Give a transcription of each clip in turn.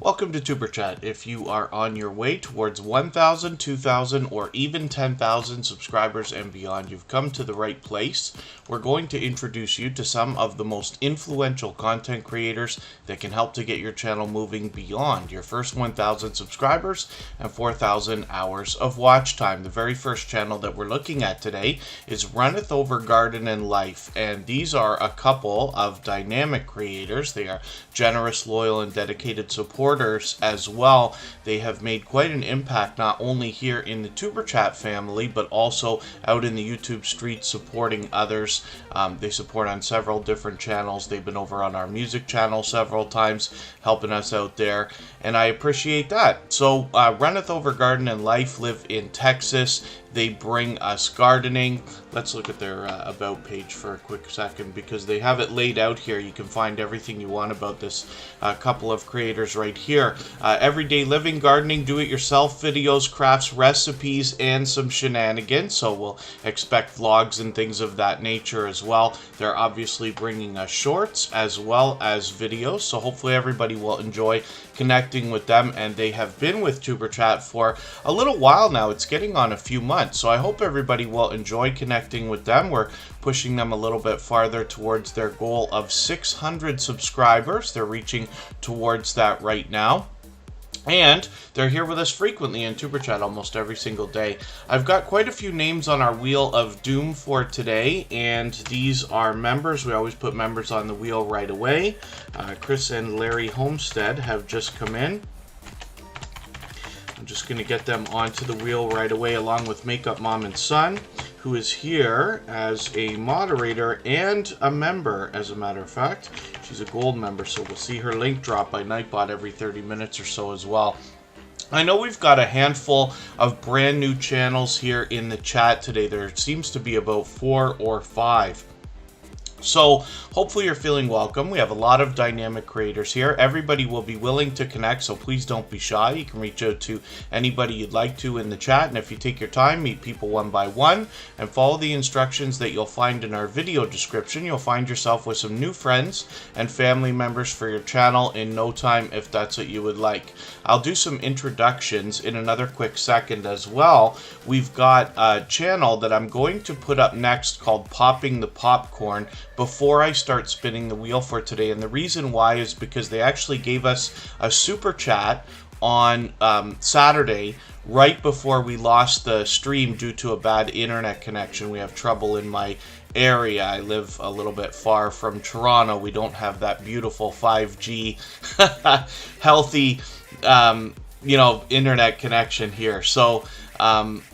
Welcome to Superchat. If you are on your way towards 1,000, 2,000, or even 10,000 subscribers and beyond, you've come to the right place. We're going to introduce you to some of the most influential content creators that can help to get your channel moving beyond your first 1,000 subscribers and 4,000 hours of watch time. The very first channel that we're looking at today is Runneth Over Garden and Life, and these are a couple of dynamic creators. They are generous, loyal, and dedicated supporters as well. They have made quite an impact not only here in the Superchat family, but also out in the YouTube streets supporting others. They support on several different channels. They've been over on our music channel several times, helping us out there, and I appreciate that. So Runneth Over Garden and Life live in Texas. They bring us gardening. Let's look at their about page for a quick second, because they have it laid out here. You can find everything you want about this couple of creators right here. Everyday living, gardening, do-it-yourself videos, crafts, recipes, and some shenanigans. So we'll expect vlogs and things of that nature as well. They're obviously bringing us shorts as well as videos. So hopefully everybody will enjoy connecting with them. And they have been with Superchat for a little while now. It's getting on a few months. So I hope everybody will enjoy connecting with them. We're pushing them a little bit farther towards their goal of 600 subscribers. They're reaching towards that right now. And they're here with us frequently in Superchat almost every single day. I've got quite a few names on our Wheel of Doom for today, and these are members. We always put members on the wheel right away. Chris and Larry Homestead have just come in. I'm just going to get them onto the wheel right away, along with Makeup Mom and Son, who is here as a moderator and a member, as a matter of fact. She's a gold member, so we'll see her link drop by Nightbot every 30 minutes or so as well. I know we've got a handful of brand new channels here in the chat today. There seems to be about 4 or 5. So hopefully you're feeling welcome. We have a lot of dynamic creators here. Everybody will be willing to connect, so please don't be shy. You can reach out to anybody you'd like to in the chat, and if you take your time, meet people one by one and follow the instructions that you'll find in our video description. You'll find yourself with some new friends and family members for your channel in no time, if that's what you would like. I'll do some introductions in another quick second as well. We've got a channel that I'm going to put up next called Popping the Popcorn before I start spinning the wheel for today. And the reason why is because they actually gave us a super chat on Saturday, right before we lost the stream due to a bad internet connection. We have trouble in my area. I live a little bit far from Toronto. We don't have that beautiful 5G healthy internet connection here. So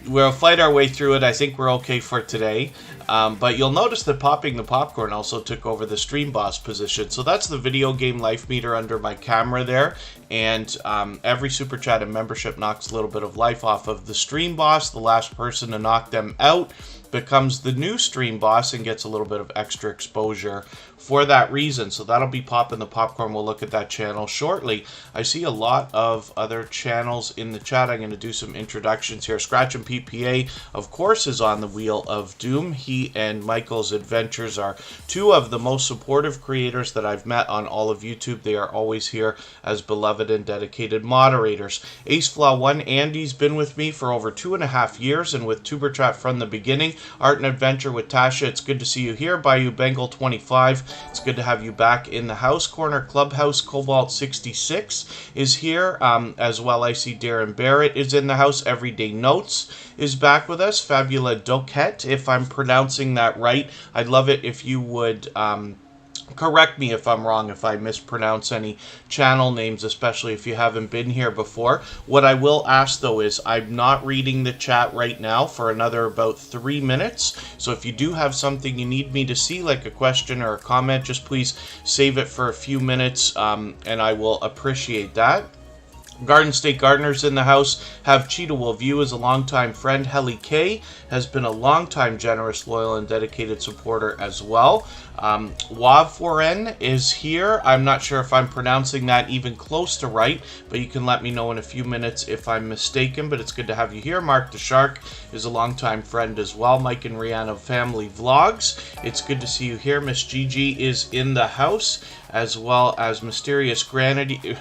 we'll fight our way through it. I think we're okay for today. But you'll notice that Popping the Popcorn also took over the stream boss position. So that's the video game life meter under my camera there. And every super chat and membership knocks a little bit of life off of the stream boss. The last person to knock them out becomes the new stream boss and gets a little bit of extra exposure for that reason. So that'll be Popping the Popcorn. We'll look at that channel shortly. I see a lot of other channels in the chat. I'm going to do some introductions here. Scratch and PPA, of course, is on the Wheel of Doom. He and Michael's Adventures are two of the most supportive creators that I've met on all of YouTube. They are always here as beloved and dedicated moderators. AceFlaw1, Andy's been with me for over 2.5 years and with Superchat from the beginning. Art and Adventure with Tasha, it's good to see you here. Bayou Bengal 25, it's good to have you back in the house. Corner Clubhouse Cobalt 66 is here as well. I see Darren Barrett is in the house. Everyday Notes is back with us. Fabula Doquette, if I'm pronouncing that right. I'd love it if you would correct me if I'm wrong, if I mispronounce any channel names, especially if you haven't been here before. What I will ask, though, is I'm not reading the chat right now for another about 3 minutes. So if you do have something you need me to see, like a question or a comment, just please save it for a few minutes, and I will appreciate that. Garden State Gardeners in the house. Have Cheetah Will View as a longtime friend. Helly K has been a longtime generous, loyal, and dedicated supporter as well. Wavforen is here. I'm not sure if I'm pronouncing that even close to right, but you can let me know in a few minutes if I'm mistaken, but it's good to have you here. Mark the Shark is a longtime friend as well. Mike and Rihanna Family Vlogs, it's good to see you here. Miss Gigi is in the house, as well as Mysterious Granny and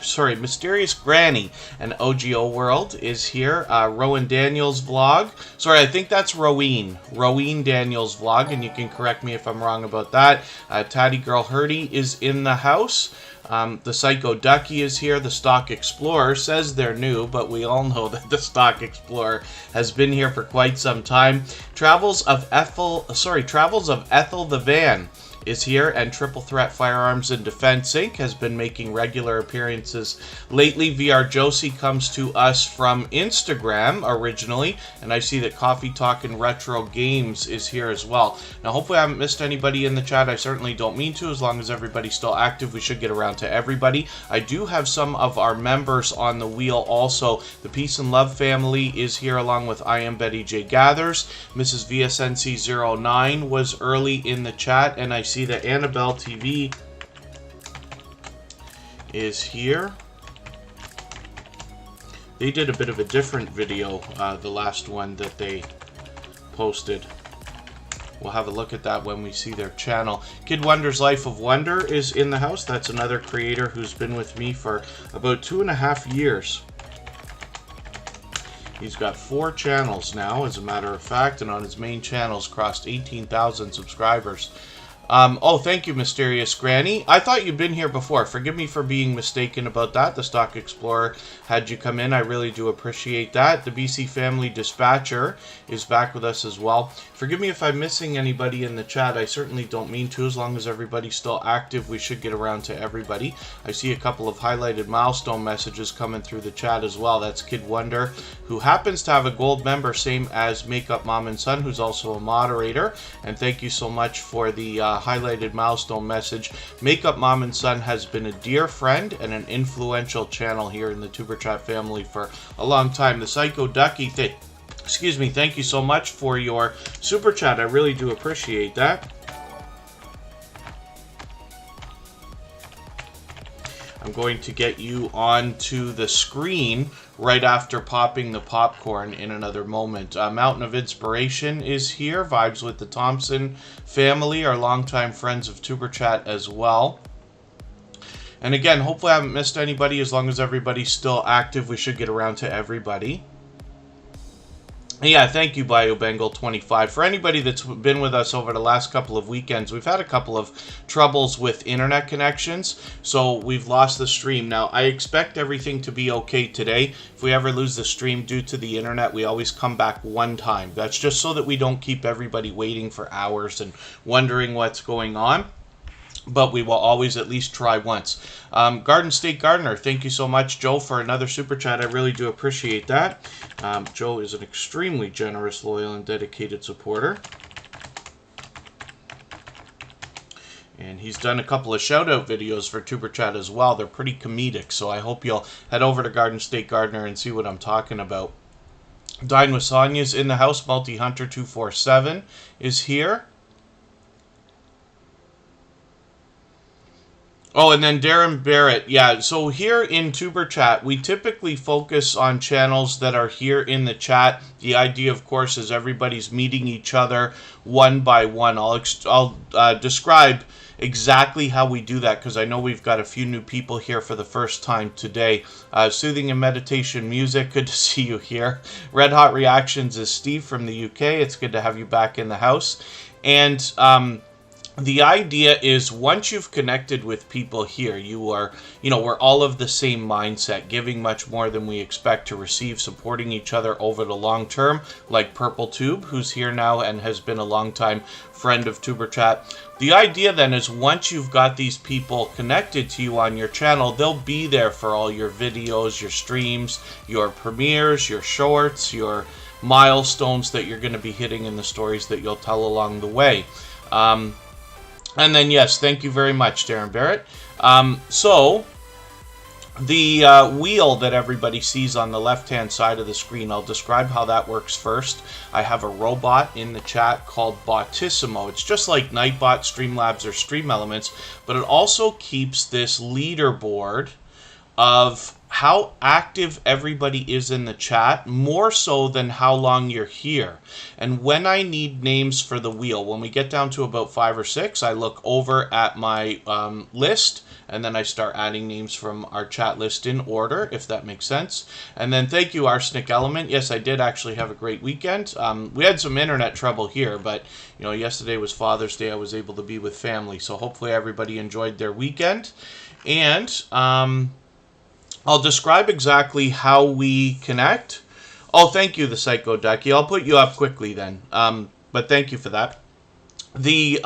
OGO World is here. Rowan Daniels Vlog. Sorry, I think that's Roween Daniels Vlog, and you can correct me if I'm wrong about that. Tatty Girl Hurdy is in the house. The Psycho Ducky is here. The Stock Explorer says they're new, but we all know that the Stock Explorer has been here for quite some time. Travels of Ethel the Van is here, and Triple Threat Firearms and Defense Inc. has been making regular appearances lately. VR Josie comes to us from Instagram originally, and I see that Coffee Talkin' Retro Games is here as well. Now, hopefully I haven't missed anybody in the chat. I certainly don't mean to. As long as everybody's still active, we should get around to everybody. I do have some of our members on the wheel also. The Peace and Love family is here, along with I Am Betty J Gathers. Mrs. VSNC09 was early in the chat, and I see that Annabelle TV is here. They did a bit of a different video, the last one that they posted. We'll have a look at that when we see their channel. Kid Wonder's Life of Wonder is in the house. That's another creator who's been with me for about 2.5 years. He's got 4 channels now, as a matter of fact, and on his main channel's crossed 18,000 subscribers. Oh, thank you, Mysterious Granny. I thought you'd been here before. Forgive me for being mistaken about that. The Stock Explorer had you come in. I really do appreciate that. The BC Family Dispatcher is back with us as well. Forgive me if I'm missing anybody in the chat. I certainly don't mean to. As long as everybody's still active, we should get around to everybody. I see a couple of highlighted milestone messages coming through the chat as well. That's Kid Wonder, who happens to have a gold member, same as Makeup Mom and Son, who's also a moderator. And thank you so much for the highlighted milestone message. Makeup Mom and Son has been a dear friend and an influential channel here in the Superchat family for a long time. The Psycho Ducky, thank you so much for your super chat. I really do appreciate that. I'm going to get you onto the screen right after popping the popcorn in another moment. Mountain of Inspiration is here. Vibes with the Thompson family are longtime friends of Tuberchat as well. And again, hopefully I haven't missed anybody. As long as everybody's still active, we should get around to everybody. Yeah, thank you, BioBengal25. For anybody that's been with us over the last couple of weekends, we've had a couple of troubles with internet connections, so we've lost the stream. Now, I expect everything to be okay today. If we ever lose the stream due to the internet, we always come back one time. That's just so that we don't keep everybody waiting for hours and wondering what's going on. But we will always at least try once. Garden State Gardener, thank you so much, Joe, for another super chat. I really do appreciate that. Joe is an extremely generous, loyal, and dedicated supporter. And he's done a couple of shout-out videos for Tuberchat as well. They're pretty comedic, so I hope you'll head over to Garden State Gardener and see what I'm talking about. Dine with Sonya's in the house. Multi-Hunter 247 is here. Oh, and then Darren Barrett. Yeah, so here in Tuberchat, we typically focus on channels that are here in the chat. The idea, of course, is everybody's meeting each other one by one. I'll describe exactly how we do that, because I know we've got a few new people here for the first time today. Soothing and Meditation Music, good to see you here. Red Hot Reactions is Steve from the UK. It's good to have you back in the house. And the idea is, once you've connected with people here, you are, we're all of the same mindset, giving much more than we expect to receive, supporting each other over the long term, like Purple Tube, who's here now and has been a long-time friend of Tuberchat. The idea then is, once you've got these people connected to you on your channel, they'll be there for all your videos, your streams, your premieres, your shorts, your milestones that you're going to be hitting in the stories that you'll tell along the way. And then, yes, thank you very much, Darren Barrett. So, The wheel that everybody sees on the left-hand side of the screen, I'll describe how that works first. I have a robot in the chat called Botissimo. It's just like Nightbot, Streamlabs, or Stream Elements, but it also keeps this leaderboard of how active everybody is in the chat, more so than how long you're here. And when I need names for the wheel, when we get down to about 5 or 6, I look over at my list, and then I start adding names from our chat list in order, if that makes sense. And then thank you, Arsenic Element. Yes, I did actually have a great weekend. We had some internet trouble here, but you know, yesterday was Father's Day. I was able to be with family, so hopefully everybody enjoyed their weekend. And I'll describe exactly how we connect. Oh, thank you, the Psycho Ducky. I'll put you up quickly then. But thank you for that. The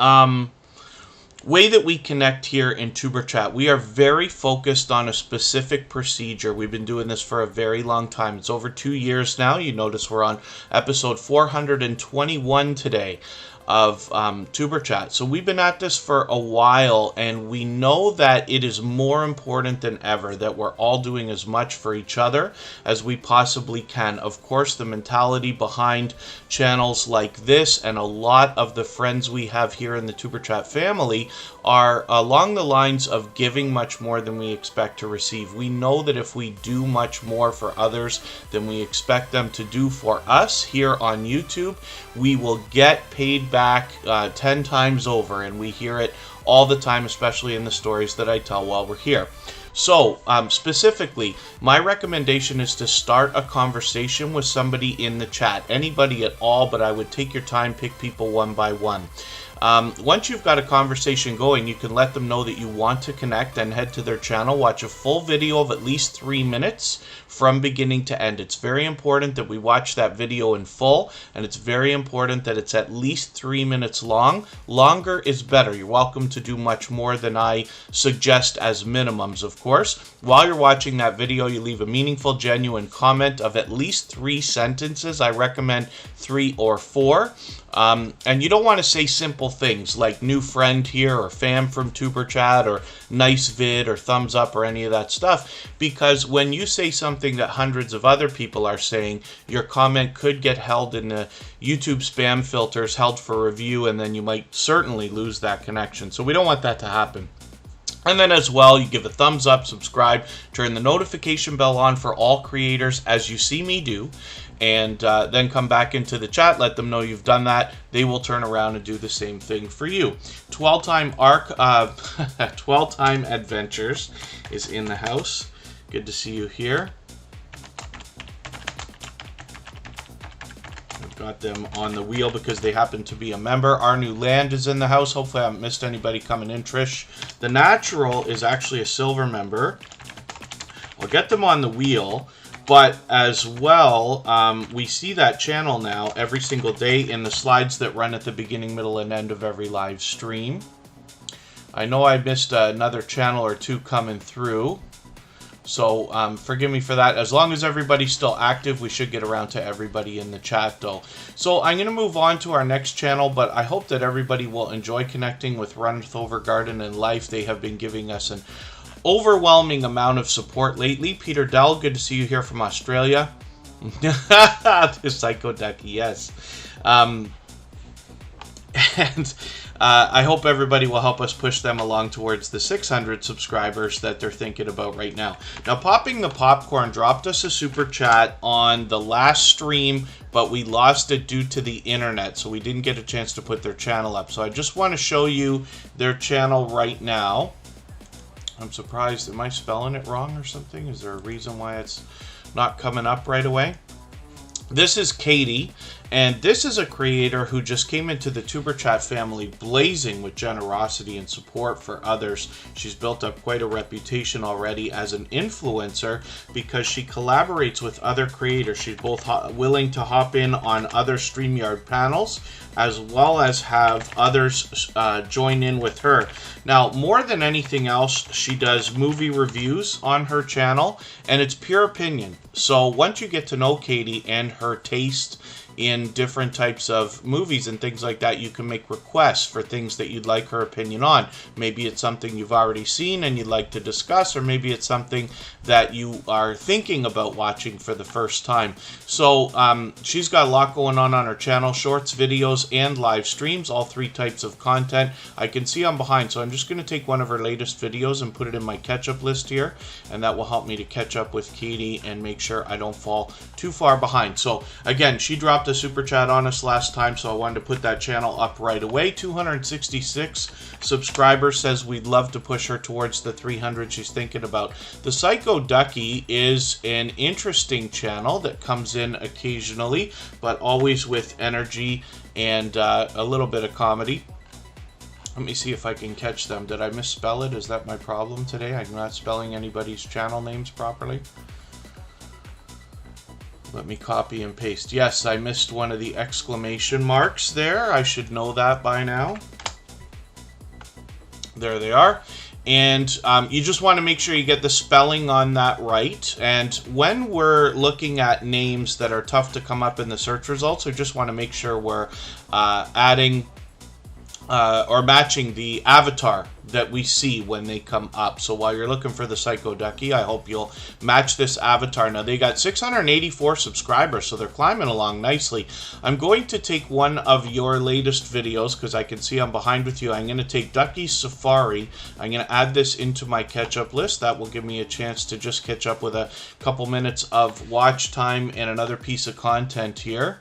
way that we connect here in Superchat, we are very focused on a specific procedure. We've been doing this for a very long time. It's over 2 years now. You notice we're on episode 421 today of Superchat. So we've been at this for a while, and we know that it is more important than ever that we're all doing as much for each other as we possibly can. Of course, the mentality behind channels like this and a lot of the friends we have here in the Superchat family are along the lines of giving much more than we expect to receive. We know that if we do much more for others than we expect them to do for us here on YouTube, we will get paid back 10 times over, and we hear it all the time, especially in the stories that I tell while we're here. So, specifically, my recommendation is to start a conversation with somebody in the chat. Anybody at all, but I would take your time, pick people one by one. Once you've got a conversation going, you can let them know that you want to connect and head to their channel. Watch a full video of at least 3 minutes from beginning to end. It's very important that we watch that video in full, and it's very important that it's at least 3 minutes long. Longer is better. You're welcome to do much more than I suggest as minimums, of course. While you're watching that video, you leave a meaningful, genuine comment of at least 3 sentences. I recommend 3 or 4. And you don't want to say simple things like new friend here or fam from Superchat or nice vid or thumbs up or any of that stuff, because when you say something that hundreds of other people are saying, your comment could get held in the YouTube spam filters, held for review, and then you might certainly lose that connection. So we don't want that to happen. And then as well, you give a thumbs up, subscribe, turn the notification bell on for all creators as you see me do, and then come back into the chat, let them know you've done that. They will turn around and do the same thing for you. 12-time Adventures is in the house. Good to see you here. I've got them on the wheel because they happen to be a member. Our new land is in the house. Hopefully I haven't missed anybody coming in, Trish. The Natural is actually a silver member. I'll get them on the wheel. But as well, we see that channel now every single day in the slides that run at the beginning, middle, and end of every live stream. I know I missed another channel or two coming through, so forgive me for that. As long as everybody's still active, we should get around to everybody in the chat, though. So I'm going to move on to our next channel, but I hope that everybody will enjoy connecting with Runneth Over Garden and Life. They have been giving us an overwhelming amount of support lately. Peter Dell, good to see you here from Australia. The Psycho Ducky, yes. And I hope everybody will help us push them along towards the 600 subscribers that they're thinking about right now. Now, Popping the Popcorn dropped us a super chat on the last stream, but we lost it due to the internet, so we didn't get a chance to put their channel up. So I just want to show you their channel right now. I'm surprised. Am I spelling it wrong or something? Is there a reason why it's not coming up right away? This is Katie, and this is a creator who just came into the Superchat family blazing with generosity and support for others. She's built up quite a reputation already as an influencer because she collaborates with other creators. She's both willing to hop in on other StreamYard panels as well as have others join in with her. Now, more than anything else, she does movie reviews on her channel, and it's pure opinion. So once you get to know Katie and her taste in different types of movies and things like that. You can make requests for things that you'd like her opinion on. Maybe it's something you've already seen and you'd like to discuss, or maybe it's something that you are thinking about watching for the first time. So she's got a lot going on her channel: shorts, videos, and live streams, all three types of content. I can see I'm behind, so I'm just going to take one of her latest videos and put it in my catch-up list here, and that will help me to catch up with Katie and make sure I don't fall too far behind. So again, she dropped a super chat on us last time, so I wanted to put that channel up right away. 266 subscribers, says we'd love to push her towards the 300 she's thinking about. The Psycho Ducky is an interesting channel that comes in occasionally, but always with energy and a little bit of comedy. Let me see if I can catch them. Did I misspell it? Is that my problem today? I'm not spelling anybody's channel names properly. Let me copy and paste. Yes, I missed one of the exclamation marks there. I should know that by now. There they are. And you just want to make sure you get the spelling on that right. And when we're looking at names that are tough to come up in the search results, we just want to make sure we're adding or matching the avatar that we see when they come up. So while you're looking for the Psycho Ducky, I hope you'll match this avatar. Now, they got 684 subscribers, so they're climbing along nicely. I'm going to take one of your latest videos because I can see I'm behind with you. I'm going to take Ducky's Safari. I'm going to add this into my catch-up list. That will give me a chance to just catch up with a couple minutes of watch time and another piece of content here.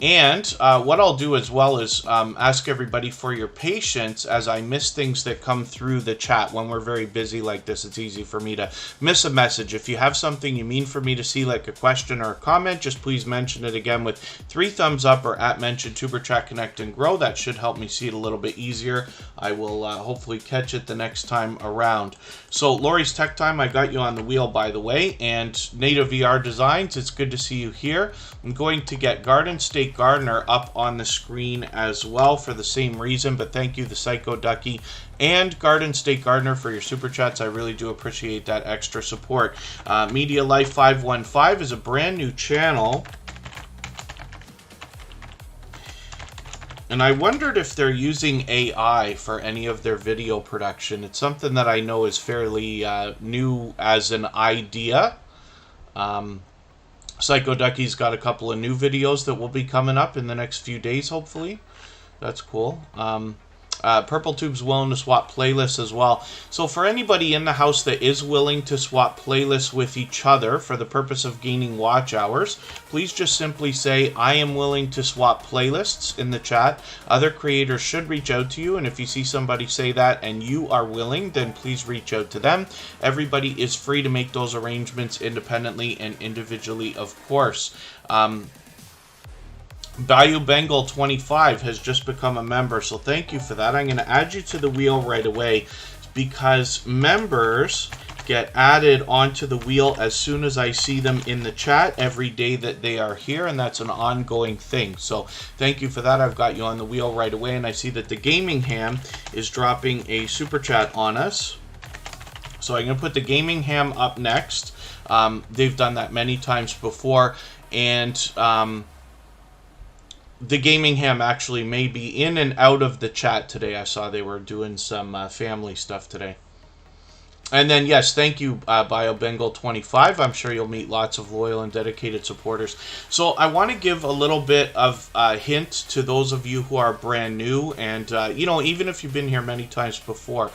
And what I'll do as well is ask everybody for your patience as I miss things that come through the chat. When we're very busy like this, it's easy for me to miss a message. If you have something you mean for me to see, like a question or a comment, just please mention it again with 3 thumbs up or @mention Superchat Connect and Grow. That should help me see it a little bit easier. I will hopefully catch it the next time around. So Lori's Tech Time, I got you on the wheel, by the way. And Native VR Designs, it's good to see you here. I'm going to get Garden State Gardener up on the screen as well for the same reason, but thank you, the Psycho Ducky and Garden State Gardener, for your super chats. I really do appreciate that extra support. Media Life 515 is a brand new channel, and I wondered if they're using AI for any of their video production. It's something that I know is fairly new as an idea. Psycho Ducky's got a couple of new videos that will be coming up in the next few days, hopefully. That's cool. Purple Tube's willing to swap playlists as well. So for anybody in the house that is willing to swap playlists with each other for the purpose of gaining watch hours, please just simply say, I am willing to swap playlists in the chat. Other creators should reach out to you, and if you see somebody say that and you are willing, then please reach out to them. Everybody is free to make those arrangements independently and individually, of course. Bayou Bengal 25 has just become a member, so thank you for that. I'm going to add you to the wheel right away because members get added onto the wheel as soon as I see them in the chat every day that they are here, and that's an ongoing thing. So thank you for that. I've got you on the wheel right away, and I see that the Gaming Ham is dropping a super chat on us. So I'm going to put the Gaming Ham up next. They've done that many times before, and the Gaming Ham actually may be in and out of the chat today. I saw they were doing some family stuff today. And then, yes, thank you, BioBengal25. I'm sure you'll meet lots of loyal and dedicated supporters. So I want to give a little bit of a hint to those of you who are brand new. And, you know, even if you've been here many times before,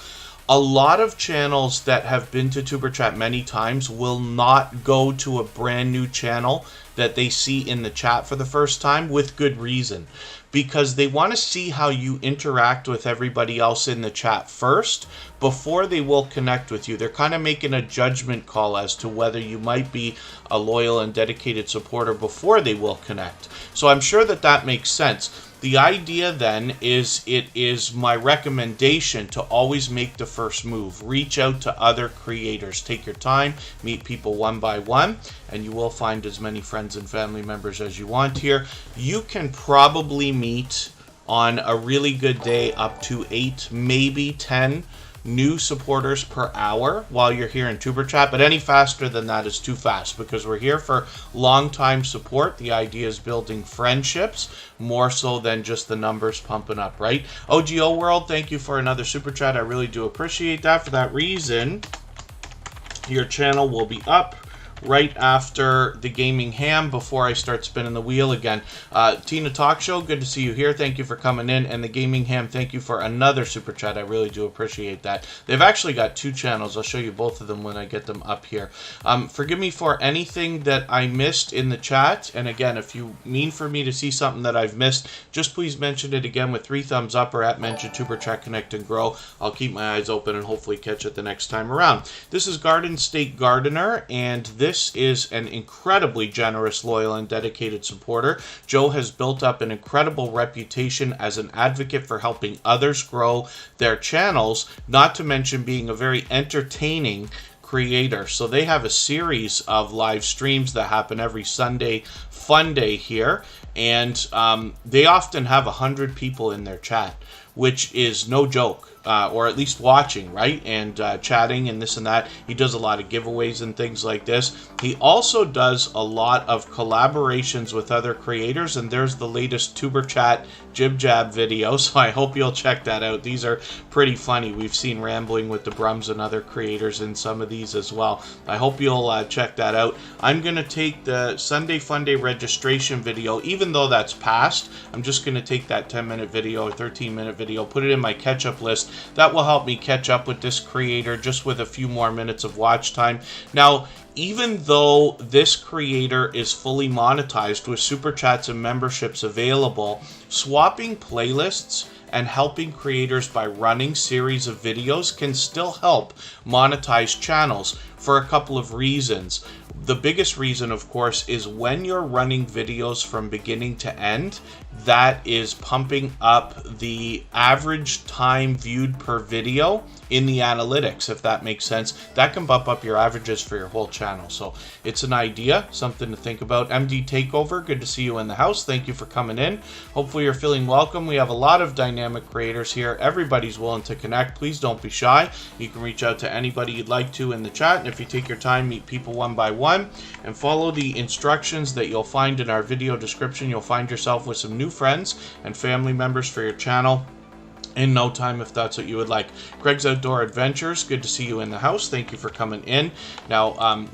a lot of channels that have been to Tuber Chat many times will not go to a brand new channel that they see in the chat for the first time, with good reason, because they want to see how you interact with everybody else in the chat first before they will connect with you. They're kind of making a judgment call as to whether you might be a loyal and dedicated supporter before they will connect. So I'm sure that that makes sense. The idea then is, it is my recommendation to always make the first move. Reach out to other creators. Take your time, meet people one by one, and you will find as many friends and family members as you want here. You can probably meet on a really good day up to 8, maybe 10 new supporters per hour while you're here in Superchat, but any faster than that is too fast because we're here for long-time support. The idea is building friendships more so than just the numbers pumping up, right? OGO World, thank you for another Super Chat. I really do appreciate that. For that reason, your channel will be up right after the Gaming Ham before I start spinning the wheel again. Tina Talk Show, good to see you here. Thank you for coming in. And the Gaming Ham, thank you for another Super Chat. I really do appreciate that. They've actually got two channels. I'll show you both of them when I get them up here. Forgive me for anything that I missed in the chat. And again, if you mean for me to see something that I've missed, just please mention it again with 3 thumbs up or at mention Superchat Connect and Grow. I'll keep my eyes open and hopefully catch it the next time around. This is Garden State Gardener, and this is an incredibly generous, loyal, and dedicated supporter. Joe has built up an incredible reputation as an advocate for helping others grow their channels, not to mention being a very entertaining creator. So they have a series of live streams that happen every Sunday fun day here, and they often have 100 people in their chat, which is no joke. Or at least watching, right? And chatting and this and that. He does a lot of giveaways and things like this. He also does a lot of collaborations with other creators, and there's the latest Tuber Chat Jib Jab video, so I hope you'll check that out. These are pretty funny. We've seen Rambling with the Brums and other creators in some of these as well. I hope you'll check that out. I'm going to take the Sunday Fun Day registration video, even though that's past. I'm just going to take that 10-minute video or 13-minute video, put it in my catch-up list. That will help me catch up with this creator just with a few more minutes of watch time. Now, even though this creator is fully monetized with Super Chats and memberships available, swapping playlists and helping creators by running series of videos can still help monetize channels for a couple of reasons. The biggest reason, of course, is when you're running videos from beginning to end, that is pumping up the average time viewed per video in the analytics, if that makes sense. That can bump up your averages for your whole channel. So it's an idea, something to think about. MD Takeover, good to see you in the house. Thank you for coming in. Hopefully you're feeling welcome. We have a lot of dynamic creators here. Everybody's willing to connect. Please don't be shy. You can reach out to anybody you'd like to in the chat. And if you take your time, meet people one by one and follow the instructions that you'll find in our video description, you'll find yourself with some new friends and family members for your channel in no time, if that's what you would like. Craig's Outdoor Adventures, good to see you in the house. Thank you for coming in. Now,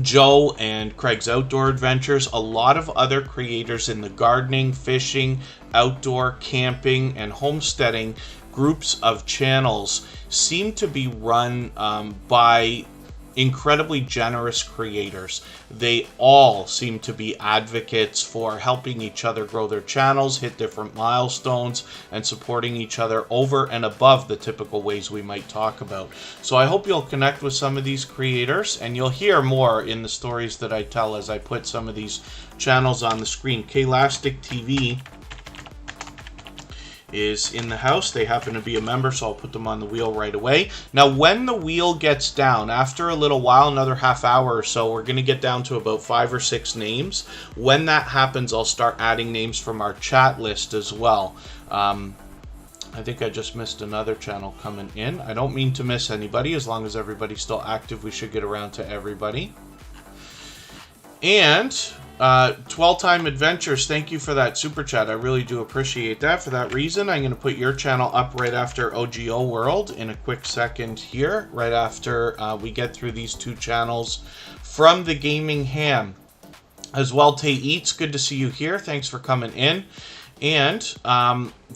Joe and Craig's Outdoor Adventures, a lot of other creators in the gardening, fishing, outdoor, camping, and homesteading groups of channels seem to be run by incredibly generous creators. They all seem to be advocates for helping each other grow their channels, hit different milestones, and supporting each other over and above the typical ways we might talk about. So I hope you'll connect with some of these creators, and you'll hear more in the stories that I tell as I put some of these channels on the screen. Klastic TV is in the house. They happen to be a member, so I'll put them on the wheel right away. Now, when the wheel gets down, after a little while, another half hour or so, we're going to get down to about 5 or 6 names. When that happens, I'll start adding names from our chat list as well. I think I just missed another channel coming in. I don't mean to miss anybody. As long as everybody's still active, we should get around to everybody. And 12 Time Adventures, thank you for that super chat. I really do appreciate that. For that reason, I'm going to put your channel up right after OGO World in a quick second here, right after we get through these two channels from the Gaming Ham. As well, Tay Eats, good to see you here. Thanks for coming in. And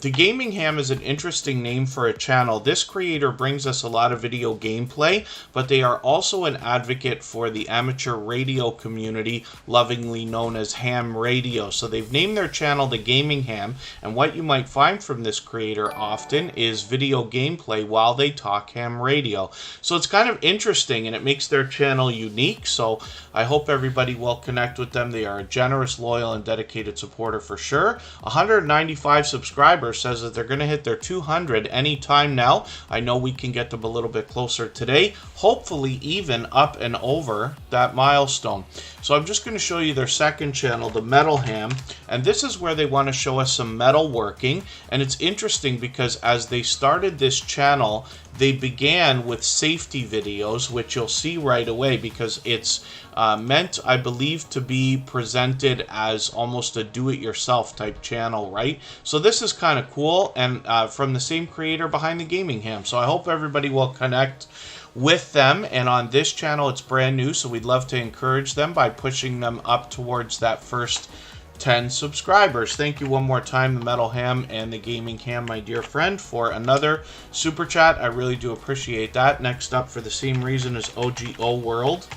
the Gaming Ham is an interesting name for a channel. This creator brings us a lot of video gameplay, but they are also an advocate for the amateur radio community, lovingly known as ham radio. So they've named their channel the Gaming Ham, and what you might find from this creator often is video gameplay while they talk ham radio. So it's kind of interesting, and it makes their channel unique. So I hope everybody will connect with them. They are a generous, loyal, and dedicated supporter for sure. 195 subscribers says that they're going to hit their 200 anytime now. I know we can get them a little bit closer today, hopefully even up and over that milestone. So I'm just going to show you their second channel, the Metal Ham, and this is where they want to show us some metal working. And it's interesting because as they started this channel, they began with safety videos, which you'll see right away because it's meant, I believe, to be presented as almost a do-it-yourself type channel, right? So this is kind of cool, and from the same creator behind the Gaming Ham. So I hope everybody will connect with them, and on this channel it's brand new, so we'd love to encourage them by pushing them up towards that first 10 subscribers. Thank you one more time, the Metal Ham and the Gaming Ham, my dear friend, for another super chat. I really do appreciate that. Next up, for the same reason, is OGO World,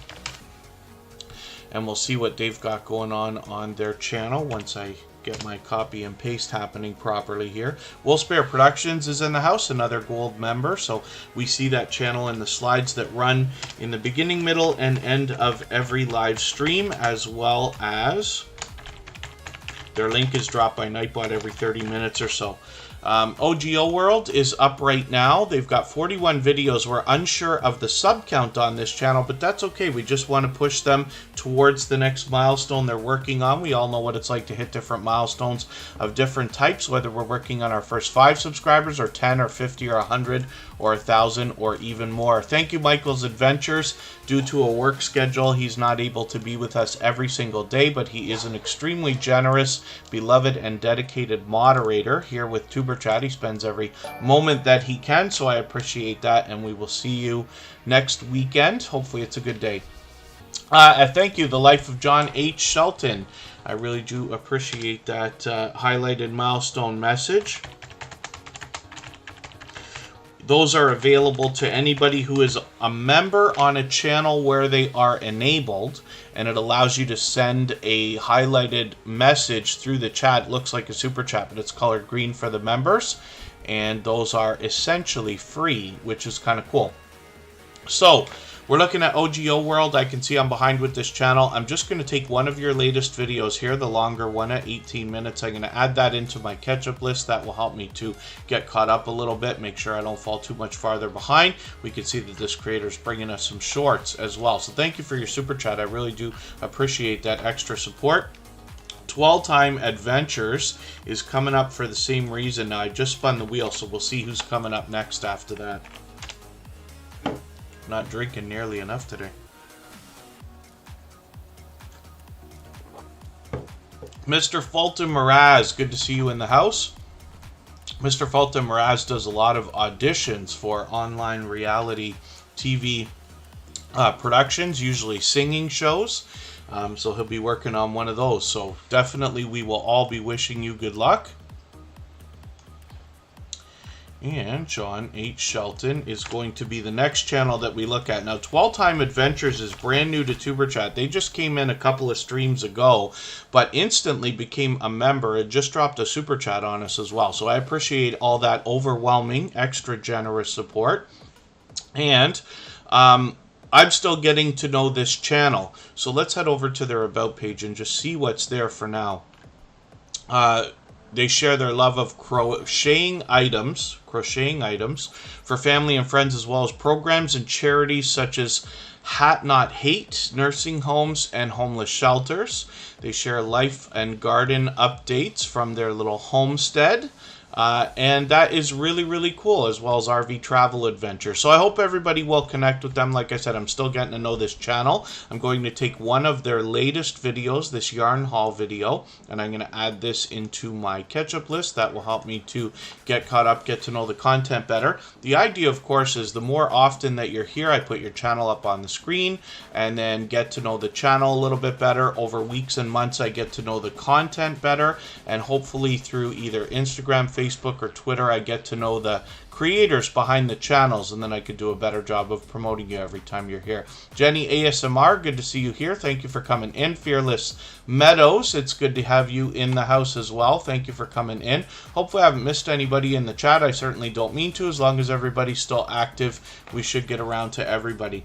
and we'll see what they've got going on their channel once I get my copy and paste happening properly here. Will Spare Productions is in the house, another gold member, so we see that channel in the slides that run in the beginning, middle, and end of every live stream, as well as their link is dropped by Nightbot every 30 minutes or so. OGO World is up right now. They've got 41 videos. We're unsure of the sub count on this channel, but that's okay. We just want to push them towards the next milestone they're working on. We all know what it's like to hit different milestones of different types, whether we're working on our first 5 subscribers or 10 or 50 or 100 or 1,000 or even more. Thank you, Michael's Adventures. Due to a work schedule, he's not able to be with us every single day, but he is an extremely generous, beloved, and dedicated moderator here with Superchat. He spends every moment that he can, so I appreciate that, and we will see you next weekend. Hopefully it's a good day. Thank you, The Life of John H. Shelton. I really do appreciate that highlighted milestone message. Those are available to anybody who is a member on a channel where they are enabled, and it allows you to send a highlighted message through the chat. It looks like a super chat, but it's colored green for the members, and those are essentially free, which is kind of cool. So we're looking at OGO World. I can see I'm behind with this channel. I'm just going to take one of your latest videos here, the longer one at 18 minutes. I'm going to add that into my catch-up list. That will help me to get caught up a little bit, make sure I don't fall too much farther behind. We can see that this creator is bringing us some shorts as well. So thank you for your super chat. I really do appreciate that extra support. 12-Time Adventures is coming up for the same reason. Now, I just spun the wheel, so we'll see who's coming up next after that. Not drinking nearly enough today. Mr. Fulton Mraz, good to see you in the house. Mr. Fulton Mraz does a lot of auditions for online reality TV productions, usually singing shows. So he'll be working on one of those. So definitely we will all be wishing you good luck. And John H. Shelton is going to be the next channel that we look at. Now, 12-Time Adventures is brand new to TuberChat. They just came in a couple of streams ago, but instantly became a member. It just dropped a super chat on us as well. So I appreciate all that overwhelming, extra generous support. And I'm still getting to know this channel. So let's head over to their About page and just see what's there for now. They share their love of crocheting items for family and friends, as well as programs and charities such as Hat Not Hate, nursing homes, and homeless shelters. They share life and garden updates from their little homestead. And that is really, really cool, as well as RV travel adventure. So I hope everybody will connect with them. Like I said, I'm still getting to know this channel. I'm going to take one of their latest videos, this yarn haul video, and I'm going to add this into my catch-up list. That will help me to get caught up, get to know the content better. The idea, of course, is the more often that you're here, I put your channel up on the screen and then get to know the channel a little bit better. Over weeks and months, I get to know the content better, and hopefully through either Instagram, Facebook, or Twitter, I get to know the creators behind the channels, and then I could do a better job of promoting you every time you're here. Jenny ASMR, good to see you here. Thank you for coming in. Fearless Meadows, it's good to have you in the house as well. Thank you for coming in. Hopefully I haven't missed anybody in the chat. I certainly don't mean to. As long as everybody's still active, we should get around to everybody.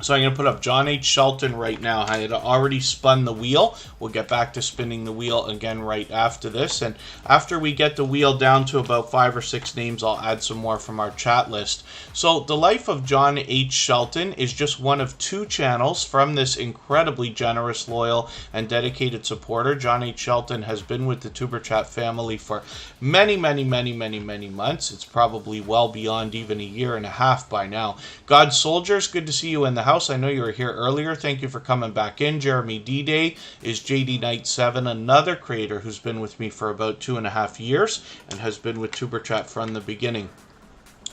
So I'm going to put up John H. Shelton right now. I had already spun the wheel. We'll get back to spinning the wheel again right after this. And after we get the wheel down to about 5 or 6 names, I'll add some more from our chat list. So the life of John H. Shelton is just one of 2 channels from this incredibly generous, loyal, and dedicated supporter. John H. Shelton has been with the Tuber Chat family for many, many, many, many, many months. It's probably well beyond even a year and a half by now. God's Soldiers, good to see you in the house. I know you were here earlier. Thank you for coming back in. Jeremy D-Day is JD Knight 7, another creator who's been with me for about 2.5 years and has been with Tuber Chat from the beginning.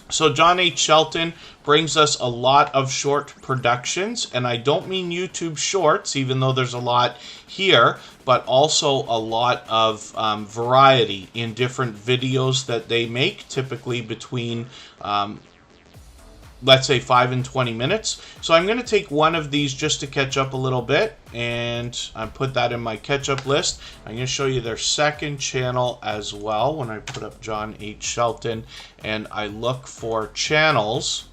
So John H. Shelton brings us a lot of short productions, and I don't mean YouTube shorts, even though there's a lot here, but also a lot of variety in different videos that they make, typically between let's say 5 and 20 minutes. So I'm going to take one of these just to catch up a little bit, and I put that in my catch up list. I'm going to show you their second channel as well. When I put up John H. Shelton and I look for channels,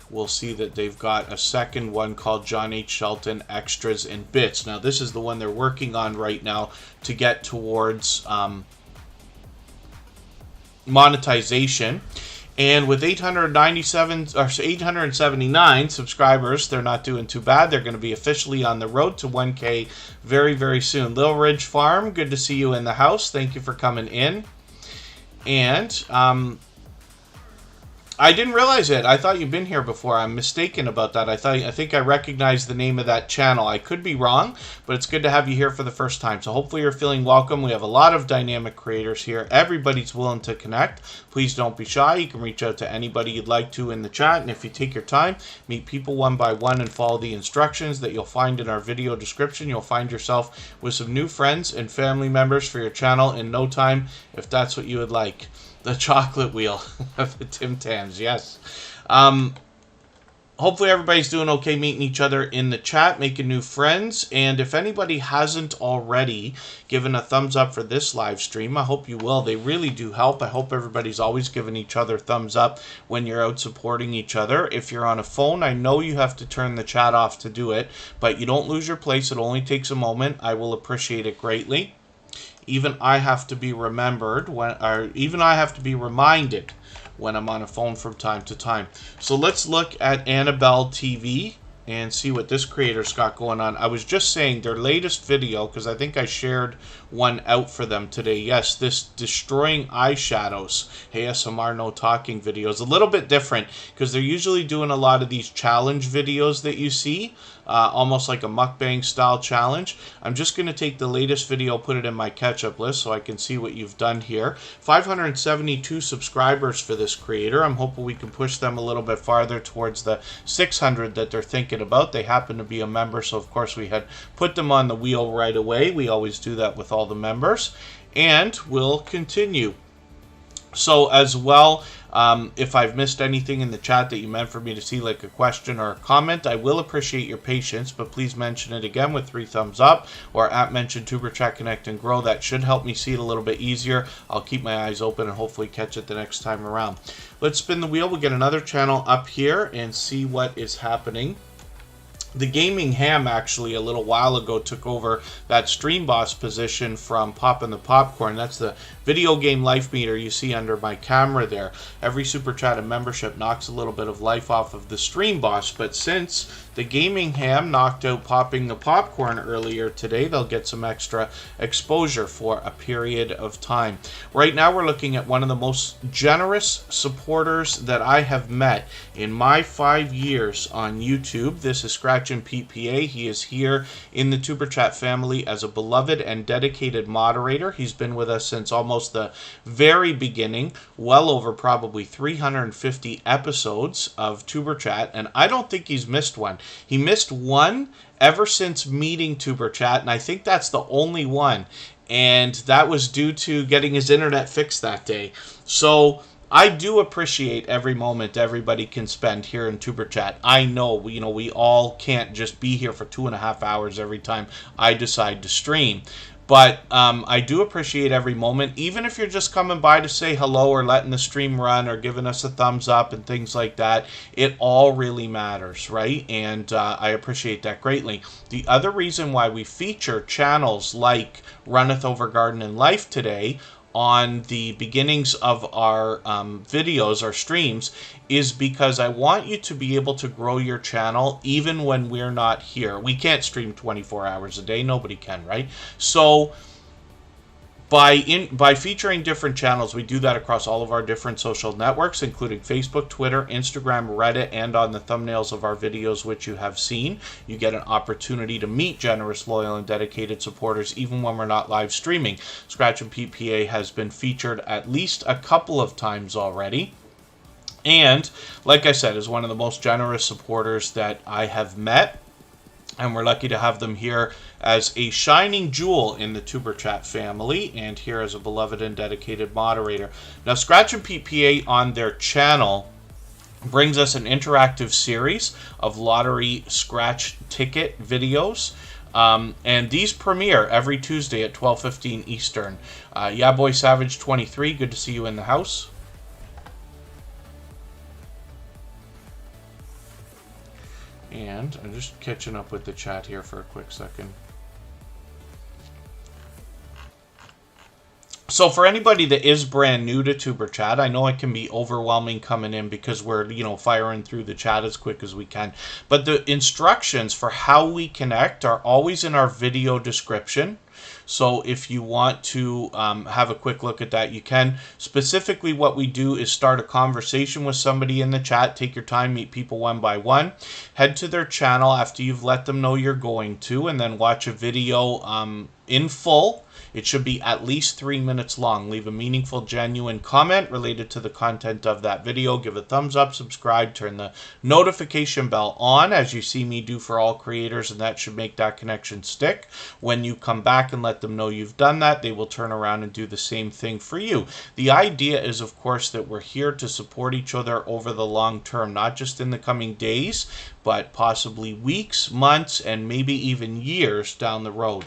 we'll see that they've got a second one called John H. Shelton Extras and Bits. Now this is the one they're working on right now to get towards monetization. And with 879 subscribers, they're not doing too bad. They're going to be officially on the road to 1K very, very soon. Little Ridge Farm, good to see you in the house. Thank you for coming in. And I didn't realize it. I thought you've been here before. I'm mistaken about that. I think I recognized the name of that channel. I could be wrong, but it's good to have you here for the first time. So hopefully you're feeling welcome. We have a lot of dynamic creators here. Everybody's willing to connect. Please don't be shy. You can reach out to anybody you'd like to in the chat. And if you take your time, meet people one by one and follow the instructions that you'll find in our video description, you'll find yourself with some new friends and family members for your channel in no time, if that's what you would like. The chocolate wheel of the Tim Tams, yes. Hopefully everybody's doing okay meeting each other in the chat, making new friends. And if anybody hasn't already given a thumbs up for this live stream, I hope you will. They really do help. I hope everybody's always giving each other thumbs up when you're out supporting each other. If you're on a phone, I know you have to turn the chat off to do it, but you don't lose your place. It only takes a moment. I will appreciate it greatly. Even I have to be remembered even I have to be reminded when I'm on a phone from time to time. So let's look at Annabelle TV and see what this creator's got going on. I was just saying their latest video, because I think I shared one out for them today. Yes, this Destroying Eyeshadows ASMR No Talking video is a little bit different, because they're usually doing a lot of these challenge videos that you see, almost like a mukbang style challenge. I'm just going to take the latest video, put it in my catch-up list so I can see what you've done here. 572 subscribers for this creator. I'm hoping we can push them a little bit farther towards the 600 that they're thinking about. They happen to be a member, so of course we had put them on the wheel right away. We always do that with all the members, and we'll continue. So as well, if I've missed anything in the chat that you meant for me to see, like a question or a comment, I will appreciate your patience, but please mention it again with 3 thumbs up, or @mention Tuber Chat Connect and Grow. That should help me see it a little bit easier. I'll keep my eyes open and hopefully catch it the next time around. Let's spin the wheel. We'll get another channel up here and see what is happening. The Gaming Ham actually a little while ago took over that Stream Boss position from Poppin' the Popcorn. That's the video game life meter you see under my camera there. Every Super Chat and membership knocks a little bit of life off of the Stream Boss, but since the Gaming Ham knocked out Popping the Popcorn earlier today, they'll get some extra exposure for a period of time. Right now we're looking at one of the most generous supporters that I have met in my 5 years on YouTube. This is Scratch and PPA. He is here in the Tuber Chat family as a beloved and dedicated moderator. He's been with us since almost the very beginning, well over probably 350 episodes of Tuber Chat, and I don't think he's missed one. He missed one ever since meeting Tuber Chat, and I think that's the only one, and that was due to getting his internet fixed that day. So I do appreciate every moment everybody can spend here in Tuber Chat. I know, we all can't just be here for 2.5 hours every time I decide to stream. But I do appreciate every moment, even if you're just coming by to say hello or letting the stream run or giving us a thumbs up and things like that. It all really matters, right? And I appreciate that greatly. The other reason why we feature channels like Runneth Over Garden and Life today on the beginnings of our videos, our streams, is because I want you to be able to grow your channel even when we're not here. We can't stream 24 hours a day. Nobody can, right? So by featuring different channels, we do that across all of our different social networks, including Facebook, Twitter, Instagram, Reddit, and on the thumbnails of our videos, which you have seen. You get an opportunity to meet generous, loyal, and dedicated supporters, even when we're not live streaming. Scratch and PPA has been featured at least a couple of times already. And, like I said, is one of the most generous supporters that I have met. And we're lucky to have them here as a shining jewel in the Superchat family, and here as a beloved and dedicated moderator. Now, Scratch and PPA on their channel brings us an interactive series of lottery scratch ticket videos. And these premiere every Tuesday at 12:15 Eastern. Yeah, Boy Savage 23, good to see you in the house. And I'm just catching up with the chat here for a quick second. So for anybody that is brand new to Tuber Chat, I know it can be overwhelming coming in because we're, firing through the chat as quick as we can. But the instructions for how we connect are always in our video description. So if you want to have a quick look at that, you can. Specifically, what we do is start a conversation with somebody in the chat. Take your time, meet people one by one. Head to their channel after you've let them know you're going to, and then watch a video in full. It should be at least 3 minutes long. Leave a meaningful, genuine comment related to the content of that video. Give a thumbs up, subscribe, turn the notification bell on, as you see me do for all creators, and that should make that connection stick. When you come back and let them know you've done that, they will turn around and do the same thing for you. The idea is, of course, that we're here to support each other over the long term, not just in the coming days, but possibly weeks, months, and maybe even years down the road.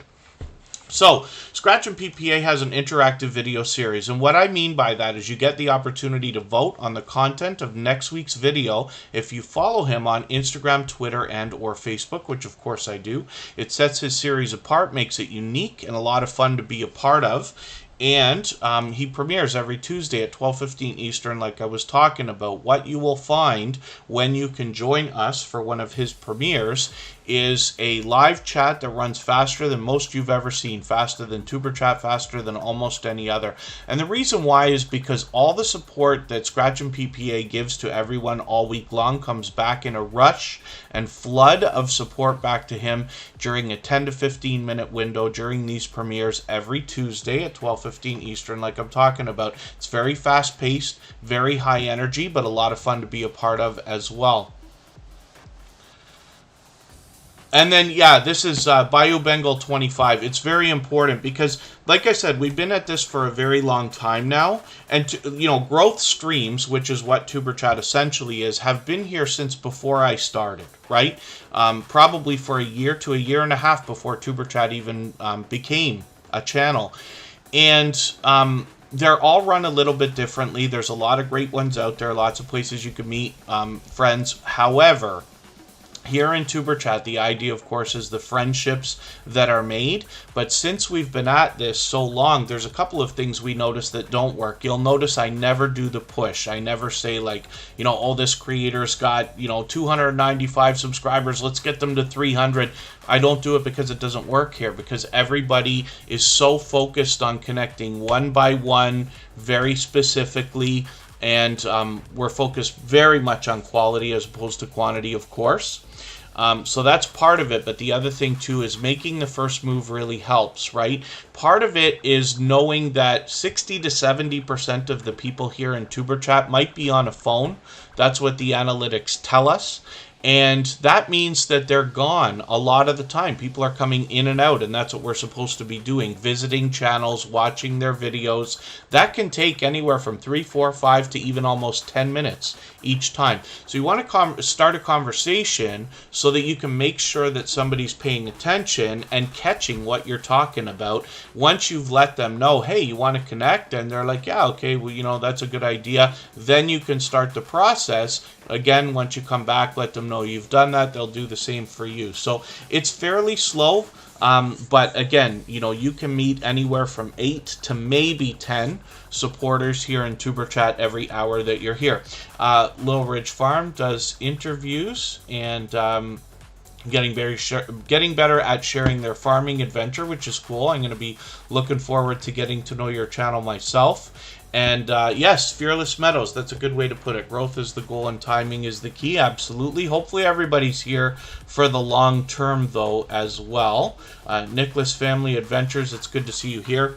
So, Scratch and PPA has an interactive video series, and what I mean by that is you get the opportunity to vote on the content of next week's video if you follow him on Instagram, Twitter, and or Facebook, which of course I do. It sets his series apart, makes it unique, and a lot of fun to be a part of. And he premieres every Tuesday at 12:15 Eastern, like I was talking about. What you will find when you can join us for one of his premieres is a live chat that runs faster than most you've ever seen, faster than Tuber Chat, faster than almost any other. And the reason why is because all the support that Scratch and PPA gives to everyone all week long comes back in a rush and flood of support back to him during a 10 to 15 minute window during these premieres every Tuesday at 12:15 Eastern, like I'm talking about. It's very fast paced, very high energy, but a lot of fun to be a part of as well. And then, yeah, this is Bayou Bengal 25. It's very important because, like I said, we've been at this for a very long time now. And, growth streams, which is what Tuber Chat essentially is, have been here since before I started, right? Probably for a year to a year and a half before Tuber Chat even became a channel. And they're all run a little bit differently. There's a lot of great ones out there, lots of places you can meet friends. However, here in Tuber Chat, the idea, of course, is the friendships that are made. But since we've been at this so long, there's a couple of things we notice that don't work. You'll notice I never do the push. I never say, like, oh, this creator's got, 295 subscribers. Let's get them to 300. I don't do it because it doesn't work here, because everybody is so focused on connecting one by one, very specifically. And we're focused very much on quality as opposed to quantity, of course. So that's part of it. But the other thing, too, is making the first move really helps, right? Part of it is knowing that 60 to 70% of the people here in Tuber Chat might be on a phone. That's what the analytics tell us. And that means that they're gone a lot of the time. People are coming in and out, and that's what we're supposed to be doing. Visiting channels, watching their videos. That can take anywhere from 3, 4, 5 to even almost 10 minutes each time. So you want to start a conversation so that you can make sure that somebody's paying attention and catching what you're talking about. Once you've let them know, hey, you want to connect? And they're like, yeah, okay, well, you know, that's a good idea. Then you can start the process. Again, once you come back, let them know you've done that. They'll do the same for you. So it's fairly slow, but again, you know, you can meet anywhere from 8 to maybe 10 supporters here in Superchat every hour that you're here. Little Ridge Farm does interviews and getting better at sharing their farming adventure, which is cool. I'm going to be looking forward to getting to know your channel myself. And yes, Fearless Meadows, that's a good way to put it. Growth is the goal and timing is the key. Absolutely. Hopefully everybody's here for the long term, though, as well. Nicholas Family Adventures, it's good to see you here.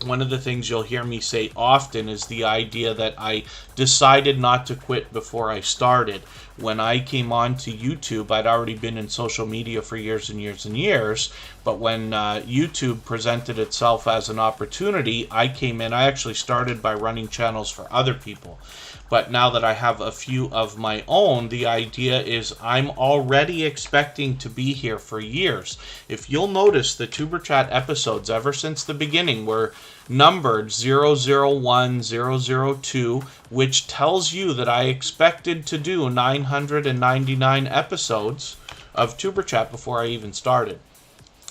One of the things you'll hear me say often is the idea that I decided not to quit before I started. When I came on to YouTube, I'd already been in social media for years and years and years, but when YouTube presented itself as an opportunity, I came in. I actually started by running channels for other people. But now that I have a few of my own, the idea is I'm already expecting to be here for years. If you'll notice, the TuberChat episodes ever since the beginning were numbered 001, 002, which tells you that I expected to do 999 episodes of TuberChat before I even started.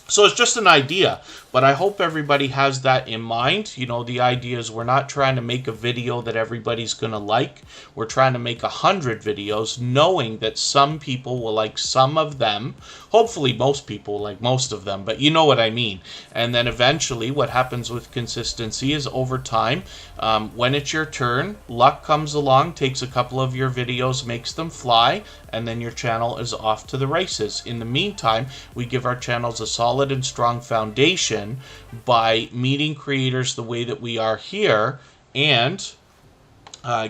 So it's just an idea, but I hope everybody has that in mind. You know, the idea is we're not trying to make a video that everybody's going to like. We're trying to make 100 videos knowing that some people will like some of them. Hopefully most people like most of them, but you know what I mean. And then eventually what happens with consistency is over time, when it's your turn, luck comes along, takes a couple of your videos, makes them fly, and then your channel is off to the races. In the meantime, we give our channels a solid and strong foundation by meeting creators the way that we are here and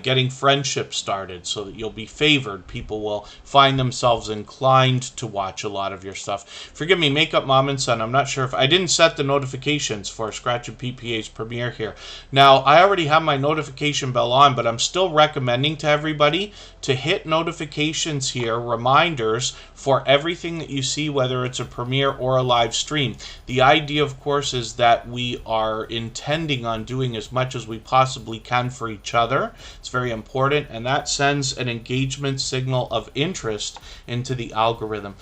getting friendships started so that you'll be favored. People will find themselves inclined to watch a lot of your stuff. Forgive me, Makeup Mom and Son, I'm not sure if I didn't set the notifications for Scratch and PPA's premiere here. Now, I already have my notification bell on, but I'm still recommending to everybody to hit notifications here, reminders for everything that you see, whether it's a premiere or a live stream. The idea, of course, is that we are intending on doing as much as we possibly can for each other. It's very important, and that sends an engagement signal of interest into the algorithm.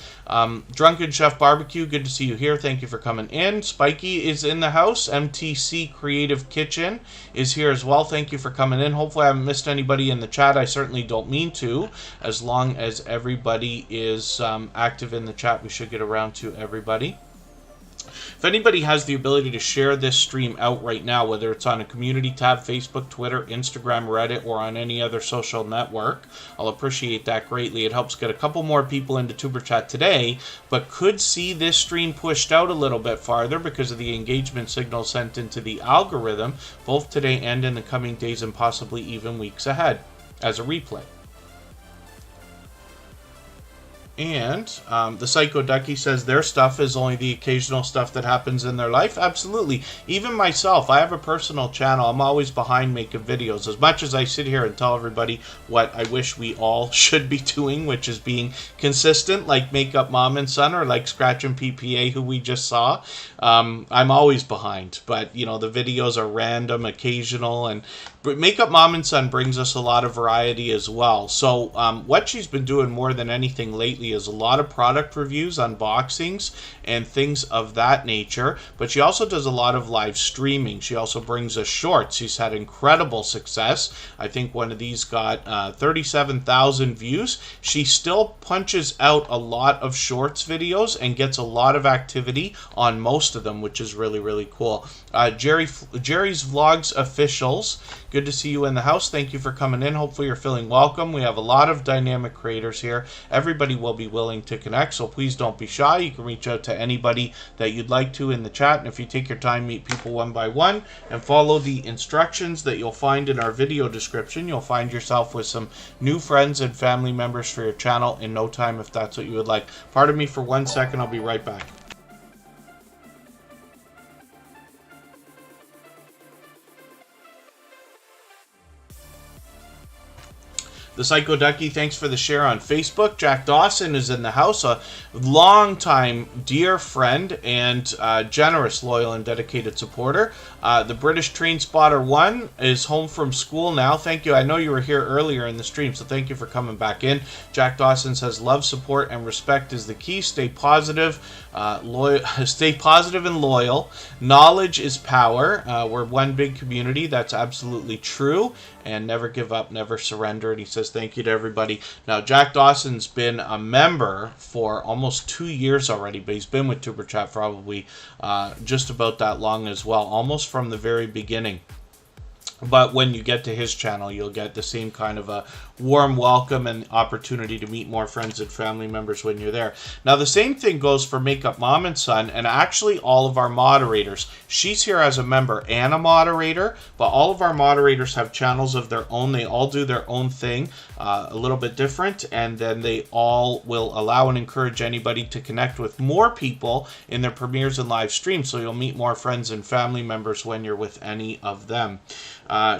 Drunken Chef Barbecue, good to see you here. Thank you for coming in. Spiky is in the house. MTC Creative Kitchen is here as well. Thank you for coming in. Hopefully I haven't missed anybody in the chat. I certainly don't mean to. As long as everybody is active in the chat, we should get around to everybody. If anybody has the ability to share this stream out right now, whether it's on a community tab, Facebook, Twitter, Instagram, Reddit, or on any other social network, I'll appreciate that greatly. It helps get a couple more people into TuberChat today, but could see this stream pushed out a little bit farther because of the engagement signal sent into the algorithm, both today and in the coming days and possibly even weeks ahead as a replay. And the Psycho Ducky says their stuff is only the occasional stuff that happens in their life. Absolutely. Even myself, I have a personal channel. I'm always behind making videos. As much as I sit here and tell everybody what I wish we all should be doing, which is being consistent, like Makeup Mom and Son or like Scratch and PPA, who we just saw, I'm always behind. But, you know, the videos are random, occasional, and Makeup Mom and Son brings us a lot of variety as well. So what she's been doing more than anything lately is a lot of product reviews, unboxings, and things of that nature. But she also does a lot of live streaming. She also brings us shorts. She's had incredible success. I think one of these got 37,000 views. She still punches out a lot of shorts videos and gets a lot of activity on most of them, which is really, really cool. Jerry's Vlogs Officials good to see you in the house. Thank you for coming in. Hopefully you're feeling welcome. We have a lot of dynamic creators here. Everybody will be willing to connect, so please don't be shy. You can reach out to anybody that you'd like to in the chat, and if you take your time, meet people one by one and follow the instructions that you'll find in our video description, you'll find yourself with some new friends and family members for your channel in no time, if that's what you would like. Pardon me for 1 second. I'll be right back. The Psycho Ducky, thanks for the share on Facebook. Jack Dawson is in the house, a long-time dear friend and generous, loyal, and dedicated supporter. The British Train Spotter 1 is home from school now. Thank you. I know you were here earlier in the stream, so thank you for coming back in. Jack Dawson says, love, support, and respect is the key. Stay positive, stay positive and loyal. Knowledge is power. We're one big community. That's absolutely true. And never give up, never surrender. And he says thank you to everybody. Now, Jack Dawson's been a member for almost 2 years already, but he's been with Superchat probably just about that long as well, almost from the very beginning. But when you get to his channel, you'll get the same kind of a warm welcome and opportunity to meet more friends and family members when you're there. Now, the same thing goes for Makeup Mom and Son, and actually all of our moderators. She's here as a member and a moderator, but all of our moderators have channels of their own. They all do their own thing, a little bit different, and then they all will allow and encourage anybody to connect with more people in their premieres and live streams, so you'll meet more friends and family members when you're with any of them.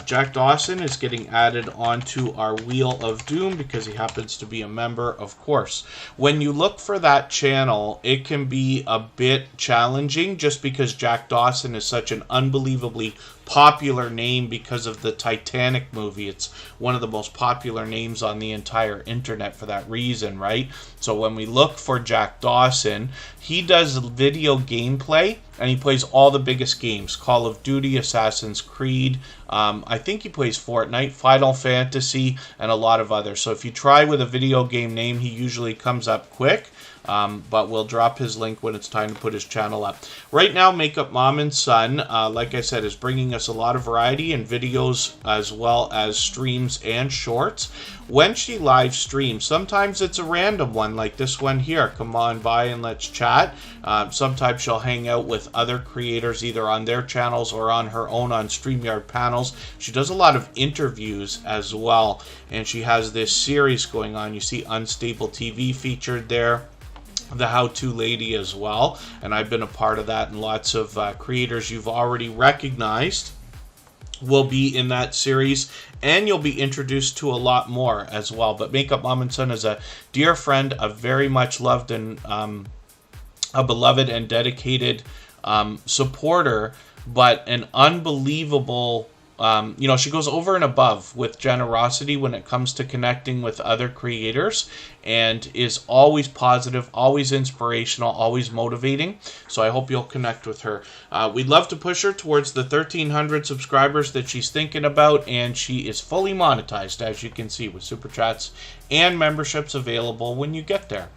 Jack Dawson is getting added onto our Wheel of Doom because he happens to be a member, of course. When you look for that channel, it can be a bit challenging just because Jack Dawson is such an unbelievably popular name because of the Titanic movie. It's one of the most popular names on the entire internet for that reason, right? So when we look for Jack Dawson, he does video gameplay and he plays all the biggest games. Call of Duty, Assassin's Creed, I think he plays Fortnite, Final Fantasy, and a lot of others. So if you try with a video game name, he usually comes up quick. But we'll drop his link when it's time to put his channel up. Right now, Makeup Mom and Son, like I said, is bringing us a lot of variety in videos as well as streams and shorts. When she live streams, sometimes it's a random one like this one here. Come on by and let's chat. Sometimes she'll hang out with other creators either on their channels or on her own on StreamYard panels. She does a lot of interviews as well, and she has this series going on. You see Unstable TV featured there, the How-To Lady as well, and I've been a part of that, and lots of creators you've already recognized will be in that series, and you'll be introduced to a lot more as well. But Makeup Mom and Son is a dear friend, a very much loved and a beloved and dedicated supporter, but an unbelievable she goes over and above with generosity when it comes to connecting with other creators, and is always positive, always inspirational, always motivating. So I hope you'll connect with her. We'd love to push her towards the 1,300 subscribers that she's thinking about, and she is fully monetized, as you can see, with Super Chats and memberships available when you get there.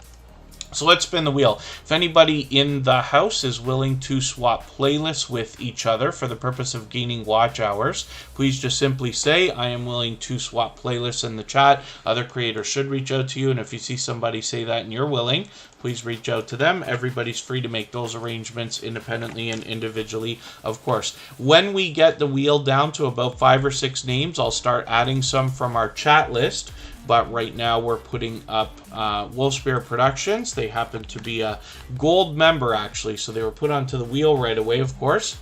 So let's spin the wheel. If anybody in the house is willing to swap playlists with each other for the purpose of gaining watch hours, please just simply say, I am willing to swap playlists in the chat. Other creators should reach out to you, and if you see somebody say that and you're willing, please reach out to them. Everybody's free to make those arrangements independently and individually, of course. When we get the wheel down to about 5 or 6 names, I'll start adding some from our chat list. But right now we're putting up Wolfspear Productions. They happen to be a gold member, actually, so they were put onto the wheel right away, of course.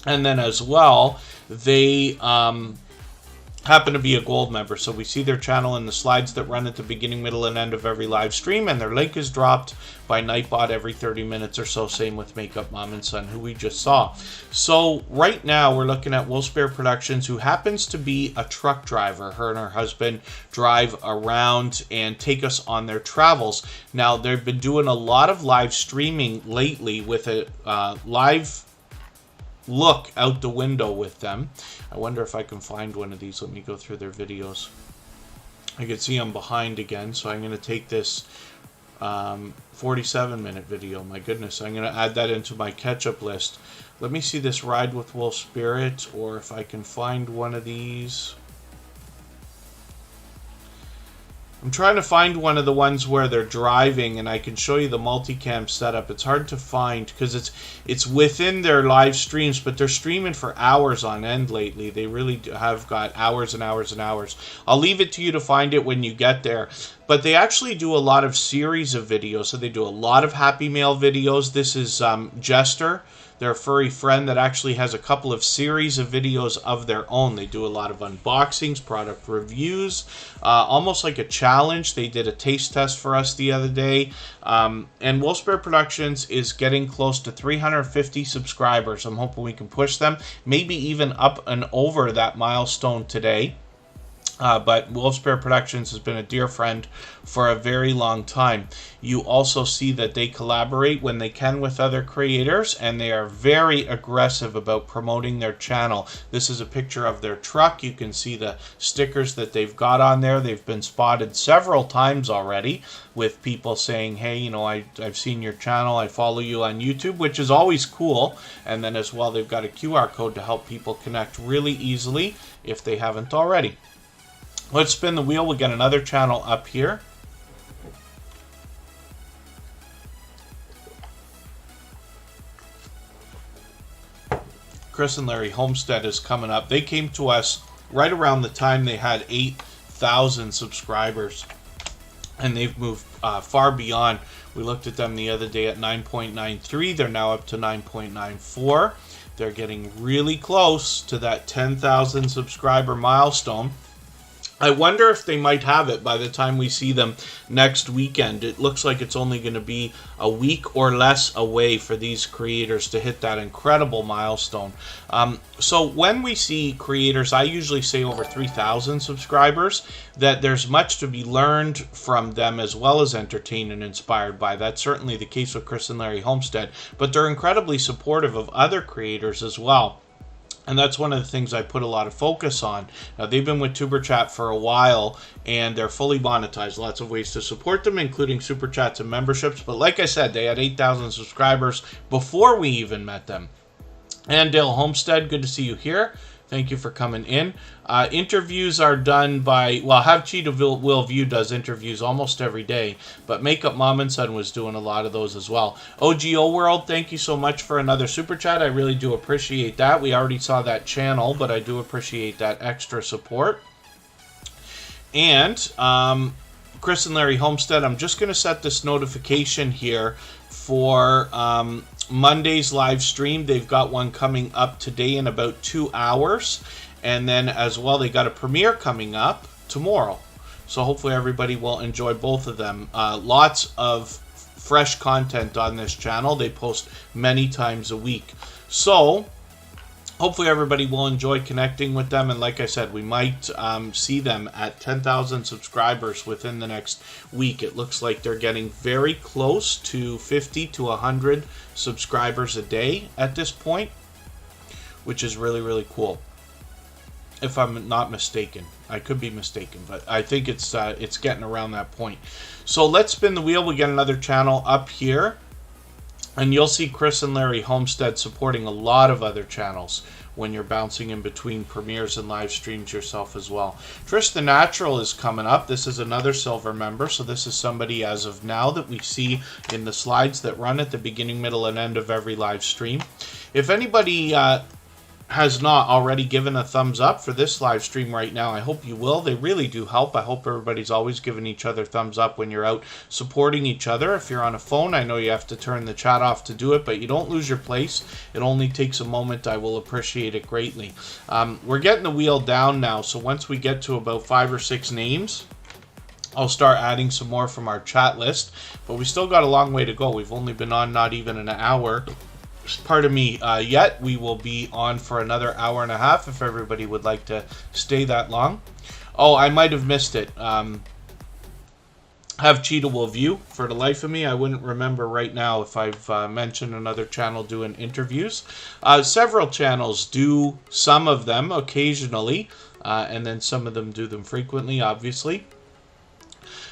And then as well, they happen to be a gold member, so we see their channel in the slides that run at the beginning, middle, and end of every live stream, and their link is dropped by Nightbot every 30 minutes or so. Same with Makeup Mom and Son, who we just saw. So right now we're looking at Wolfspear Productions, who happens to be a truck driver. Her and her husband drive around and take us on their travels. Now, they've been doing a lot of live streaming lately with a live look out the window with them. I wonder if I can find one of these. Let me go through their videos. I can see I'm behind again, so I'm going to take this 47-minute video. My goodness, I'm going to add that into my catch-up list. Let me see this Ride with Will Spirit, or if I can find one of these. I'm trying to find one of the ones where they're driving, and I can show you the multicam setup. It's hard to find because it's within their live streams, but they're streaming for hours on end lately. They really have got hours and hours and hours. I'll leave it to you to find it when you get there. But they actually do a lot of series of videos. So they do a lot of Happy Mail videos. This is Jester, their furry friend, that actually has a couple of series of videos of their own. They do a lot of unboxings, product reviews, almost like a challenge. They did a taste test for us the other day. And Will Spirit Productions is getting close to 350 subscribers. I'm hoping we can push them, maybe even up and over that milestone today. But Will Spirit Productions has been a dear friend for a very long time. You also see that they collaborate when they can with other creators, and they are very aggressive about promoting their channel. This is a picture of their truck. You can see the stickers that they've got on there. They've been spotted several times already with people saying, hey, you know, I've seen your channel, I follow you on YouTube, which is always cool. And then as well, they've got a QR code to help people connect really easily if they haven't already. Let's spin the wheel. We'll get another channel up here. Chris and Larry Homestead is coming up. They came to us right around the time they had 8,000 subscribers. And they've moved far beyond. We looked at them the other day at 9.93. They're now up to 9.94. They're getting really close to that 10,000 subscriber milestone. I wonder if they might have it by the time we see them next weekend. It looks like it's only going to be a week or less away for these creators to hit that incredible milestone. So when we see creators, I usually say over 3,000 subscribers, that there's much to be learned from them as well as entertained and inspired by. That's certainly the case with Chris and Larry Homestead, but they're incredibly supportive of other creators as well. And that's one of the things I put a lot of focus on. Now, they've been with Superchat for a while, and they're fully monetized. Lots of ways to support them, including Super Chats and memberships. But like I said, they had 8,000 subscribers before we even met them. And Dale Homestead, good to see you here. Thank you for coming in. Interviews are done by, well, Have Cheetah Will View does interviews almost every day, but Makeup Mom and Son was doing a lot of those as well. OGO World, thank you so much for another Super Chat. I really do appreciate that. We already saw that channel, but I do appreciate that extra support. And Chris and Larry Homestead, I'm just going to set this notification here for Monday's live stream. They've got one coming up today in about 2 hours. And then as well, they got a premiere coming up tomorrow. So hopefully everybody will enjoy both of them. Lots of fresh content on this channel. They post many times a week. So hopefully everybody will enjoy connecting with them. And like I said, we might see them at 10,000 subscribers within the next week. It looks like they're getting very close to 50 to 100 subscribers a day at this point, which is really, really cool. If I'm not mistaken. I could be mistaken, but I think it's getting around that point. So let's spin the wheel. We get another channel up here. And you'll see Chris and Larry Homestead supporting a lot of other channels when you're bouncing in between premieres and live streams yourself as well. Trish the Natural is coming up. This is another silver member. So this is somebody as of now that we see in the slides that run at the beginning, middle, and end of every live stream. If anybody has not already given a thumbs up for this live stream right now, I hope you will. They really do help. I hope everybody's always giving each other thumbs up when you're out supporting each other. If you're on a phone, I know you have to turn the chat off to do it, but you don't lose your place. It only takes a moment. I will appreciate it greatly. We're getting the wheel down now, so once we get to about 5 or 6 names, I'll start adding some more from our chat list, but we still got a long way to go. We've only been on not even an hour. Pardon me, yet. We will be on for another hour and a half if everybody would like to stay that long. Oh, I might have missed it. Have Cheetah Will View. For the life of me, I wouldn't remember right now if I've mentioned another channel doing interviews. Several channels do some of them occasionally, and then some of them do them frequently, obviously.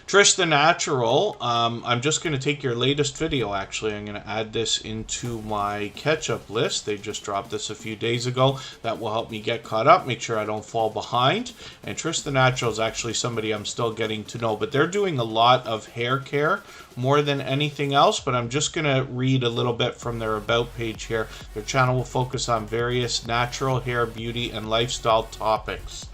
Trish the Natural, I'm just going to take your latest video, actually. I'm going to add this into my catch-up list. They just dropped this a few days ago. That will help me get caught up, make sure I don't fall behind. And Trish the Natural is actually somebody I'm still getting to know. But they're doing a lot of hair care more than anything else. But I'm just going to read a little bit from their About page here. Their channel will focus on various natural hair, beauty, and lifestyle topics.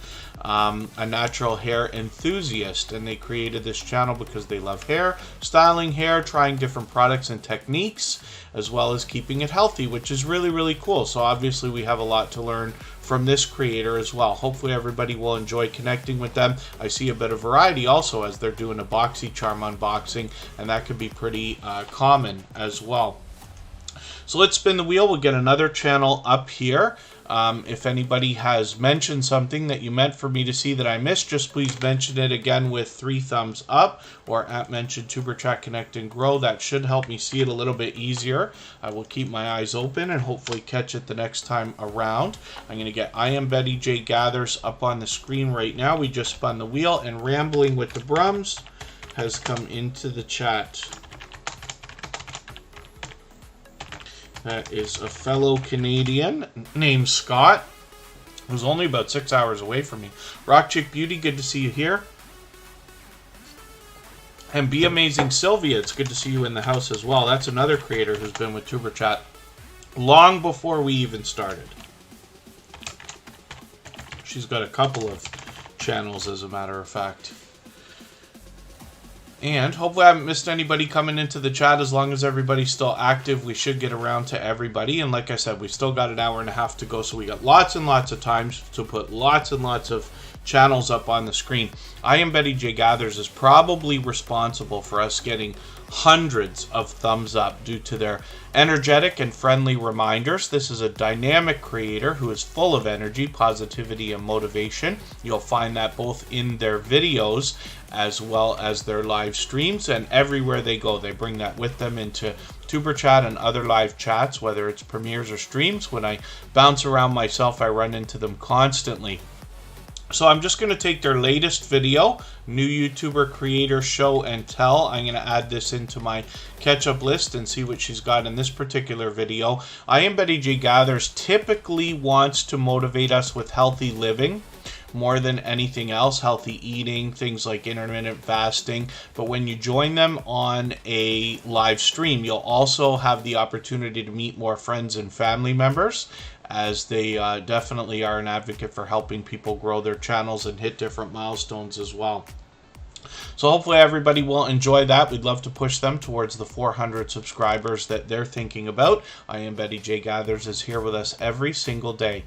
A natural hair enthusiast, and they created this channel because they love hair, styling hair, trying different products and techniques, as well as keeping it healthy, which is really, really cool. So obviously we have a lot to learn from this creator as well. Hopefully everybody will enjoy connecting with them. I see a bit of variety also as they're doing a BoxyCharm unboxing, and that could be pretty common as well. So let's spin the wheel. We'll get another channel up here. If anybody has mentioned something that you meant for me to see that I missed, just please mention it again with 3 thumbs up, or at mention Superchat Connect and Grow. That should help me see it a little bit easier. I will keep my eyes open and hopefully catch it the next time around. I'm going to get I Am Betty J Gathers up on the screen right now. We just spun the wheel, and Rambling with the Brums has come into the chat. That is a fellow Canadian named Scott, who's only about 6 hours away from me. Rock Chick Beauty, good to see you here. And Be Amazing Sylvia, it's good to see you in the house as well. That's another creator who's been with TuberChat long before we even started. She's got a couple of channels, as a matter of fact. And hopefully I haven't missed anybody coming into the chat. As long as everybody's still active, we should get around to everybody. And like I said, we've still got an hour and a half to go, so we got lots and lots of time to put lots and lots of channels up on the screen. I Am Betty J Gathers is probably responsible for us getting hundreds of thumbs up due to their energetic and friendly reminders. This is a dynamic creator who is full of energy, positivity, and motivation. You'll find that both in their videos as well as their live streams, and everywhere they go, they bring that with them into TuberChat and other live chats, whether it's premieres or streams. When I bounce around myself, I run into them constantly. So I'm just going to take their latest video, new YouTuber creator show and tell. I'm going to add this into my catch-up list and see what she's got in this particular video. I Am Betty J Gathers typically wants to motivate us with healthy living more than anything else, healthy eating, things like intermittent fasting. But when you join them on a live stream, you'll also have the opportunity to meet more friends and family members, as they definitely are an advocate for helping people grow their channels and hit different milestones as well. So hopefully everybody will enjoy that. We'd love to push them towards the 400 subscribers that they're thinking about. I Am Betty J Gathers is here with us every single day.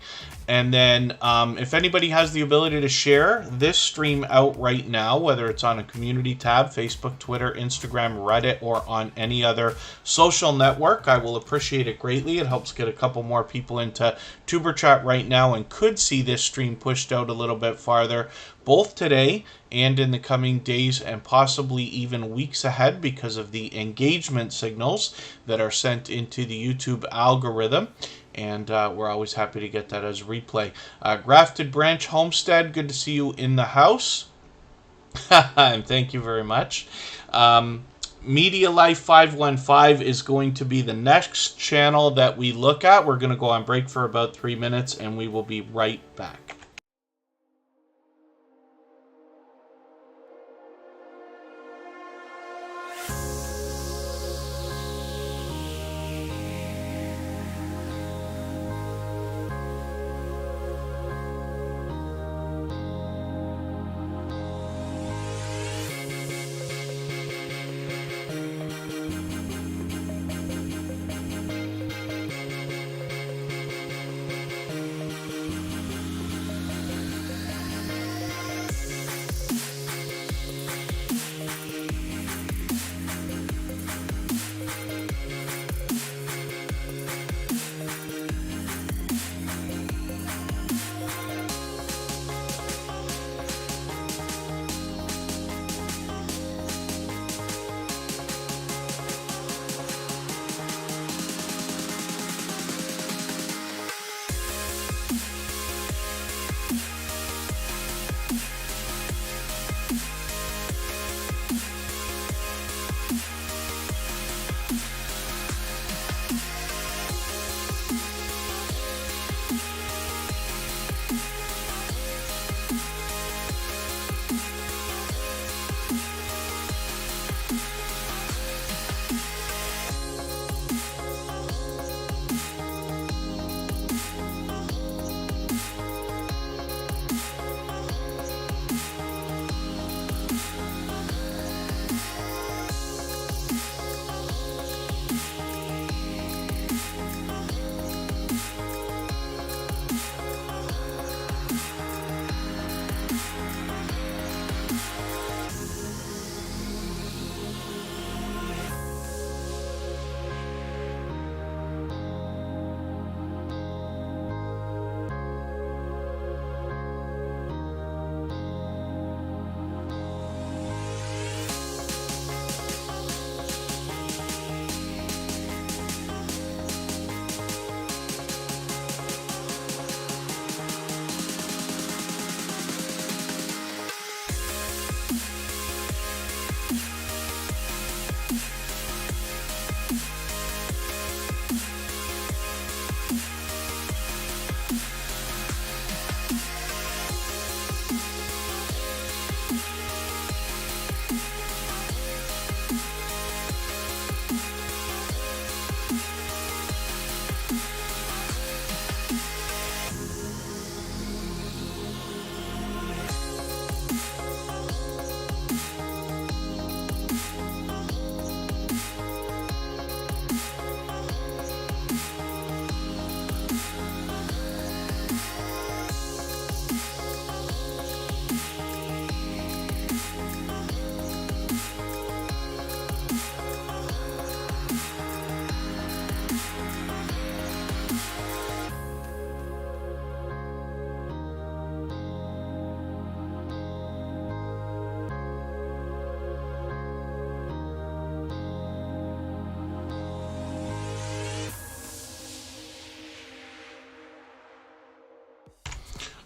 And then if anybody has the ability to share this stream out right now, whether it's on a community tab, Facebook, Twitter, Instagram, Reddit, or on any other social network, I will appreciate it greatly. It helps get a couple more people into TuberChat right now and could see this stream pushed out a little bit farther, both today and in the coming days and possibly even weeks ahead, because of the engagement signals that are sent into the YouTube algorithm. And we're always happy to get that as replay. Grafted Branch Homestead, good to see you in the house. And thank you very much. Media Life 515 is going to be the next channel that we look at. We're going to go on break for about 3 minutes, and we will be right back.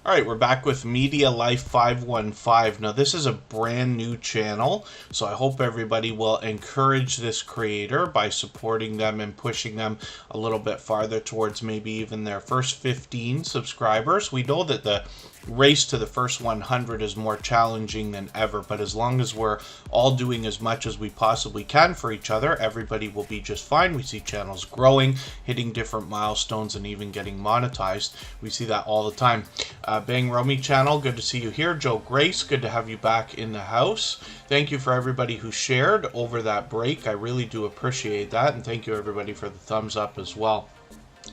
All right, we're back with Media Life 515. Now, this is a brand new channel, so I hope everybody will encourage this creator by supporting them and pushing them a little bit farther towards maybe even their first 15 subscribers. We know that the race to the first 100 is more challenging than ever, but as long as we're all doing as much as we possibly can for each other, everybody will be just fine. We see channels growing, hitting different milestones, and even getting monetized. We see that all the time. Bang Romy channel, good to see you here. Joe Grace, good to have you back in the house. Thank you for everybody who shared over that break. I really do appreciate that, and thank you everybody for the thumbs up as well.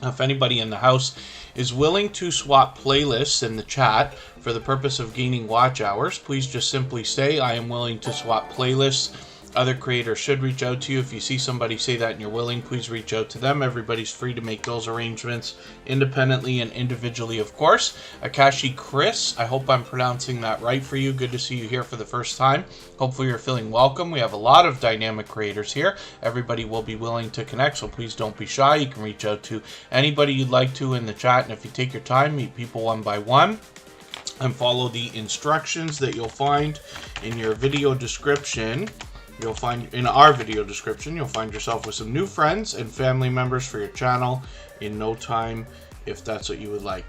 If anybody in the house is willing to swap playlists in the chat for the purpose of gaining watch hours, please just simply say, I am willing to swap playlists. Other creators should reach out to you. If you see somebody say that and you're willing, please reach out to them. Everybody's free to make those arrangements independently and individually, of course. Akashi Chris, I hope I'm pronouncing that right for you. Good to see you here for the first time. Hopefully you're feeling welcome. We have a lot of dynamic creators here. Everybody will be willing to connect, so please don't be shy. You can reach out to anybody you'd like to in the chat, and if you take your time, meet people one by one and follow the instructions that you'll find in your video description. You'll find in our video description, you'll find yourself with some new friends and family members for your channel in no time, if that's what you would like.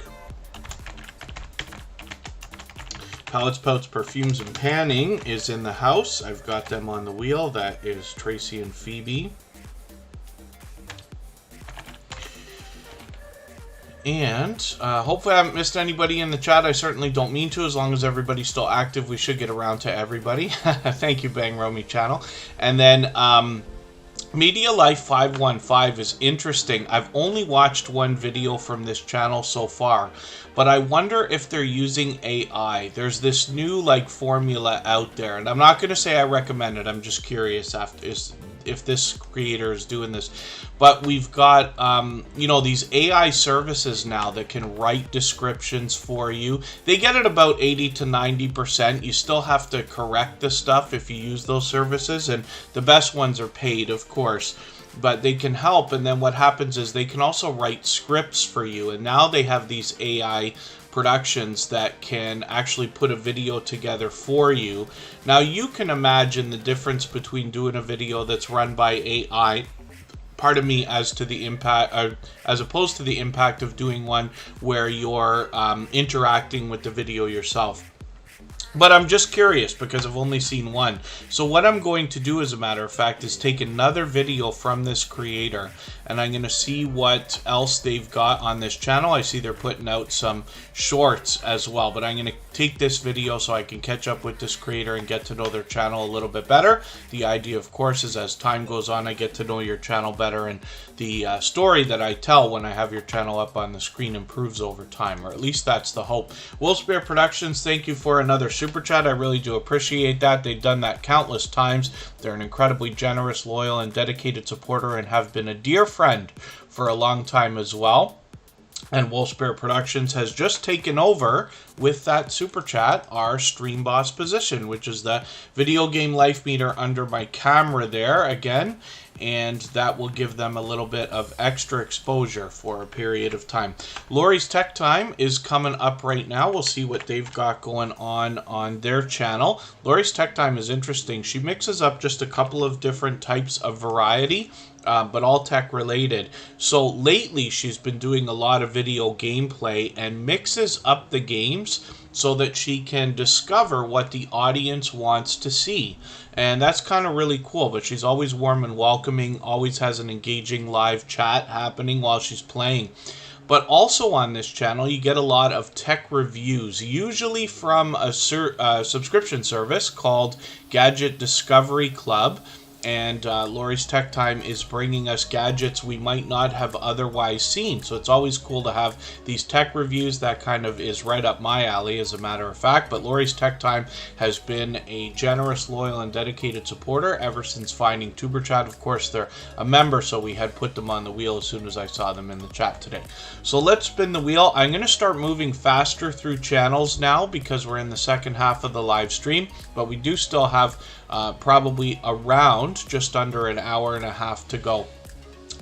Palettes, Pouts, Perfumes, and Panning is in the house. I've got them on the wheel. That is Tracy and Phoebe. And hopefully I haven't missed anybody in the chat. I certainly don't mean to. As long as everybody's still active, we should get around to everybody. Thank you, Bang Romy channel. And then Media Life 515 is interesting. I've only watched one video from this channel so far, but I wonder if they're using AI. There's this new formula out there, and I'm not going to say I recommend it. I'm just curious if this creator is doing this. But we've got, these AI services now that can write descriptions for you. They get it about 80 to 90%. You still have to correct the stuff if you use those services, and the best ones are paid, of course. But they can help, and then what happens is they can also write scripts for you. And now they have these AI productions that can actually put a video together for you. Now you can imagine the difference between doing a video that's run by AI, pardon me, as to the impact, as opposed to the impact of doing one where you're interacting with the video yourself. But I'm just curious because I've only seen one. So what I'm going to do, as a matter of fact, is take another video from this creator, and I'm going to see what else they've got on this channel. I see they're putting out some shorts as well, but I'm going to take this video so I can catch up with this creator and get to know their channel a little bit better. The idea, of course, is as time goes on, I get to know your channel better, and the story that I tell when I have your channel up on the screen improves over time, or at least that's the hope. Will Spear Productions, thank you for another super chat. I really do appreciate that. They've done that countless times. They're an incredibly generous, loyal, and dedicated supporter, and have been a dear friend for a long time as well. And Wolf Spirit Productions has just taken over with that super chat our stream boss position, which is the video game life meter under my camera there again. And that will give them a little bit of extra exposure for a period of time. Lori's Tech Time is coming up right now. We'll see what they've got going on their channel. Lori's Tech Time is interesting. She mixes up just a couple of different types of variety, but all tech related. So lately she's been doing a lot of video gameplay and mixes up the games so that she can discover what the audience wants to see. And that's kind of really cool, but she's always warm and welcoming, always has an engaging live chat happening while she's playing. But also on this channel, you get a lot of tech reviews, usually from a subscription service called Gadget Discovery Club. And Lori's Tech Time is bringing us gadgets we might not have otherwise seen. So it's always cool to have these tech reviews. That kind of is right up my alley, as a matter of fact. But Lori's Tech Time has been a generous, loyal, and dedicated supporter ever since finding Superchat. Of course, they're a member, so we had put them on the wheel as soon as I saw them in the chat today. So let's spin the wheel. I'm going to start moving faster through channels now because we're in the second half of the live stream. But we do still have probably around just under an hour and a half to go.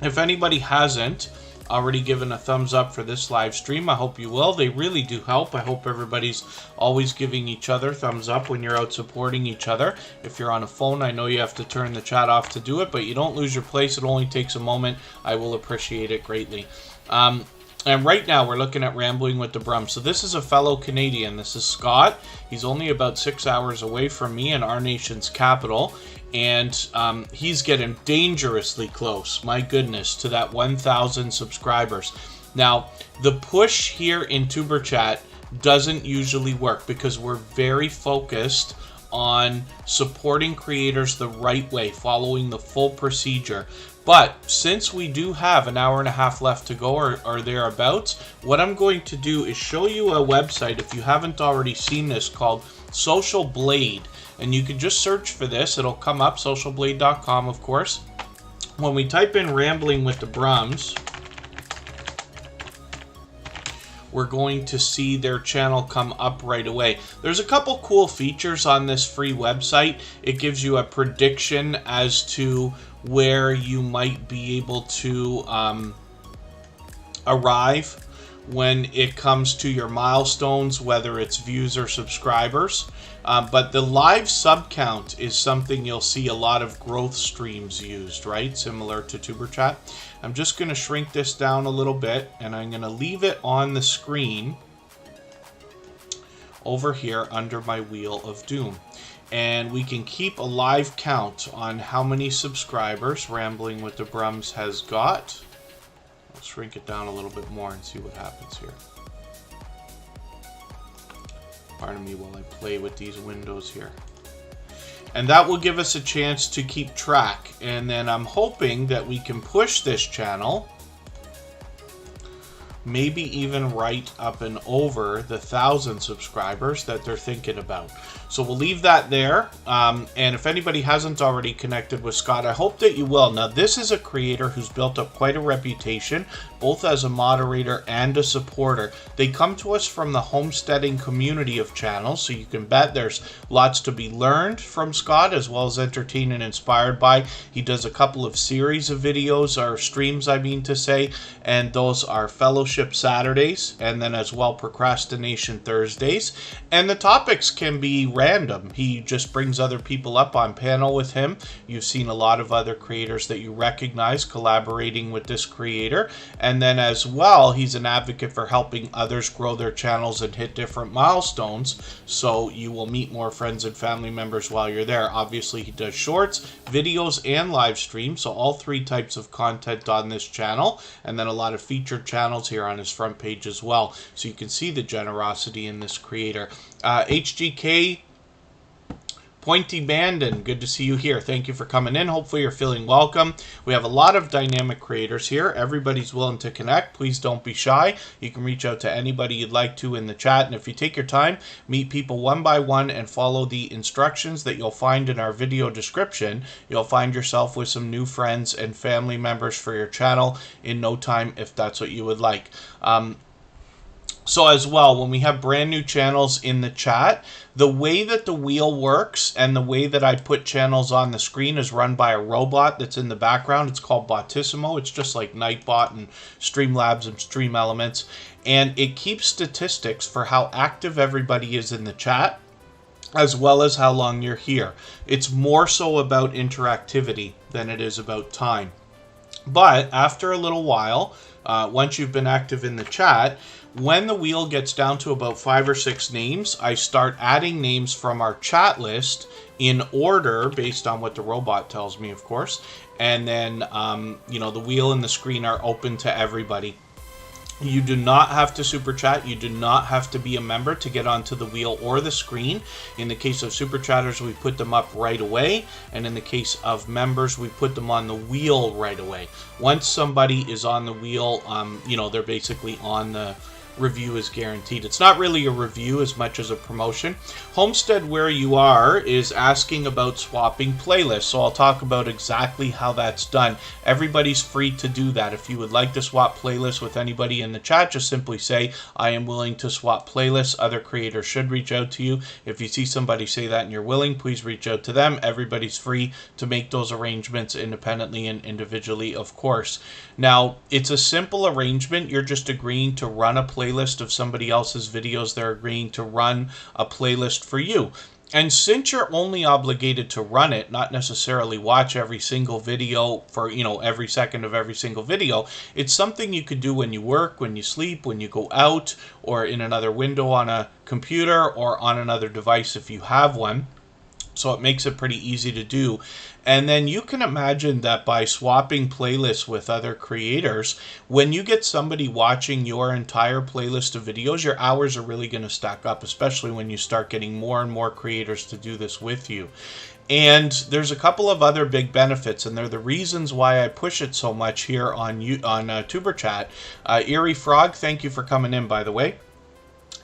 If anybody hasn't already given a thumbs up for this live stream. I hope you will. They really do help. I hope everybody's always giving each other thumbs up when you're out supporting each other. If you're on a phone, I know you have to turn the chat off to do it, but you don't lose your place. It only takes a moment. I will appreciate it greatly. And right now we're looking at Rambling with the Brum. So this is a fellow Canadian. This is Scott. He's only about 6 hours away from me in our nation's capital. And he's getting dangerously close, my goodness, to that 1,000 subscribers. Now, the push here in Superchat doesn't usually work because we're very focused on supporting creators the right way, following the full procedure. But since we do have an hour and a half left to go or thereabouts, what I'm going to do is show you a website, if you haven't already seen this, called Social Blade. And you can just search for this. It'll come up, socialblade.com, of course. When we type in Rambling with the Brums, we're going to see their channel come up right away. There's a couple cool features on this free website. It gives you a prediction as to where you might be able to arrive when it comes to your milestones, whether it's views or subscribers. But the live sub count is something you'll see a lot of growth streams used, right? Similar to Superchat. I'm just going to shrink this down a little bit, and I'm going to leave it on the screen over here under my Wheel of Doom. And we can keep a live count on how many subscribers Rambling with the Brums has got. I'll shrink it down a little bit more and see what happens here. Pardon me while I play with these windows here. And that will give us a chance to keep track. And then I'm hoping that we can push this channel maybe even right up and over the 1,000 subscribers that they're thinking about. So we'll leave that there. And if anybody hasn't already connected with Scott, I hope that you will. Now, this is a creator who's built up quite a reputation, both as a moderator and a supporter. They come to us from the homesteading community of channels, so you can bet there's lots to be learned from Scott, as well as entertained and inspired by. He does a couple of series of videos, or streams, I mean to say, and those are Fellowship Saturdays, and then as well Procrastination Thursdays. And the topics can be random. He just brings other people up on panel with him. You've seen a lot of other creators that you recognize collaborating with this creator. And then as well, he's an advocate for helping others grow their channels and hit different milestones, so you will meet more friends and family members while you're there. Obviously, he does shorts, videos, and live streams, so all three types of content on this channel, and then a lot of featured channels here on his front page as well, so you can see the generosity in this creator. HGK Pointy Bandon, good to see you here. Thank you for coming in. Hopefully you're feeling welcome. We have a lot of dynamic creators here. Everybody's willing to connect. Please don't be shy. You can reach out to anybody you'd like to in the chat. And if you take your time, meet people one by one and follow the instructions that you'll find in our video description, you'll find yourself with some new friends and family members for your channel in no time, if that's what you would like. So as well, when we have brand new channels in the chat, the way that the wheel works and the way that I put channels on the screen is run by a robot that's in the background. It's called Botissimo. It's just like Nightbot and Streamlabs and Stream Elements. And it keeps statistics for how active everybody is in the chat, as well as how long you're here. It's more so about interactivity than it is about time. But after a little while, once you've been active in the chat, when the wheel gets down to about 5 or 6 names, I start adding names from our chat list in order based on what the robot tells me, of course. And then, you know, the wheel and the screen are open to everybody. You do not have to super chat. You do not have to be a member to get onto the wheel or the screen. In the case of super chatters, we put them up right away. And in the case of members, we put them on the wheel right away. Once somebody is on the wheel, you know, they're basically on the review is guaranteed. It's not really a review as much as a promotion. Homestead Where You Are is asking about swapping playlists, so I'll talk about exactly how that's done. Everybody's free to do that. If you would like to swap playlists with anybody in the chat, just simply say, I am willing to swap playlists. Other creators should reach out to you. If you see somebody say that and you're willing, please reach out to them. Everybody's free to make those arrangements independently and individually, of course. Now, it's a simple arrangement. You're just agreeing to run a playlist of somebody else's videos. They're agreeing to run a playlist for you. And since you're only obligated to run it, not necessarily watch every single video for, every second of every single video, it's something you could do when you work, when you sleep, when you go out, or in another window on a computer or on another device if you have one. So it makes it pretty easy to do. And then you can imagine that by swapping playlists with other creators, when you get somebody watching your entire playlist of videos, your hours are really going to stack up, especially when you start getting more and more creators to do this with you. And there's a couple of other big benefits, and they're the reasons why I push it so much here on Superchat. Eerie Frog, thank you for coming in, by the way.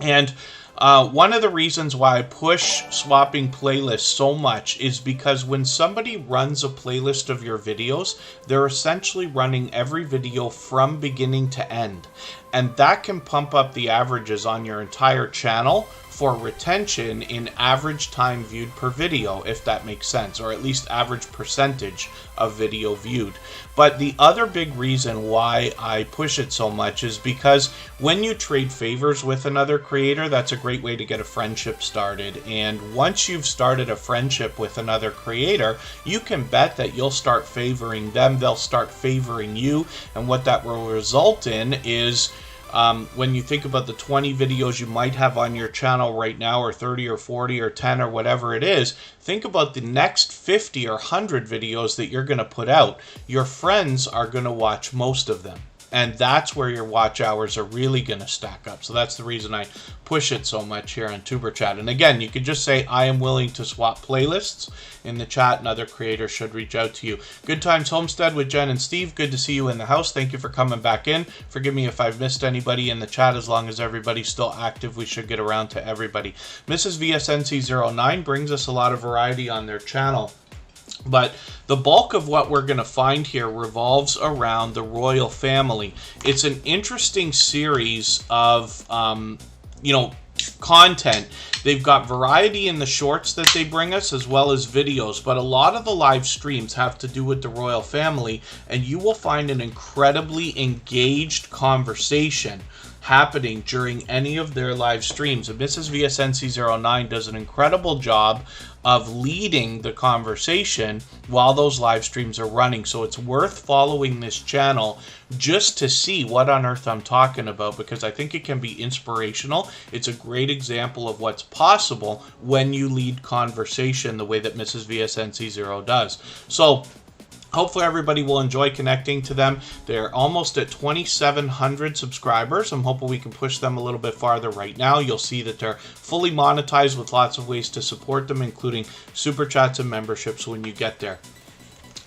And one of the reasons why I push swapping playlists so much is because when somebody runs a playlist of your videos, they're essentially running every video from beginning to end. And that can pump up the averages on your entire channel for retention in average time viewed per video, if that makes sense, or at least average percentage of video viewed. But the other big reason why I push it so much is because when you trade favors with another creator, that's a great way to get a friendship started. And once you've started a friendship with another creator, you can bet that you'll start favoring them, they'll start favoring you, and what that will result in is when you think about the 20 videos you might have on your channel right now, or 30 or 40 or 10 or whatever it is, think about the next 50 or 100 videos that you're going to put out. Your friends are going to watch most of them. And that's where your watch hours are really going to stack up. So that's the reason I push it so much here on Superchat. And again, you could just say, I am willing to swap playlists in the chat, and other creators should reach out to you. Good Times Homestead with Jen and Steve. Good to see you in the house. Thank you for coming back in. Forgive me if I've missed anybody in the chat. As long as everybody's still active, we should get around to everybody. Mrs. VSNC09 brings us a lot of variety on their channel. But the bulk of what we're going to find here revolves around the royal family. It's an interesting series of, content. They've got variety in the shorts that they bring us, as well as videos, but a lot of the live streams have to do with the royal family, and you will find an incredibly engaged conversation happening during any of their live streams. And Mrs. VSNC09 does an incredible job of leading the conversation while those live streams are running. So it's worth following this channel just to see what on earth I'm talking about, because I think it can be inspirational. It's a great example of what's possible when you lead conversation the way that Mrs. VSNC0 does. So hopefully everybody will enjoy connecting to them. They're almost at 2,700 subscribers. I'm hoping we can push them a little bit farther right now. You'll see that they're fully monetized with lots of ways to support them, including super chats and memberships when you get there.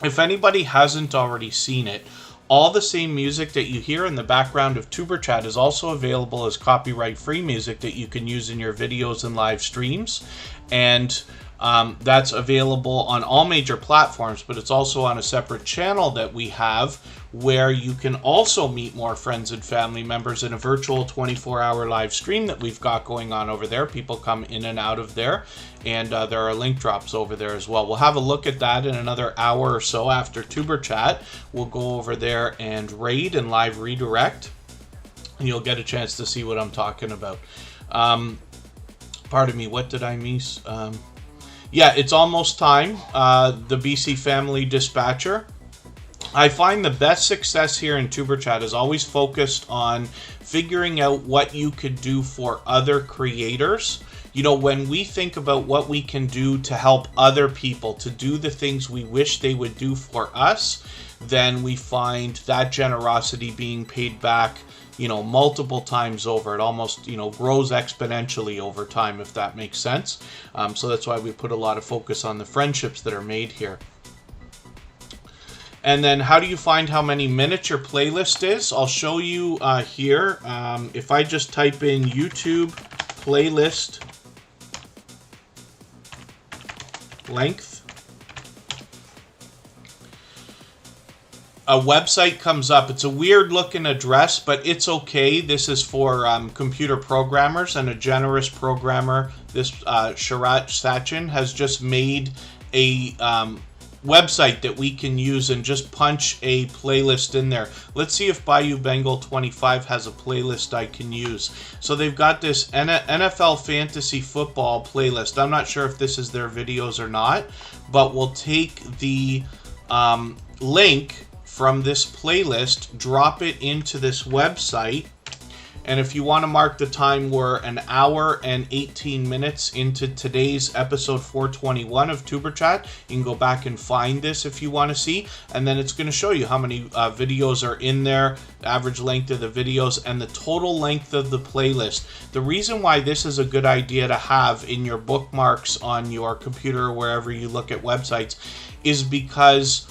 If anybody hasn't already seen it, all the same music that you hear in the background of Superchat is also available as copyright-free music that you can use in your videos and live streams. And that's available on all major platforms, but it's also on a separate channel that we have where you can also meet more friends and family members in a virtual 24-hour live stream that we've got going on over there. People come in and out of there, and there are link drops over there as well. We'll have a look at that in another hour or so after Tuber Chat. We'll go over there and raid and live redirect, and you'll get a chance to see what I'm talking about. Pardon me, what did I miss? Yeah, it's almost time. The BC Family Dispatcher. I find the best success here in Tuber Chat is always focused on figuring out what you could do for other creators. You know, when we think about what we can do to help other people, to do the things we wish they would do for us, then we find that generosity being paid back, you know, multiple times over. It almost, you know, grows exponentially over time, if that makes sense. So that's why we put a lot of focus on the friendships that are made here. And then how do you find how many minutes your playlist is? I'll show you here. If I just type in YouTube playlist length, a website comes up. It's a weird looking address, but it's okay. This is for computer programmers, and a generous programmer, this Sharat Sachin, has just made a website that we can use and just punch a playlist in there. Let's see if Bayou Bengal 25 has a playlist I can use. So they've got this NFL fantasy football playlist. I'm not sure if this is their videos or not, but we'll take the link from this playlist, drop it into this website, and if you want to mark the time, we're an hour and 18 minutes into today's episode 421 of Superchat. You can go back and find this if you want to see, and then it's going to show you how many videos are in there, the average length of the videos, and the total length of the playlist. The reason why this is a good idea to have in your bookmarks on your computer or wherever you look at websites is because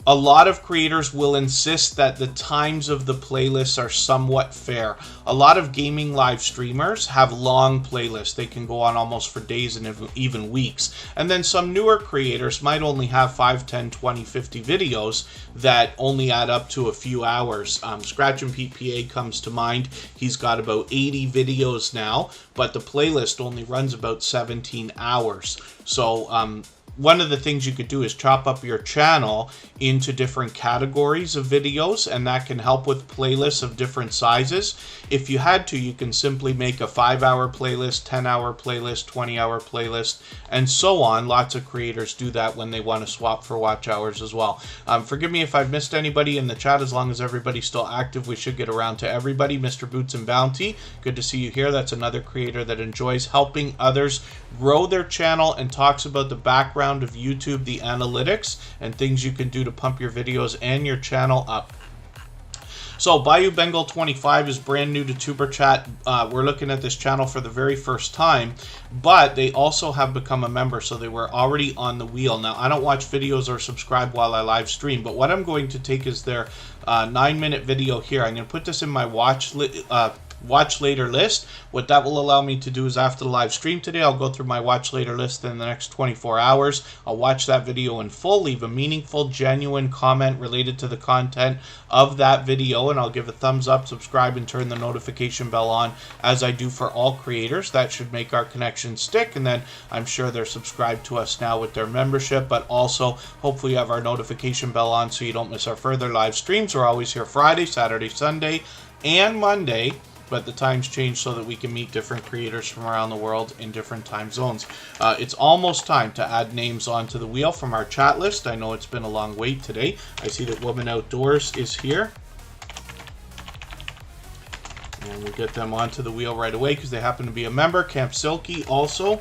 a lot of creators will insist that the times of the playlists are somewhat fair. A lot of gaming live streamers have long playlists. They can go on almost for days and even weeks. And then some newer creators might only have 5, 10, 20, 50 videos that only add up to a few hours. Scratch and PPA comes to mind. He's got about 80 videos now, but the playlist only runs about 17 hours. So, one of the things you could do is chop up your channel into different categories of videos, and that can help with playlists of different sizes. If you had to, you can simply make a 5-hour playlist, 10-hour playlist, 20-hour playlist, and so on. Lots of creators do that when they want to swap for watch hours as well. Forgive me if I've missed anybody in the chat. As long as everybody's still active, we should get around to everybody. Mr. Boots and Bounty, good to see you here. That's another creator that enjoys helping others grow their channel and talks about the background of YouTube, the analytics, and things you can do to pump your videos and your channel up. So Bayou Bengal 25 is brand new to Superchat. We're looking at this channel for the very first time, but they also have become a member, so they were already on the wheel. Now, I don't watch videos or subscribe while I live stream, but what I'm going to take is their 9-minute video here. I'm going to put this in my watch later list. What that will allow me to do is after the live stream today, I'll go through my watch later list in the next 24 hours. I'll watch that video in full, leave a meaningful, genuine comment related to the content of that video, and I'll give a thumbs up, subscribe, and turn the notification bell on as I do for all creators. That should make our connection stick, and then I'm sure they're subscribed to us now with their membership, but also hopefully you have our notification bell on so you don't miss our further live streams. We're always here Friday, Saturday, Sunday, and Monday, but the times change so that we can meet different creators from around the world in different time zones. It's almost time to add names onto the wheel from our chat list. I know it's been a long wait today. I see that Woman Outdoors is here. And we'll get them onto the wheel right away because they happen to be a member. Camp Silky also.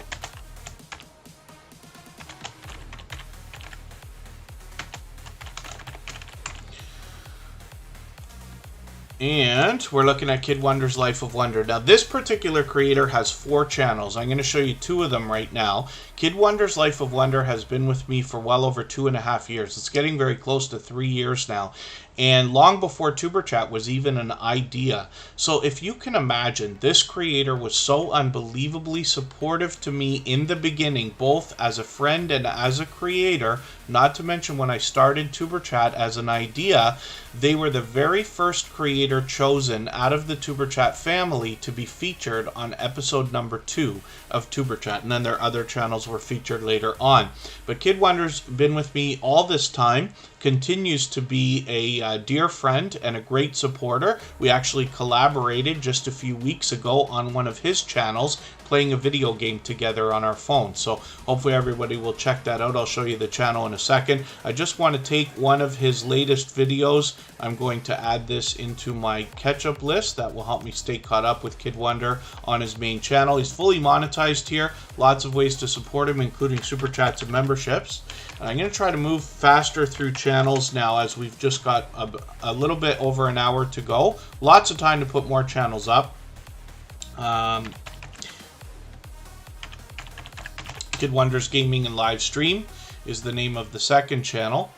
And we're looking at Kid Wonder's Life of Wonder. Now, this particular creator has 4 channels. I'm going to show you 2 of them right now. Kid Wonder's Life of Wonder has been with me for well over 2.5 years. It's getting very close to 3 years now. And long before Superchat was even an idea. So if you can imagine, this creator was so unbelievably supportive to me in the beginning, both as a friend and as a creator, not to mention when I started Superchat as an idea. They were the very first creator chosen out of the Superchat family to be featured on episode number 2 of Superchat. And then their other channels were featured later on. But Kid Wonder's been with me all this time, continues to be a dear friend and a great supporter. We actually collaborated just a few weeks ago on one of his channels, playing a video game together on our phone. So hopefully everybody will check that out. I'll show you the channel in a second. I just want to take one of his latest videos. I'm going to add this into my catch-up list. That will help me stay caught up with Kid Wonder on his main channel. He's fully monetized here. Lots of ways to support him, including super chats and memberships. And I'm going to try to move faster through channels now, as we've just got a little bit over an hour to go. Lots of time to put more channels up. Kid Wonder's Gaming and Live Stream is the name of the second channel.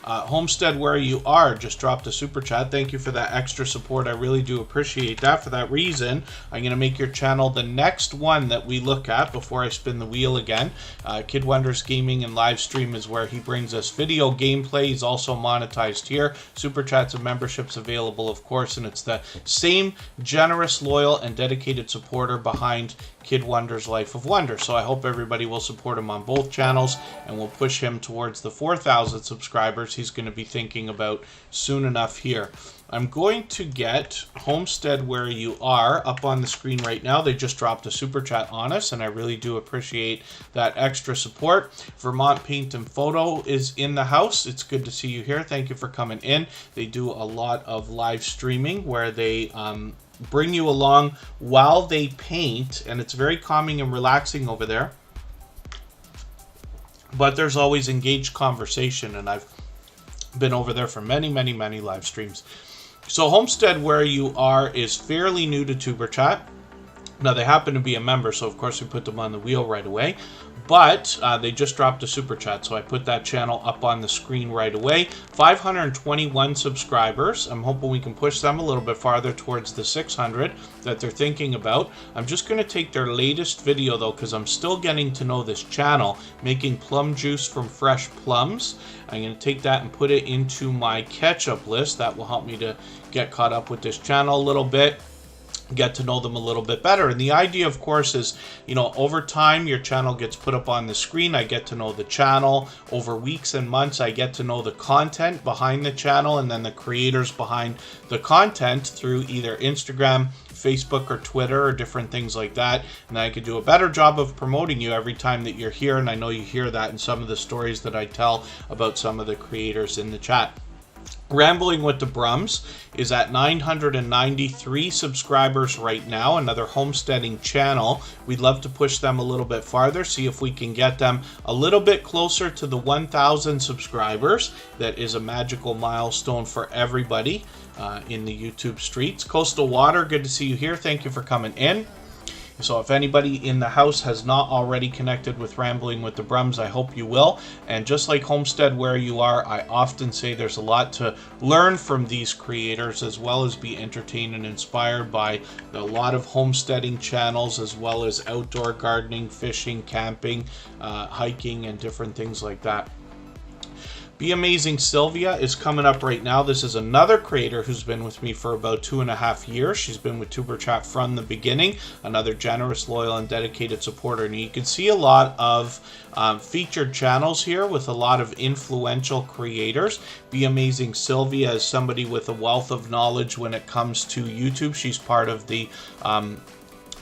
Homestead, where you are, just dropped a super chat. Thank you for that extra support. I really do appreciate that. For that reason, I'm going to make your channel the next one that we look at before I spin the wheel again. Kid Wonders Gaming and Live Stream is where he brings us video gameplay. He's also monetized here. Super chats and memberships available, of course, and it's the same generous, loyal, and dedicated supporter behind Kid Wonders Life of Wonder. So I hope everybody will support him on both channels, and we'll push him towards the 4,000 subscribers he's going to be thinking about soon enough here. I'm going to get Homestead Where You Are up on the screen right now. They just dropped a super chat on us, and I really do appreciate that extra support. Vermont Paint and Photo is in the house. It's good to see you here. Thank you for coming in. They do a lot of live streaming where they bring you along while they paint, and it's very calming and relaxing over there. But there's always engaged conversation, and I've been over there for many, many, many live streams. So Homestead Where You Are is fairly new to Tuber Chat. Now, they happen to be a member, so of course we put them on the wheel right away. But they just dropped a super chat, so I put that channel up on the screen right away. 521 subscribers. I'm hoping we can push them a little bit farther towards the 600 that they're thinking about. I'm just going to take their latest video, though, because I'm still getting to know this channel, making plum juice from fresh plums. I'm going to take that and put it into my catch-up list. That will help me to get caught up with this channel a little bit, get to know them a little bit better. And the idea, of course, is, you know, over time your channel gets put up on the screen. I get to know the channel. Over weeks and months, I get to know the content behind the channel and then the creators behind the content through either Instagram, Facebook, or Twitter, or different things like that. And I could do a better job of promoting you every time that you're here, and I know you hear that in some of the stories that I tell about some of the creators in the chat. Rambling with the Brums is at 993 subscribers right now, another homesteading channel. We'd love to push them a little bit farther, see if we can get them a little bit closer to the 1,000 subscribers. That is a magical milestone for everybody in the YouTube streets. Coastal Water, good to see you here. Thank you for coming in. So if anybody in the house has not already connected with Rambling with the Brums, I hope you will. And just like Homestead Where You Are, I often say there's a lot to learn from these creators, as well as be entertained and inspired by a lot of homesteading channels, as well as outdoor gardening, fishing, camping, hiking, and different things like that. Be Amazing Sylvia is coming up right now. This is another creator who's been with me for about 2.5 years. She's been with Tuber Chat from the beginning. Another generous, loyal, and dedicated supporter. And you can see a lot of featured channels here with a lot of influential creators. Be Amazing Sylvia is somebody with a wealth of knowledge when it comes to YouTube. She's part of the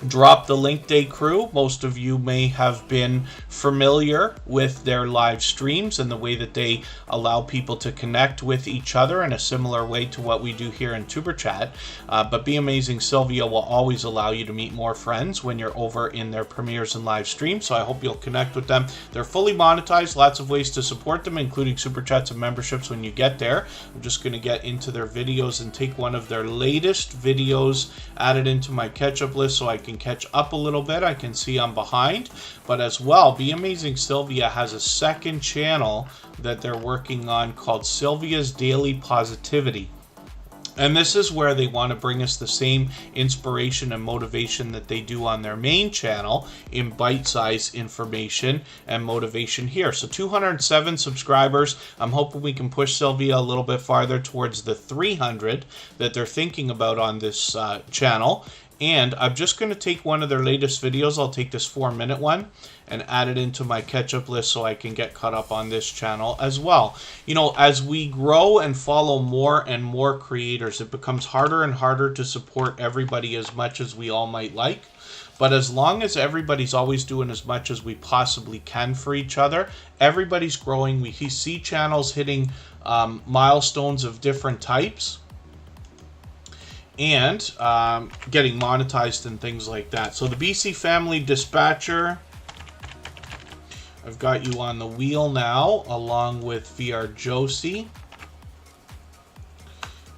Drop the Link Day crew. Most of you may have been familiar with their live streams and the way that they allow people to connect with each other in a similar way to what we do here in Tuber Chat. But Be Amazing Sylvia will always allow you to meet more friends when you're over in their premieres and live streams, so I hope you'll connect with them. They're fully monetized, lots of ways to support them, including super chats and memberships when you get there. I'm just going to get into their videos and take one of their latest videos, add it into my catch-up list so I can catch up a little bit. I can see I'm behind, but as well, Be Amazing Sylvia has a second channel that they're working on called Sylvia's Daily Positivity. And this is where they want to bring us the same inspiration and motivation that they do on their main channel in bite-sized information and motivation here. So 207 subscribers. I'm hoping we can push Sylvia a little bit farther towards the 300 that they're thinking about on this channel. And I'm just going to take one of their latest videos. I'll take this 4-minute one and add it into my catch-up list so I can get caught up on this channel as well. You know, as we grow and follow more and more creators, it becomes harder and harder to support everybody as much as we all might like. But as long as everybody's always doing as much as we possibly can for each other, everybody's growing. We see channels hitting milestones of different types and getting monetized and things like that. So the BC Family Dispatcher, I've got you on the wheel now, along with VR Josie.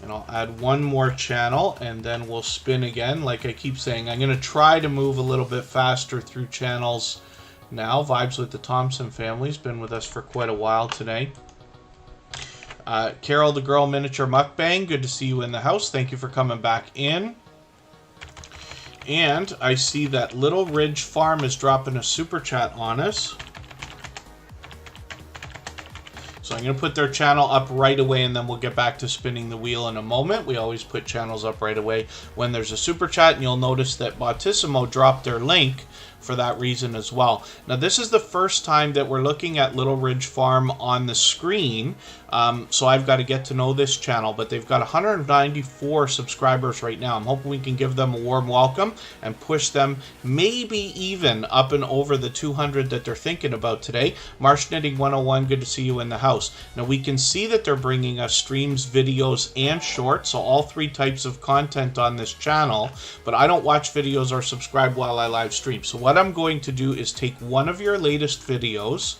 And I'll add one more channel, and then we'll spin again. Like I keep saying, I'm going to try to move a little bit faster through channels now. Vibes with the Thompson Family's been with us for quite a while today. Carol the Girl Miniature Mukbang, good to see you in the house. Thank you for coming back in. And I see that Little Ridge Farm is dropping a super chat on us. So I'm going to put their channel up right away, and then we'll get back to spinning the wheel in a moment. We always put channels up right away when there's a super chat, and you'll notice that Bautissimo dropped their link for that reason as well. Now, this is the first time that we're looking at Little Ridge Farm on the screen, so I've got to get to know this channel, but they've got 194 subscribers right now. I'm hoping we can give them a warm welcome and push them maybe even up and over the 200 that they're thinking about today. Marsh Knitting 101, good to see you in the house. Now, we can see that they're bringing us streams, videos, and shorts, so all three types of content on this channel, but I don't watch videos or subscribe while I live stream. So what I'm going to do is take one of your latest videos,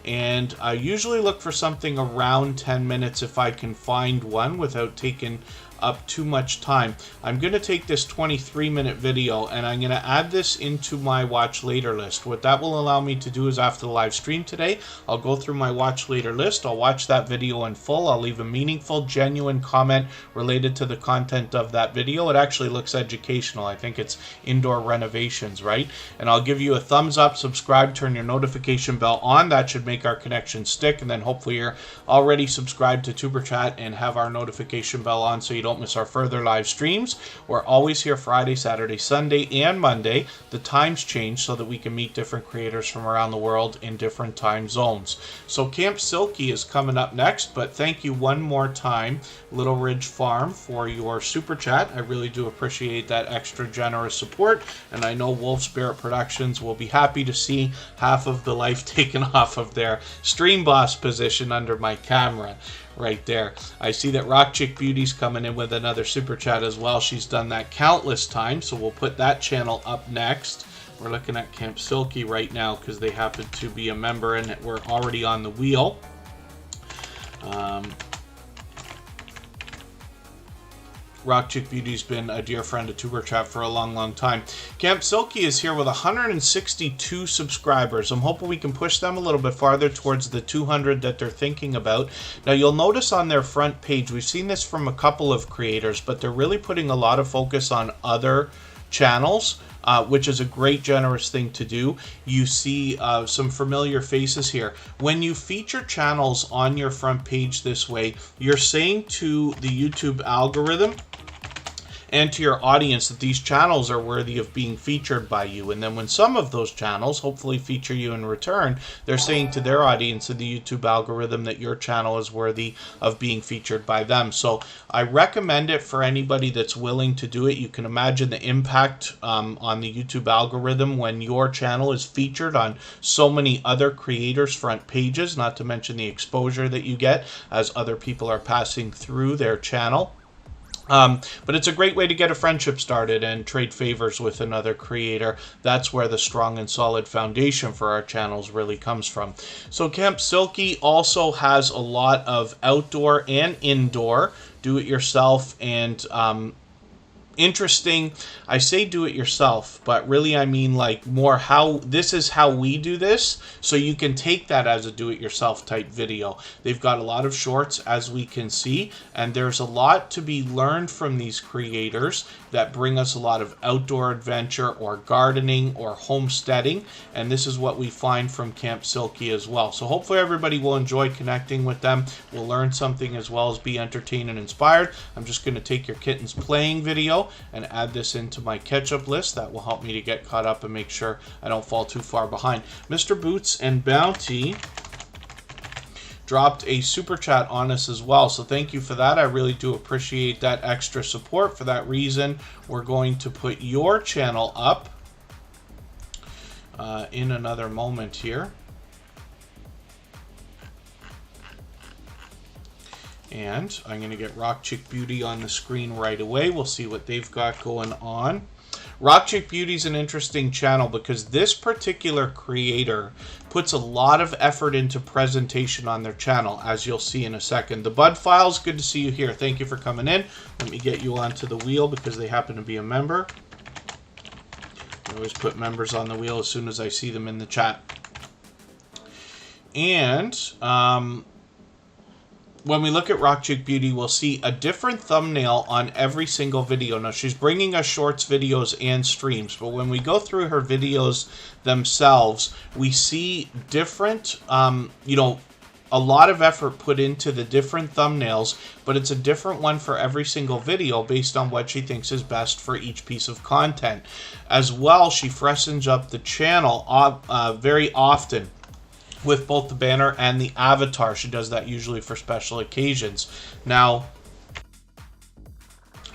and I usually look for something around 10 minutes if I can find one without taking up too much time. I'm going to take this 23-minute video and I'm going to add this into my watch later list. What that will allow me to do is after the live stream today, I'll go through my watch later list. I'll watch that video in full. I'll leave a meaningful, genuine comment related to the content of that video. It actually looks educational. I think it's indoor renovations, right? And I'll give you a thumbs up, subscribe, turn your notification bell on. That should make our connection stick. And then hopefully you're already subscribed to Superchat and have our notification bell on so you don't miss our further live streams. We're always here Friday, Saturday, Sunday, and Monday. The times change so that we can meet different creators from around the world in different time zones. So Camp Silky is coming up next, but thank you one more time, Little Ridge Farm, for your super chat. I really do appreciate that extra generous support, and I know Wolf Spirit Productions will be happy to see half of the life taken off of their stream boss position under my camera right there. I see that Rock Chick Beauty's coming in with another super chat as well. She's done that countless times, so we'll put that channel up next. We're looking at Camp Silky right now because they happen to be a member and we're already on the wheel. Rock Chick Beauty's been a dear friend of Superchat for a long, long time. Camp Silky is here with 162 subscribers. I'm hoping we can push them a little bit farther towards the 200 that they're thinking about. Now, you'll notice on their front page, we've seen this from a couple of creators, but they're really putting a lot of focus on other channels, which is a great, generous thing to do. You see some familiar faces here. When you feature channels on your front page this way, you're saying to the YouTube algorithm and to your audience that these channels are worthy of being featured by you. And then when some of those channels hopefully feature you in return, they're saying to their audience and the YouTube algorithm that your channel is worthy of being featured by them. So I recommend it for anybody that's willing to do it. You can imagine the impact on the YouTube algorithm when your channel is featured on so many other creators' front pages, not to mention the exposure that you get as other people are passing through their channel. But it's a great way to get a friendship started and trade favors with another creator. That's where the strong and solid foundation for our channels really comes from. So Camp Silky also has a lot of outdoor and indoor do-it-yourself and interesting. I say do it yourself, but really I mean like more how this is how we do this, so you can take that as a do it yourself type video. They've got a lot of shorts, as we can see, and there's a lot to be learned from these creators that bring us a lot of outdoor adventure or gardening or homesteading, and this is what we find from Camp Silky as well. So hopefully everybody will enjoy connecting with them. We'll learn something as well as be entertained and inspired. I'm just going to take your kittens playing video and add this into my catch-up list. That will help me to get caught up and make sure I don't fall too far behind. Mr. Boots and Bounty dropped a super chat on us as well, so thank you for that. I really do appreciate that extra support. For that reason, we're going to put your channel up in another moment here. And I'm going to get Rock Chick Beauty on the screen right away. We'll see what they've got going on. Rock Chick Beauty is an interesting channel because this particular creator puts a lot of effort into presentation on their channel, as you'll see in a second. The Bud Files, good to see you here. Thank you for coming in. Let me get you onto the wheel because they happen to be a member. I always put members on the wheel as soon as I see them in the chat. And when we look at Rock Chick Beauty, we'll see a different thumbnail on every single video. Now, she's bringing us shorts, videos, and streams, but when we go through her videos themselves, we see different, a lot of effort put into the different thumbnails, but it's a different one for every single video based on what she thinks is best for each piece of content. As well, she freshens up the channel very often with both the banner and the avatar. She does that usually for special occasions. Now,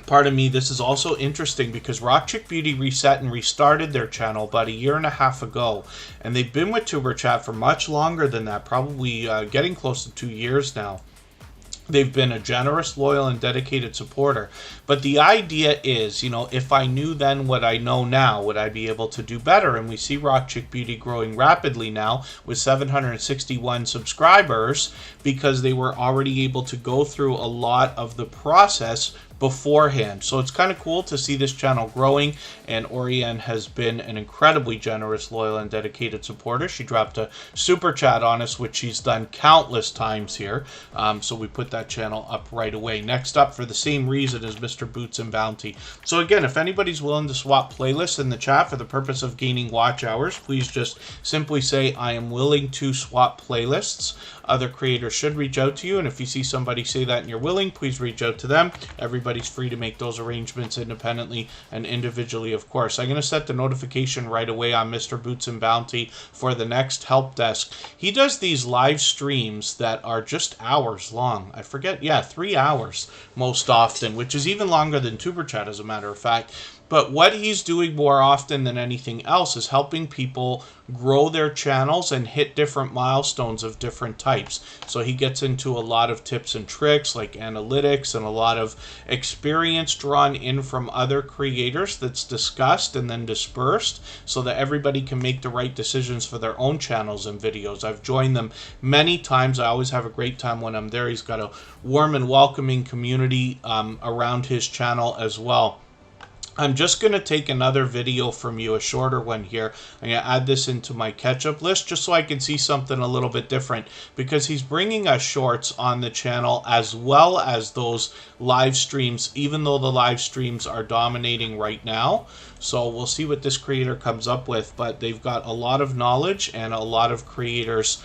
pardon me, this is also interesting because Rock Chick Beauty reset and restarted their channel about 1.5 years ago. And they've been with Superchat for much longer than that, probably getting close to 2 years now. They've been a generous, loyal, and dedicated supporter. But the idea is, if I knew then what I know now, would I be able to do better? And we see Rock Chick Beauty growing rapidly now with 761 subscribers because they were already able to go through a lot of the process beforehand. So it's kind of cool to see this channel growing, and Oriane has been an incredibly generous, loyal, and dedicated supporter. She dropped a super chat on us, which she's done countless times here. So we put that channel up right away. Next up, for the same reason, is Mr. Boots and Bounty. So again, if anybody's willing to swap playlists in the chat for the purpose of gaining watch hours, please just simply say, I am willing to swap playlists. Other creators should reach out to you, and if you see somebody say that and you're willing, please reach out to them. Everybody's free to make those arrangements independently and individually, of course. I'm going to set the notification right away on Mr. Boots and Bounty for the next help desk. He does these live streams that are just hours long. I forget, 3 hours most often, which is even longer than Superchat, as a matter of fact. But what he's doing more often than anything else is helping people grow their channels and hit different milestones of different types. So he gets into a lot of tips and tricks like analytics and a lot of experience drawn in from other creators that's discussed and then dispersed so that everybody can make the right decisions for their own channels and videos. I've joined them many times. I always have a great time when I'm there. He's got a warm and welcoming community around his channel as well. I'm just going to take another video from you, a shorter one here. I'm going to add this into my catch-up list just so I can see something a little bit different, because he's bringing us shorts on the channel as well as those live streams, even though the live streams are dominating right now. So we'll see what this creator comes up with, but they've got a lot of knowledge and a lot of creators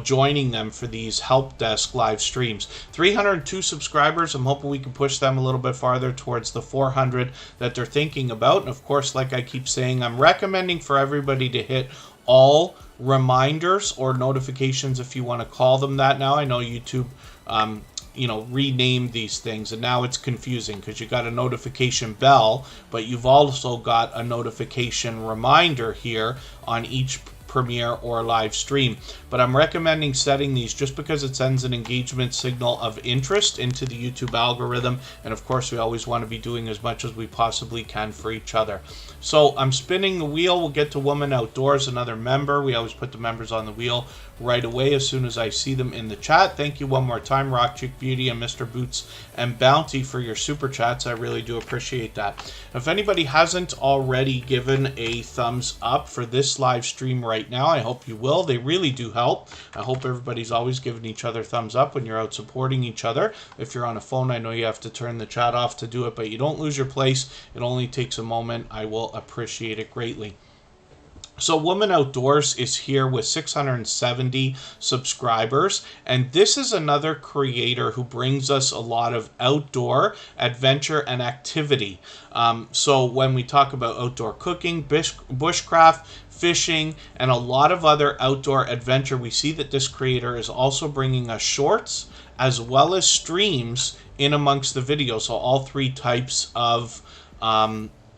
joining them for these help desk live streams. 302 subscribers. I'm hoping we can push them a little bit farther towards the 400 that they're thinking about. And of course, like I keep saying, I'm recommending for everybody to hit all reminders or notifications, if you want to call them that now. I know YouTube rename these things, and now it's confusing because you got a notification bell, but you've also got a notification reminder here on each premiere or live stream. But I'm recommending setting these just because it sends an engagement signal of interest into the YouTube algorithm, and of course we always want to be doing as much as we possibly can for each other. So I'm spinning the wheel. We'll get to Woman Outdoors, another member. We always put the members on the wheel right away as soon as I see them in the chat. Thank you one more time, Rock Chick Beauty and Mr. Boots and Bounty, for your super chats. I really do appreciate that. If anybody hasn't already given a thumbs up for this live stream right now, I hope you will. They really do help. I hope everybody's always giving each other thumbs up when you're out supporting each other. If you're on a phone, I know you have to turn the chat off to do it, but you don't lose your place. It only takes a moment. I will appreciate it greatly. So Woman Outdoors is here with 670 subscribers, and this is another creator who brings us a lot of outdoor adventure and activity. So when we talk about outdoor cooking, bushcraft, fishing, and a lot of other outdoor adventure, we see that this creator is also bringing us shorts as well as streams in amongst the videos. So all three types of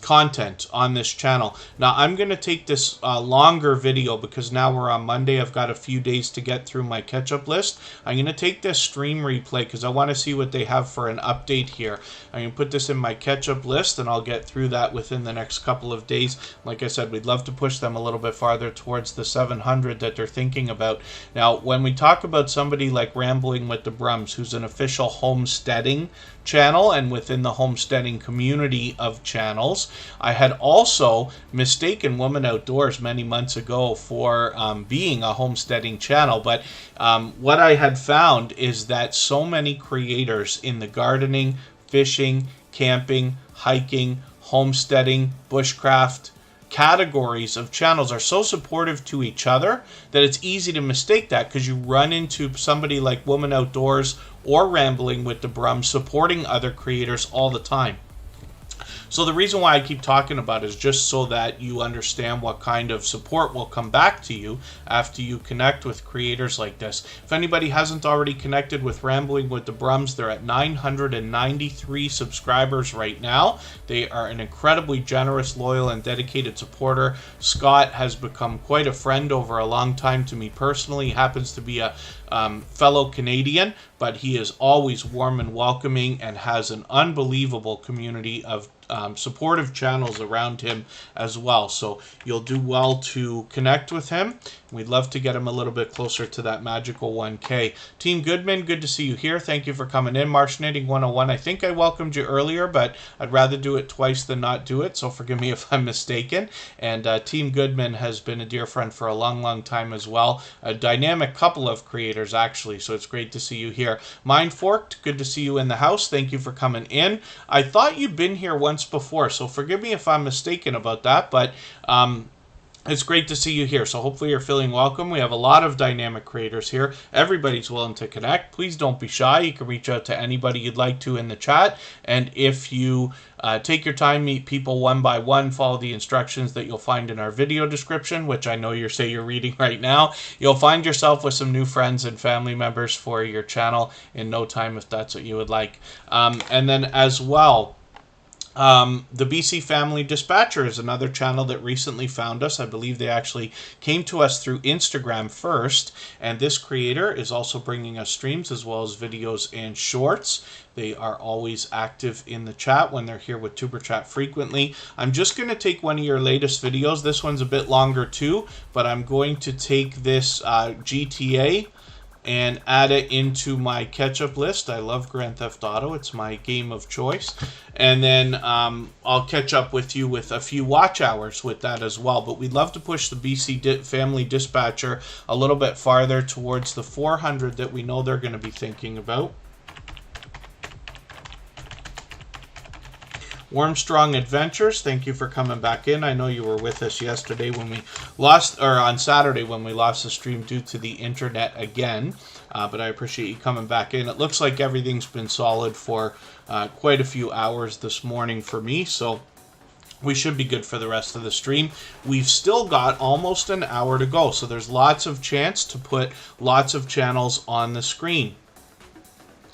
content on this channel. Now I'm going to take this longer video because now we're on Monday. I've got a few days to get through my catch-up list. I'm going to take this stream replay because I want to see what they have for an update here. I'm going to put this in my catch-up list and I'll get through that within the next couple of days. Like I said, we'd love to push them a little bit farther towards the 700 that they're thinking about. Now when we talk about somebody like Rambling with the Brums, who's an official homesteading channel and within the homesteading community of channels, I had also mistaken Woman Outdoors many months ago for being a homesteading channel, but what I had found is that so many creators in the gardening, fishing, camping, hiking, homesteading, bushcraft categories of channels are so supportive to each other that it's easy to mistake that, because you run into somebody like Woman Outdoors or Rambling with the Brum supporting other creators all the time. So the reason why I keep talking about it is just so that you understand what kind of support will come back to you after you connect with creators like this. If anybody hasn't already connected with Rambling with the Brums, they're at 993 subscribers right now. They are an incredibly generous, loyal, and dedicated supporter. Scott has become quite a friend over a long time to me personally. He happens to be a fellow Canadian, but he is always warm and welcoming and has an unbelievable community of supportive channels around him as well. So you'll do well to connect with him. We'd love to get him a little bit closer to that magical 1K. Team Goodman, good to see you here. Thank you for coming in. Marshnating 101, I think I welcomed you earlier, but I'd rather do it twice than not do it, so forgive me if I'm mistaken. And Team Goodman has been a dear friend for a long, long time as well. A dynamic couple of creators, actually, so it's great to see you here. Mind Forked, good to see you in the house. Thank you for coming in. I thought you'd been here once before, so forgive me if I'm mistaken about that, but it's great to see you here. So hopefully you're feeling welcome. We have a lot of dynamic creators here. Everybody's willing to connect. Please don't be shy. You can reach out to anybody you'd like to in the chat. And if you take your time, meet people one by one, follow the instructions that you'll find in our video description, which I know you're reading right now, you'll find yourself with some new friends and family members for your channel in no time if that's what you would like. And then as well, the BC Family Dispatcher is another channel that recently found us. I believe they actually came to us through Instagram first, and this creator is also bringing us streams as well as videos and shorts. They are always active in the chat when they're here with Tuber Chat frequently. I'm just going to take one of your latest videos. This one's a bit longer too, but I'm going to take this GTA and add it into my catch-up list. I love Grand Theft Auto. It's my game of choice. And then I'll catch up with you with a few watch hours with that as well. But we'd love to push the BC Family Dispatcher a little bit farther towards the 400 that we know they're going to be thinking about. Wormstrong Adventures, thank you for coming back in. I know you were with us yesterday when we lost, or on Saturday when we lost the stream due to the internet again. But I appreciate you coming back in. It looks like everything's been solid for quite a few hours this morning for me, so we should be good for the rest of the stream. We've still got almost an hour to go, so there's lots of chance to put lots of channels on the screen.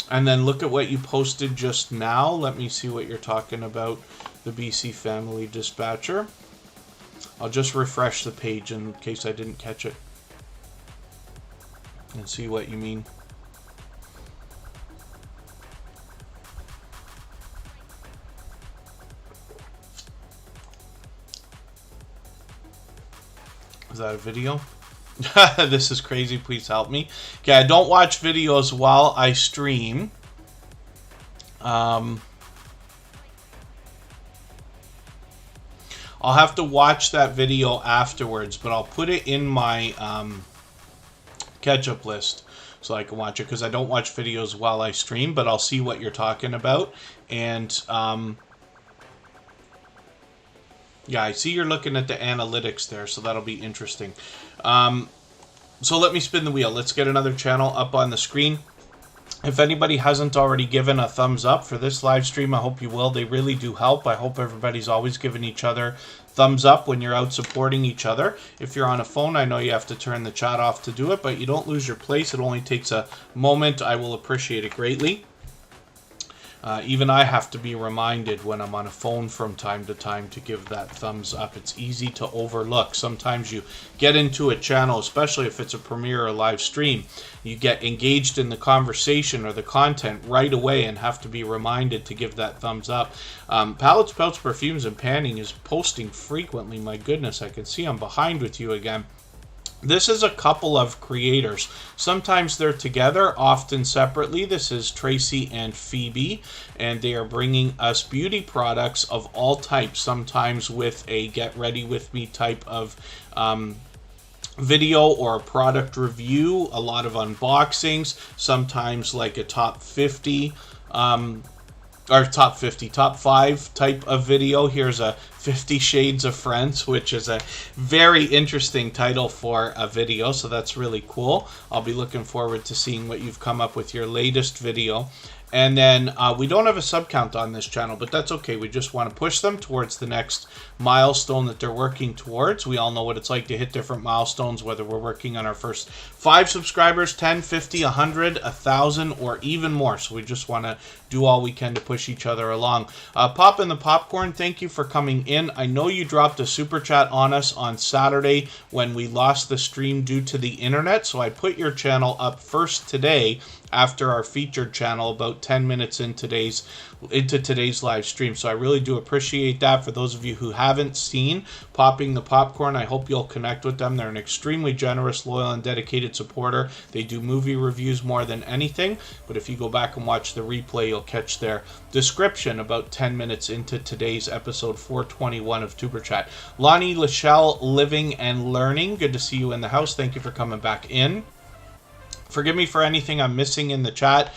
And then look at what you posted just now. Let me see what you're talking about, the BC Family Dispatcher. I'll just refresh the page in case I didn't catch it and see what you mean. Is that a video? This is crazy, please help me. Okay, I don't watch videos while I stream. I'll have to watch that video afterwards, but I'll put it in my catch-up list so I can watch it, because I don't watch videos while I stream, but I'll see what you're talking about. And yeah, I see you're looking at the analytics there, so that'll be interesting. So let me spin the wheel. Let's get another channel up on the screen. If anybody hasn't already given a thumbs up for this live stream, I hope you will. They really do help. I hope everybody's always giving each other thumbs up when you're out supporting each other. If you're on a phone, I know you have to turn the chat off to do it, but you don't lose your place. It only takes a moment. I will appreciate it greatly. Even I have to be reminded when I'm on a phone from time to time to give that thumbs up. It's easy to overlook. Sometimes you get into a channel, especially if it's a premiere or a live stream, you get engaged in the conversation or the content right away and have to be reminded to give that thumbs up. Palettes, Pelts, Perfumes, and Panning is posting frequently. My goodness, I can see I'm behind with you again. This is a couple of creators. Sometimes they're together, often separately. This is Tracy and Phoebe, and they are bringing us beauty products of all types, sometimes with a get ready with me type of video or a product review, a lot of unboxings, sometimes like a top 50 or top 5 type of video. Here's a 50 Shades of Friends, which is a very interesting title for a video, so that's really cool. I'll be looking forward to seeing what you've come up with your latest video. And then we don't have a sub count on this channel, but that's okay. We just want to push them towards the next milestone that they're working towards. We all know what it's like to hit different milestones, whether we're working on our first 5 subscribers, 10, 50, 100, 1,000, or even more. So we just want to do all we can to push each other along. Pop in the Popcorn, thank you for coming in. I know you dropped a super chat on us on Saturday when we lost the stream due to the internet, so I put your channel up first today after our featured channel about 10 minutes into today's live stream. So I really do appreciate that. For those of you who haven't seen Popping the Popcorn, I hope you'll connect with them. They're an extremely generous, loyal, and dedicated supporter. They do movie reviews more than anything, but if you go back and watch the replay, you'll catch their description about 10 minutes into today's episode 421 of Tuber Chat. Lonnie Lachelle, Living and Learning, good to see you in the house. Thank you for coming back in. Forgive me for anything I'm missing in the chat.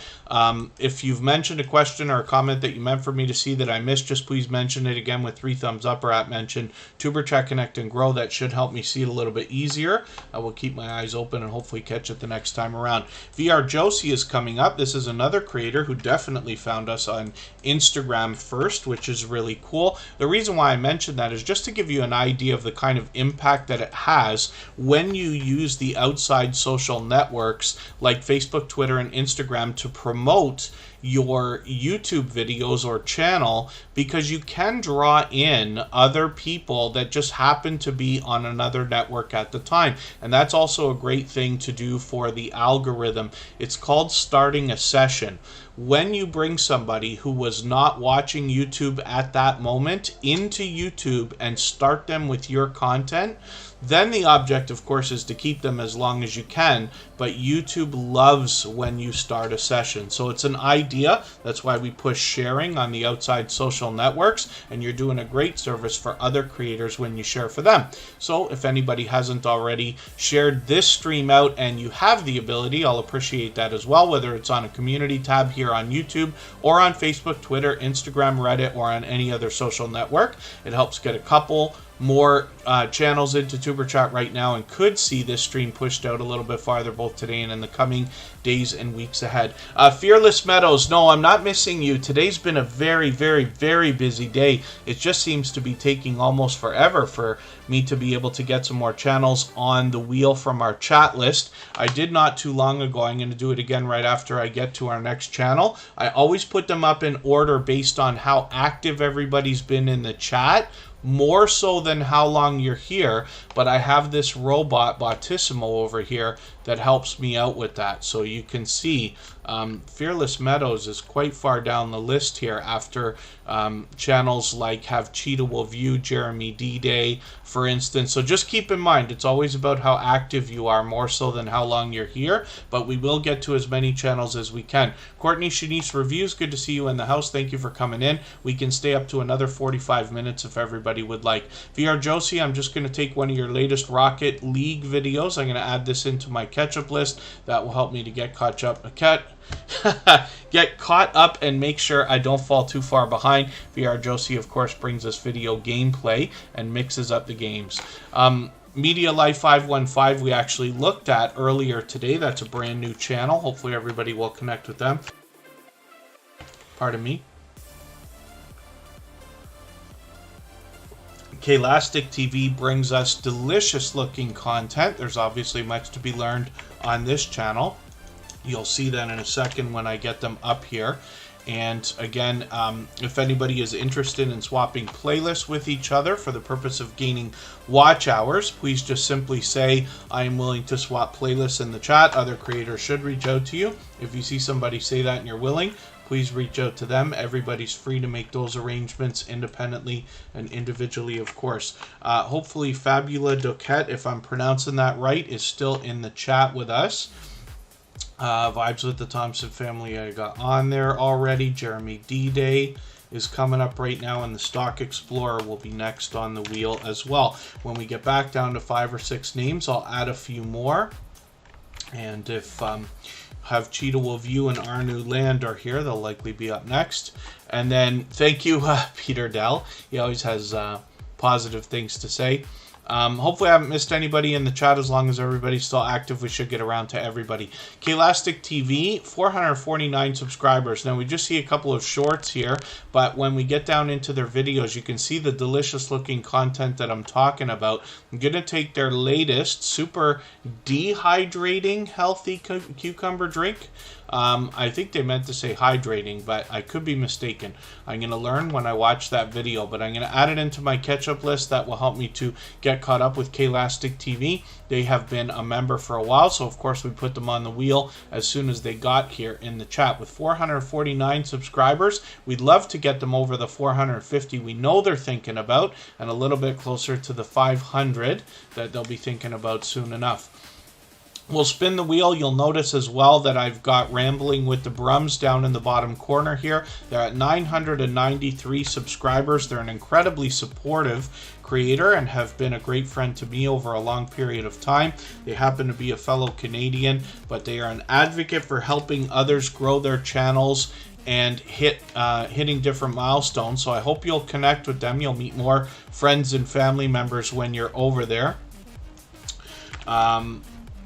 If you've mentioned a question or a comment that you meant for me to see that I missed, just please mention it again with 3 thumbs up or at mention Tuber Chat, Connect, and Grow. That should help me see it a little bit easier. I will keep my eyes open and hopefully catch it the next time around. VR Josie is coming up. This is another creator who definitely found us on Instagram first, which is really cool. The reason why I mentioned that is just to give you an idea of the kind of impact that it has when you use the outside social networks like Facebook, Twitter, and Instagram to promote your YouTube videos or channel, because you can draw in other people that just happen to be on another network at the time. And that's also a great thing to do for the algorithm. It's called starting a session. When you bring somebody who was not watching YouTube at that moment into YouTube and start them with your content, then the object, of course, is to keep them as long as you can, but YouTube loves when you start a session. So it's an idea. That's why we push sharing on the outside social networks, and you're doing a great service for other creators when you share for them. So if anybody hasn't already shared this stream out and you have the ability, I'll appreciate that as well, whether it's on a community tab here on YouTube or on Facebook, Twitter, Instagram, Reddit, or on any other social network. It helps get a couple more channels into Tuber Chat right now and could see this stream pushed out a little bit farther both today and in the coming days and weeks ahead. Fearless Meadows, no, I'm not missing you. Today's been a very, very, very busy day. It just seems to be taking almost forever for me to be able to get some more channels on the wheel from our chat list. I did not too long ago. I'm going to do it again right after I get to our next channel. I always put them up in order based on how active everybody's been in the chat, more so than how long you're here, but I have this robot Bottissimo over here that helps me out with that. So you can see Fearless Meadows is quite far down the list here after channels like Have Cheetah Will View, Jeremy D-Day, for instance. So just keep in mind, it's always about how active you are, more so than how long you're here, but we will get to as many channels as we can. Courtney Shanice Reviews, good to see you in the house. Thank you for coming in. We can stay up to another 45 minutes if everybody would like. VR Josie, I'm just going to take one of your latest Rocket League videos. I'm going to add this into my catch-up list. That will help me to get caught up and make sure I don't fall too far behind. VR Josie, of course, brings us video gameplay and mixes up the games. Media Life 515 we actually looked at earlier today. That's a brand new channel. Hopefully everybody will connect with them. Pardon me. Klastic TV brings us delicious looking content. There's obviously much to be learned on this channel. You'll see that in a second when I get them up here. And again, if anybody is interested in swapping playlists with each other for the purpose of gaining watch hours, please just simply say, I am willing to swap playlists in the chat. Other creators should reach out to you. If you see somebody say that and you're willing, please reach out to them. Everybody's free to make those arrangements independently and individually, of course. Hopefully Fabula Doquette, if I'm pronouncing that right, is still in the chat with us. Vibes with the Thompson family I got on there already. Jeremy D-Day is coming up right now, and the Stock Explorer will be next on the wheel as well. When we get back down to 5 or 6 names, I'll add a few more. And if Have Cheetah Will View and Our New Land are here, they'll likely be up next. And then thank you, Peter Dell. He always has positive things to say. Hopefully I haven't missed anybody in the chat. As long as everybody's still active, we should get around to everybody. Kelastic TV, 449 subscribers. Now, we just see a couple of shorts here, but when we get down into their videos, you can see the delicious looking content that I'm talking about. I'm going to take their latest super dehydrating healthy cucumber drink. I think they meant to say hydrating, but I could be mistaken. I'm going to learn when I watch that video, but I'm going to add it into my catch-up list. That will help me to get caught up with Kelastic TV. They have been a member for a while, so of course we put them on the wheel as soon as they got here in the chat. With 449 subscribers, we'd love to get them over the 450 we know they're thinking about, and a little bit closer to the 500 that they'll be thinking about soon enough. We'll spin the wheel. You'll notice as well that I've got Rambling with the Brums down in the bottom corner here. They're at 993 subscribers. They're an incredibly supportive creator and have been a great friend to me over a long period of time. They happen to be a fellow Canadian, but they are an advocate for helping others grow their channels and hitting different milestones. So I hope you'll connect with them. You'll meet more friends and family members when you're over there.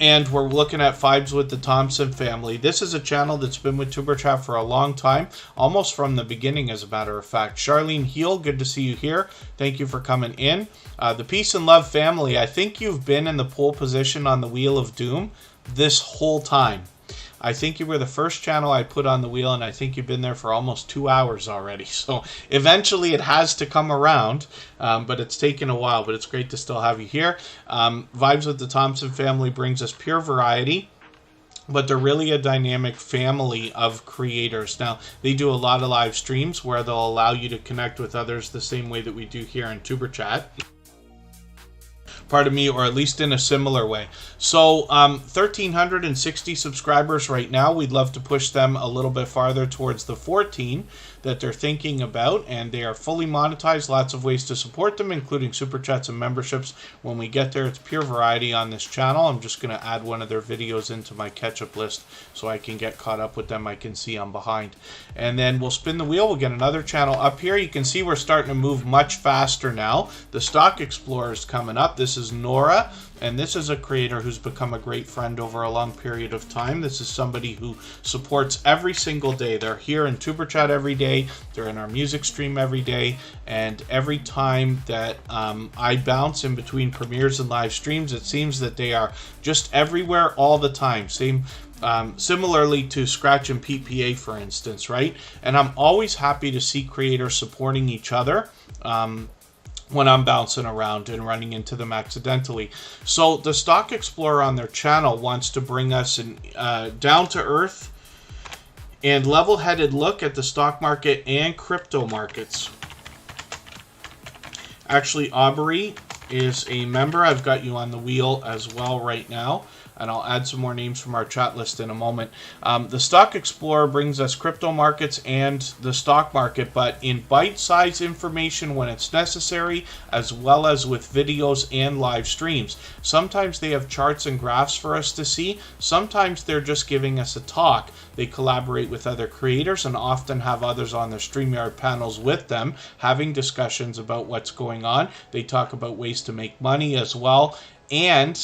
And we're looking at Vibes with the Thompson family. This is a channel that's been with Superchat for a long time, almost from the beginning, as a matter of fact. Charlene Heel, good to see you here. Thank you for coming in. The Peace and Love family, I think you've been in the pole position on the Wheel of Doom this whole time. I think you were the first channel I put on the wheel, and I think you've been there for almost 2 hours already. So eventually it has to come around, but it's taken a while, but it's great to still have you here. Vibes with the Thompson family brings us pure variety, but they're really a dynamic family of creators. Now, they do a lot of live streams where they'll allow you to connect with others the same way that we do here in Superchat. Pardon me, or at least in a similar way. So 1,360 subscribers right now. We'd love to push them a little bit farther towards the 14 that they're thinking about, and they are fully monetized. Lots of ways to support them, including super chats and memberships. When we get there, it's pure variety on this channel. I'm just going to add one of their videos into my catch-up list so I can get caught up with them. I can see I'm behind. And then we'll spin the wheel. We'll get another channel up here. You can see we're starting to move much faster now. The Stock Explorer is coming up. This is Nora, and this is a creator who's become a great friend over a long period of time. This is somebody who supports every single day. They're here in Superchat every day. They're in our music stream every day. And every time that I bounce in between premieres and live streams, it seems that they are just everywhere all the time. Similarly to Scratch and PPA, for instance, right? And I'm always happy to see creators supporting each other when I'm bouncing around and running into them accidentally. So the Stock Explorer on their channel wants to bring us an down-to-earth and level-headed look at the stock market and crypto markets. Actually, Aubrey is a member. I've got you on the wheel as well right now, and I'll add some more names from our chat list in a moment. The Stock Explorer brings us crypto markets and the stock market, but in bite-sized information when it's necessary, as well as with videos and live streams. Sometimes they have charts and graphs for us to see. Sometimes they're just giving us a talk. They collaborate with other creators and often have others on their StreamYard panels with them, having discussions about what's going on. They talk about ways to make money as well. And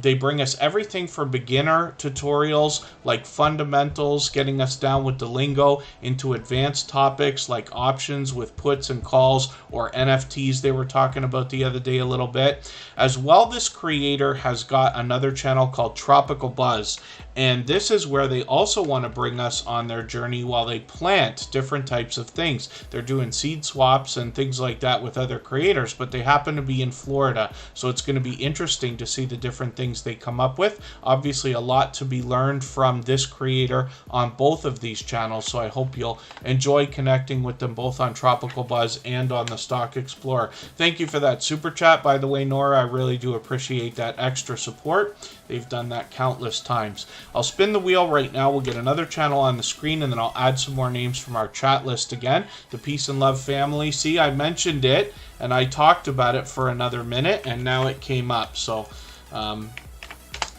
they bring us everything for beginner tutorials like fundamentals, getting us down with the lingo, into advanced topics like options with puts and calls, or NFTs they were talking about the other day a little bit. As well, this creator has got another channel called Tropical Buzz. And this is where they also want to bring us on their journey while they plant different types of things. They're doing seed swaps and things like that with other creators, but they happen to be in Florida. So it's going to be interesting to see the different things they come up with. Obviously, a lot to be learned from this creator on both of these channels. So I hope you'll enjoy connecting with them both on Tropical Buzz and on the Stock Explorer. Thank you for that super chat, by the way, Nora. I really do appreciate that extra support. They've done that countless times. I'll spin the wheel right now. We'll get another channel on the screen, and then I'll add some more names from our chat list again. The Peace and Love family. See, I mentioned it, and I talked about it for another minute, and now it came up. So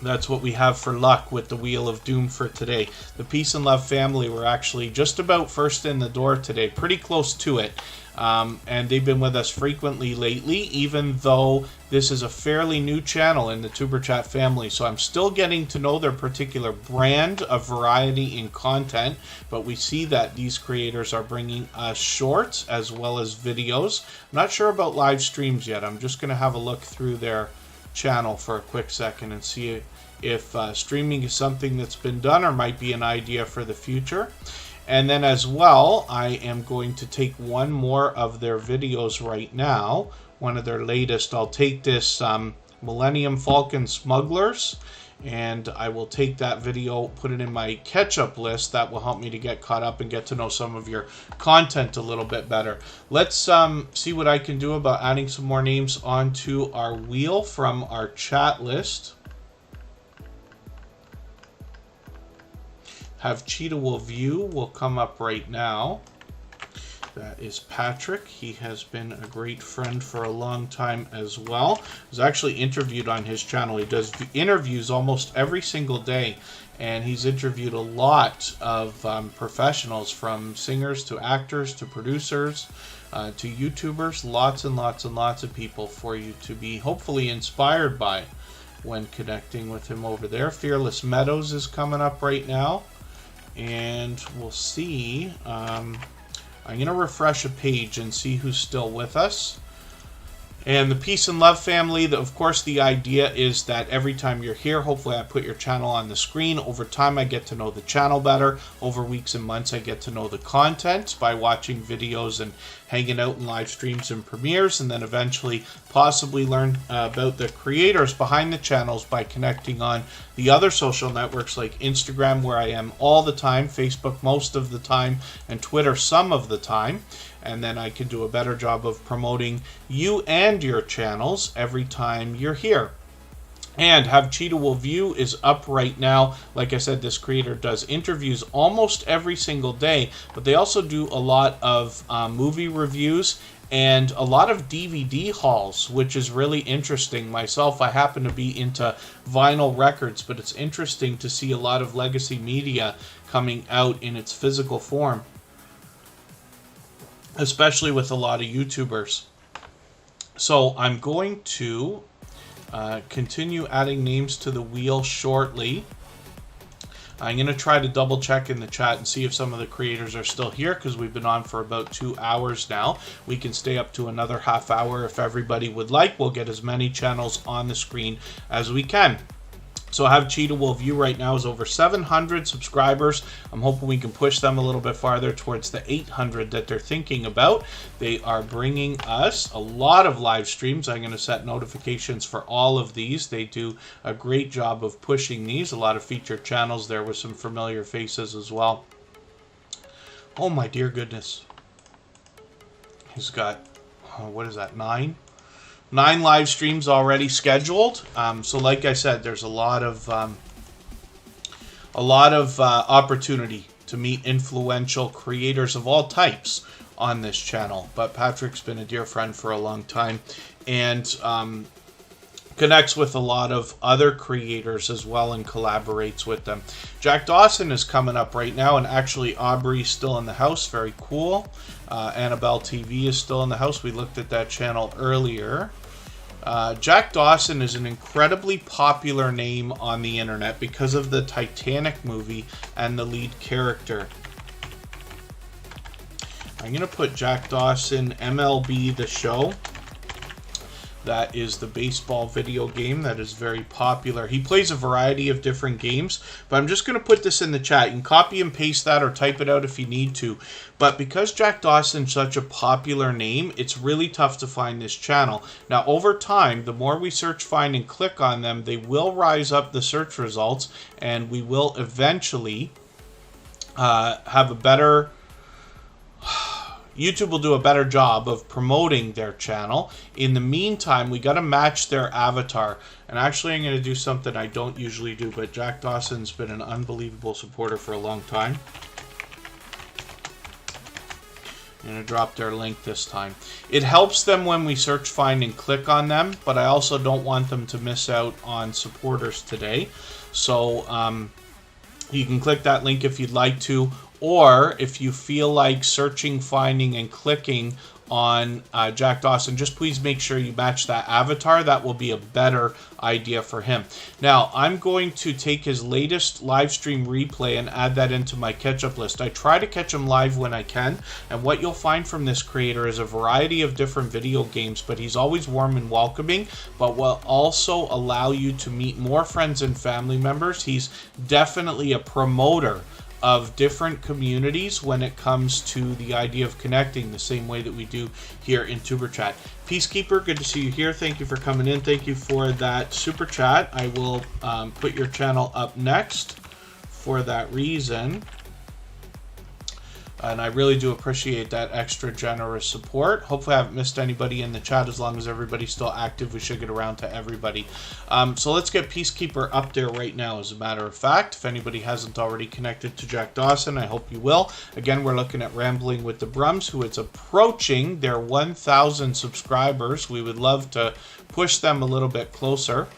that's what we have for luck with the Wheel of Doom for today. The Peace and Love family were actually just about first in the door today, pretty close to it. And they've been with us frequently lately, even though this is a fairly new channel in the Superchat family. So I'm still getting to know their particular brand of variety in content, but we see that these creators are bringing us shorts as well as videos. I'm not sure about live streams yet. I'm just going to have a look through their channel for a quick second and see if streaming is something that's been done or might be an idea for the future. And then as well, I am going to take one more of their videos right now, one of their latest. I'll take this Millennium Falcon Smugglers, and I will take that video, put it in my catch-up list. That will help me to get caught up and get to know some of your content a little bit better. Let's see what I can do about adding some more names onto our wheel from our chat list. Have Cheetah Will View will come up right now. That is Patrick. He has been a great friend for a long time as well. I was actually interviewed on his channel. He does interviews almost every single day, and he's interviewed a lot of professionals, from singers to actors to producers to YouTubers. Lots and lots and lots of people for you to be hopefully inspired by when connecting with him over there. Fearless Meadows is coming up right now. And we'll see. I'm going to refresh a page and see who's still with us. And the Peace and Love family, of course, the idea is that every time you're here, hopefully I put your channel on the screen. Over time, I get to know the channel better. Over weeks and months, I get to know the content by watching videos and hanging out in live streams and premieres, and then eventually possibly learn about the creators behind the channels by connecting on the other social networks like Instagram, where I am all the time, Facebook most of the time, and Twitter some of the time. And then I can do a better job of promoting you and your channels every time you're here. And Have Cheetah Will View is up right now. Like I said, this creator does interviews almost every single day, but they also do a lot of movie reviews and a lot of DVD hauls, which is really interesting. Myself, I happen to be into vinyl records, but it's interesting to see a lot of legacy media coming out in its physical form, especially with a lot of YouTubers. So I'm going to continue adding names to the wheel shortly. I'm going to try to double check in the chat and see if some of the creators are still here, because we've been on for about 2 hours now. We can stay up to another half hour if everybody would like. We'll get as many channels on the screen as we can. So Have Cheetah Will View right now is over 700 subscribers. I'm hoping we can push them a little bit farther towards the 800 that they're thinking about. They are bringing us a lot of live streams. I'm going to set notifications for all of these. They do a great job of pushing these. A lot of featured channels there with some familiar faces as well. Oh my dear goodness. He's got, what is that, 9 live streams already scheduled. So like I said, there's a lot of opportunity to meet influential creators of all types on this channel. But Patrick's been a dear friend for a long time, and connects with a lot of other creators as well and collaborates with them. Jack Dawson is coming up right now, and actually Aubrey's still in the house. Very cool. Annabelle TV is still in the house. We looked at that channel earlier. Jack Dawson is an incredibly popular name on the internet because of the Titanic movie and the lead character. I'm going to put Jack Dawson MLB The Show. That is the baseball video game that is very popular. He plays a variety of different games, but I'm just going to put this in the chat. You can copy and paste that or type it out if you need to. But because Jack Dawson's such a popular name, it's really tough to find this channel. Now, over time, the more we search, find, and click on them, they will rise up the search results, and we will eventually have a better... YouTube will do a better job of promoting their channel. In the meantime, we got to match their avatar. And actually, I'm going to do something I don't usually do, but Jack Dawson's been an unbelievable supporter for a long time. I'm going to drop their link this time. It helps them when we search, find, and click on them, but I also don't want them to miss out on supporters today. So you can click that link if you'd like to. Or if you feel like searching, finding, and clicking on Jack Dawson, just please make sure you match that avatar. That will be a better idea for him. Now, I'm going to take his latest live stream replay and add that into my catch-up list. I try to catch him live when I can, and what you'll find from this creator is a variety of different video games, but he's always warm and welcoming, but will also allow you to meet more friends and family members. He's definitely a promoter of different communities when it comes to the idea of connecting the same way that we do here in Superchat. Peacekeeper, good to see you here. Thank you for coming in. Thank you for that super chat. I will put your channel up next for that reason. And I really do appreciate that extra generous support. Hopefully I haven't missed anybody in the chat. As long as everybody's still active, we should get around to everybody. So let's get Peacekeeper up there right now, as a matter of fact. If anybody hasn't already connected to Jack Dawson, I hope you will. Again, we're looking at Rambling with the Brums, who is approaching their 1,000 subscribers. We would love to push them a little bit closer.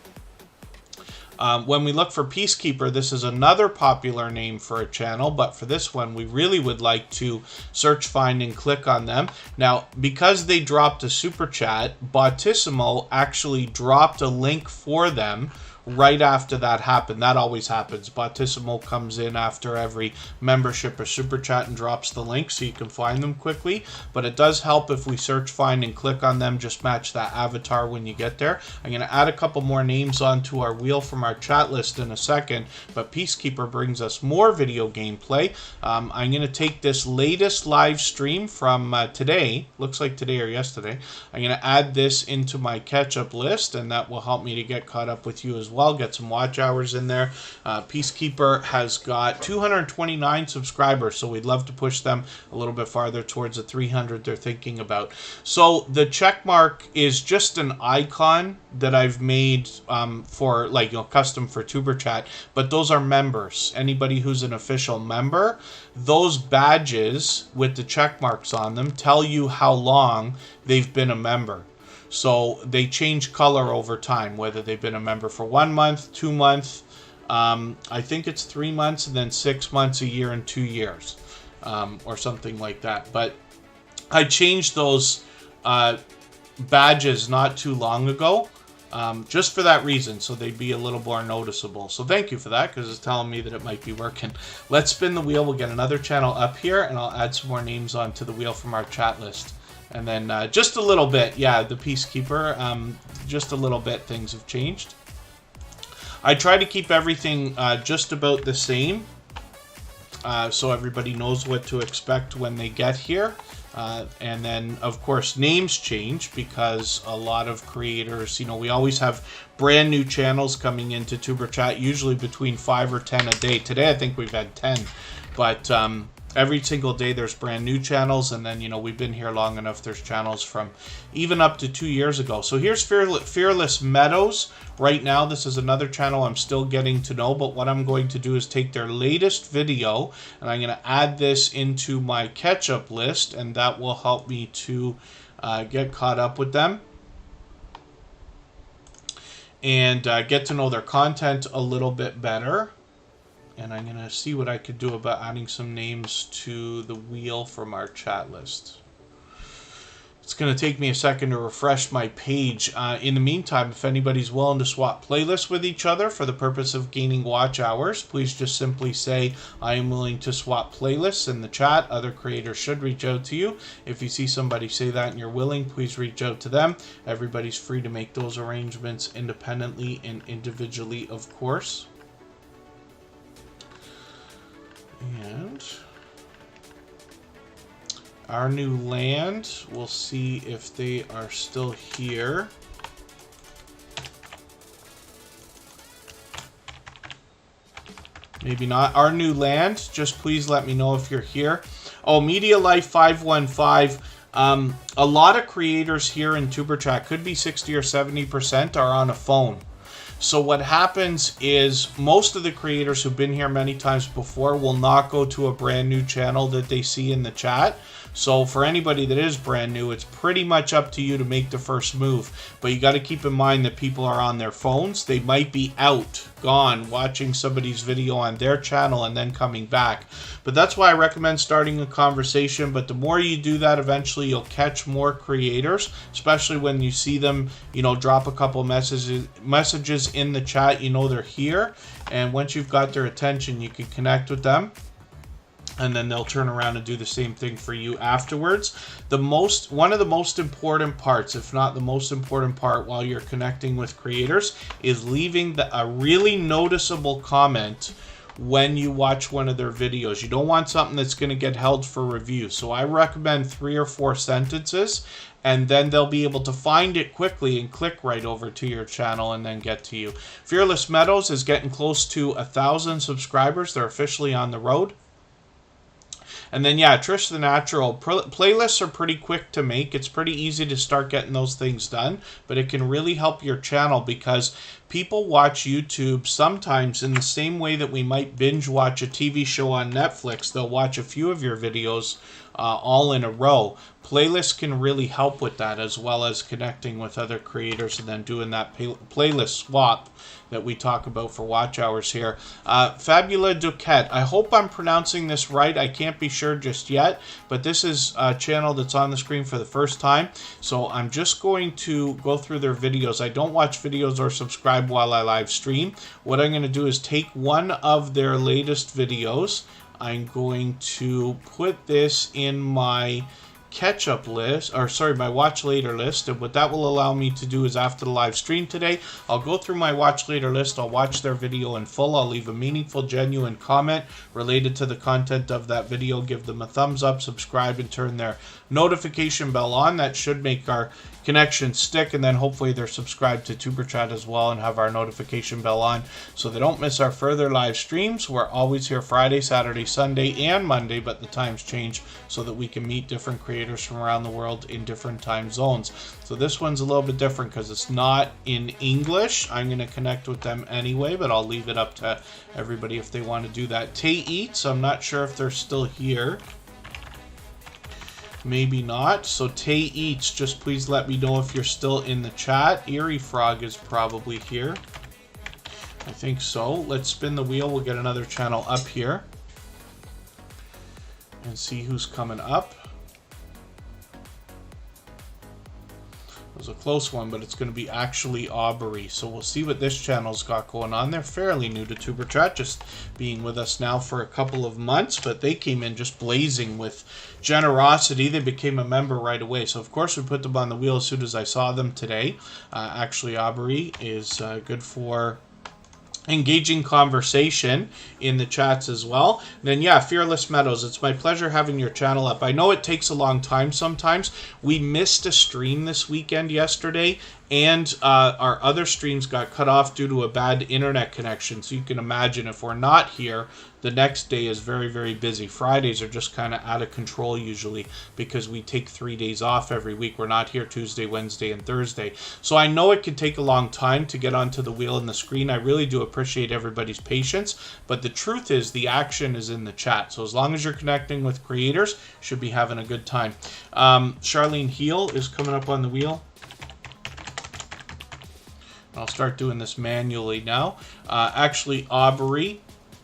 When we look for Peacekeeper, this is another popular name for a channel, but for this one, we really would like to search, find, and click on them. Now, because they dropped a super chat, Bottissimo actually dropped a link for them right after that happened. That always happens. Bottissimo comes in after every membership or super chat and drops the link so you can find them quickly. But it does help if we search, find, and click on them. Just match that avatar when you get there. I'm going to add a couple more names onto our wheel from our chat list in a second, but Peacekeeper brings us more video gameplay. I'm going to take this latest live stream from today, looks like today or yesterday. I'm going to add this into my catch-up list, and that will help me to get caught up with you as well. Get some watch hours in there. Peacekeeper has got 229 subscribers, so we'd love to push them a little bit farther towards the 300 they're thinking about. So the check mark is just an icon that I've made for, like, custom for Superchat, but those are members. Anybody who's an official member, those badges with the check marks on them tell you how long they've been a member. So they change color over time, whether they've been a member for 1 month, 2 months, I think it's 3 months, and then 6 months, a year, and 2 years, or something like that. But I changed those badges not too long ago, just for that reason, so they'd be a little more noticeable. So thank you for that, because it's telling me that it might be working. Let's spin the wheel. We'll get another channel up here, and I'll add some more names onto the wheel from our chat list. And then just a little bit, yeah, the Peacekeeper, just a little bit, things have changed. I try to keep everything just about the same, so everybody knows what to expect when they get here. And then, of course, names change because a lot of creators, we always have brand new channels coming into Superchat, usually between 5 or 10 a day. Today, I think we've had 10, but every single day there's brand new channels, and then we've been here long enough, there's channels from even up to 2 years ago. So here's Fearless Meadows. Right now this is another channel I'm still getting to know, but what I'm going to do is take their latest video and I'm going to add this into my catch-up list, and that will help me to get caught up with them and get to know their content a little bit better. And I'm going to see what I could do about adding some names to the wheel from our chat list. It's going to take me a second to refresh my page. In the meantime, if anybody's willing to swap playlists with each other for the purpose of gaining watch hours, please just simply say, I am willing to swap playlists in the chat. Other creators should reach out to you. If you see somebody say that and you're willing, please reach out to them. Everybody's free to make those arrangements independently and individually, of course. And our new land, we'll see if they are still here. Maybe not. Our new land, just please let me know if you're here. Oh, Media Life 515. A lot of creators here in Superchat, could be 60 or 70%, are on a phone. So what happens is most of the creators who've been here many times before will not go to a brand new channel that they see in the chat. So for anybody that is brand new, it's pretty much up to you to make the first move. But you got to keep in mind that people are on their phones. They might be out, gone, watching somebody's video on their channel and then coming back. But that's why I recommend starting a conversation. But the more you do that, eventually you'll catch more creators, especially when you see them, you know, drop a couple messages in the chat, you know they're here. And once you've got their attention, you can connect with them. And then they'll turn around and do the same thing for you afterwards. One of the most important parts, if not the most important part while you're connecting with creators, is leaving a really noticeable comment when you watch one of their videos. You don't want something that's going to get held for review. So I recommend 3 or 4 sentences, and then they'll be able to find it quickly and click right over to your channel and then get to you. Fearless Meadows is getting close to 1,000 subscribers. They're officially on the road. And then, yeah, Trish the Natural. Playlists are pretty quick to make. It's pretty easy to start getting those things done. But it can really help your channel because people watch YouTube sometimes in the same way that we might binge watch a TV show on Netflix. They'll watch a few of your videos all in a row. Playlists can really help with that, as well as connecting with other creators and then doing that playlist swap that we talk about for watch hours here. Fabula Duquette. I hope I'm pronouncing this right. I can't be sure just yet, but this is a channel that's on the screen for the first time. So I'm just going to go through their videos. I don't watch videos or subscribe while I live stream. What I'm going to do is take one of their latest videos. I'm going to put this in my catch-up list, or sorry, my watch later list. And what that will allow me to do is, after the live stream today, I'll go through my watch later list. I'll watch their video in full. I'll leave a meaningful, genuine comment related to the content of that video. Give them a thumbs up, subscribe, and turn their notification bell on. That should make our connection stick, and then hopefully they're subscribed to Superchat as well and have our notification bell on so they don't miss our further live streams. We're always here Friday, Saturday, Sunday, and Monday, but the times change so that we can meet different creators from around the world in different time zones. So this one's a little bit different because it's not in English. I'm going to connect with them anyway, but I'll leave it up to everybody if they want to do that. Tay Eats, I'm not sure if they're still here. Maybe not. So Tay Eats, just please let me know if you're still in the chat. Eerie Frog is probably here. I think so. Let's spin the wheel. We'll get another channel up here and see who's coming up. It was a close one, but it's going to be actually Aubrey. So we'll see what this channel's got going on. They're fairly new to Superchat, just being with us now for a couple of months, but they came in just blazing with generosity. They became a member right away. So of course we put them on the wheel as soon as I saw them today. Actually, Aubrey is good for engaging conversation in the chats as well. And then, yeah, Fearless Meadows, it's my pleasure having your channel up. I know it takes a long time sometimes. We missed a stream this weekend yesterday, and our other streams got cut off due to a bad internet connection. So you can imagine if we're not here, the next day is very, very busy. Fridays are just kind of out of control usually because we take 3 days off every week. We're not here Tuesday, Wednesday, and Thursday. So I know it can take a long time to get onto the wheel and the screen. I really do appreciate everybody's patience. But the truth is the action is in the chat. So as long as you're connecting with creators, you should be having a good time. Charlene Heel is coming up on the wheel. I'll start doing this manually now. Actually, Aubrey,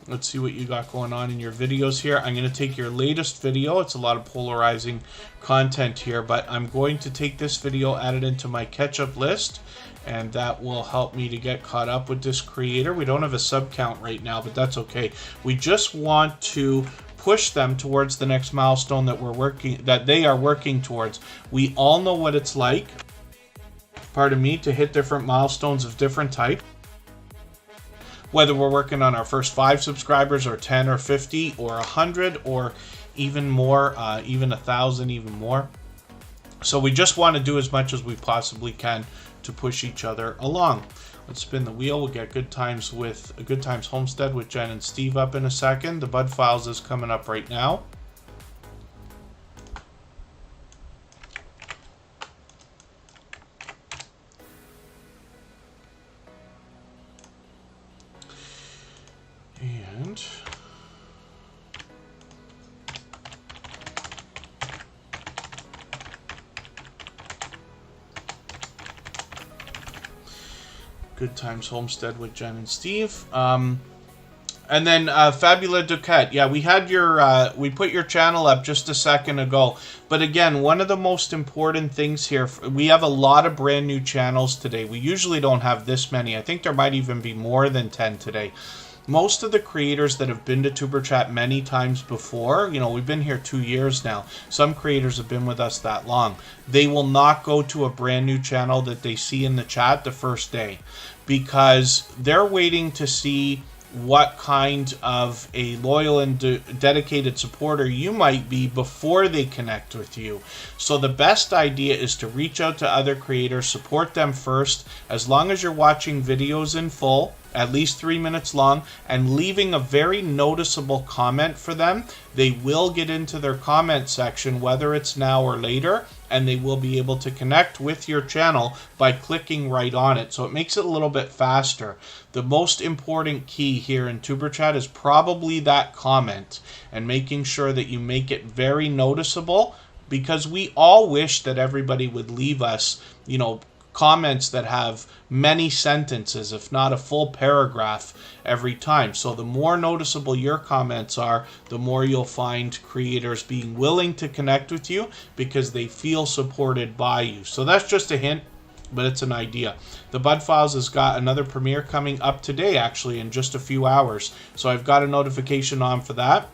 Let's see what you got going on in your videos here. I'm going to take your latest video. It's a lot of polarizing content here, but I'm going to take this video, add it into my catch-up list, and that will help me to get caught up with this creator. We don't have a sub count right now, but that's okay. We just want to push them towards the next milestone that they are working towards. We all know what it's like, pardon me, to hit different milestones of different types. Whether we're working on our first 5 subscribers or 10 or 50 or 100 or even more, even 1,000, even more. So we just want to do as much as we possibly can to push each other along. Let's spin the wheel. We'll get Good Times Homestead with Jen and Steve up in a second. The Bud Files is coming up right now. And Good Times Homestead with Jen and Steve. And then Fabula Duquette. Yeah, we had your we put your channel up just a second ago. But again, one of the most important things here, we have a lot of brand new channels today. We usually don't have this many. I think there might even be more than 10 today. Most of the creators that have been to Superchat many times before, you know, we've been here 2 years now. Some creators have been with us that long. They will not go to a brand new channel that they see in the chat the first day, because they're waiting to see what kind of a loyal and dedicated supporter you might be before they connect with you. So the best idea is to reach out to other creators, support them first, as long as you're watching videos in full, at least 3 minutes long, and leaving a very noticeable comment for them. They will get into their comment section, whether it's now or later, and they will be able to connect with your channel by clicking right on it. So it makes it a little bit faster. The most important key here in Superchat is probably that comment, and making sure that you make it very noticeable, because we all wish that everybody would leave us, you know, comments that have many sentences, if not a full paragraph every time. So the more noticeable your comments are, the more you'll find creators being willing to connect with you because they feel supported by you. So that's just a hint, but it's an idea. The Bud Files has got another premiere coming up today, actually, in just a few hours. So I've got a notification on for that.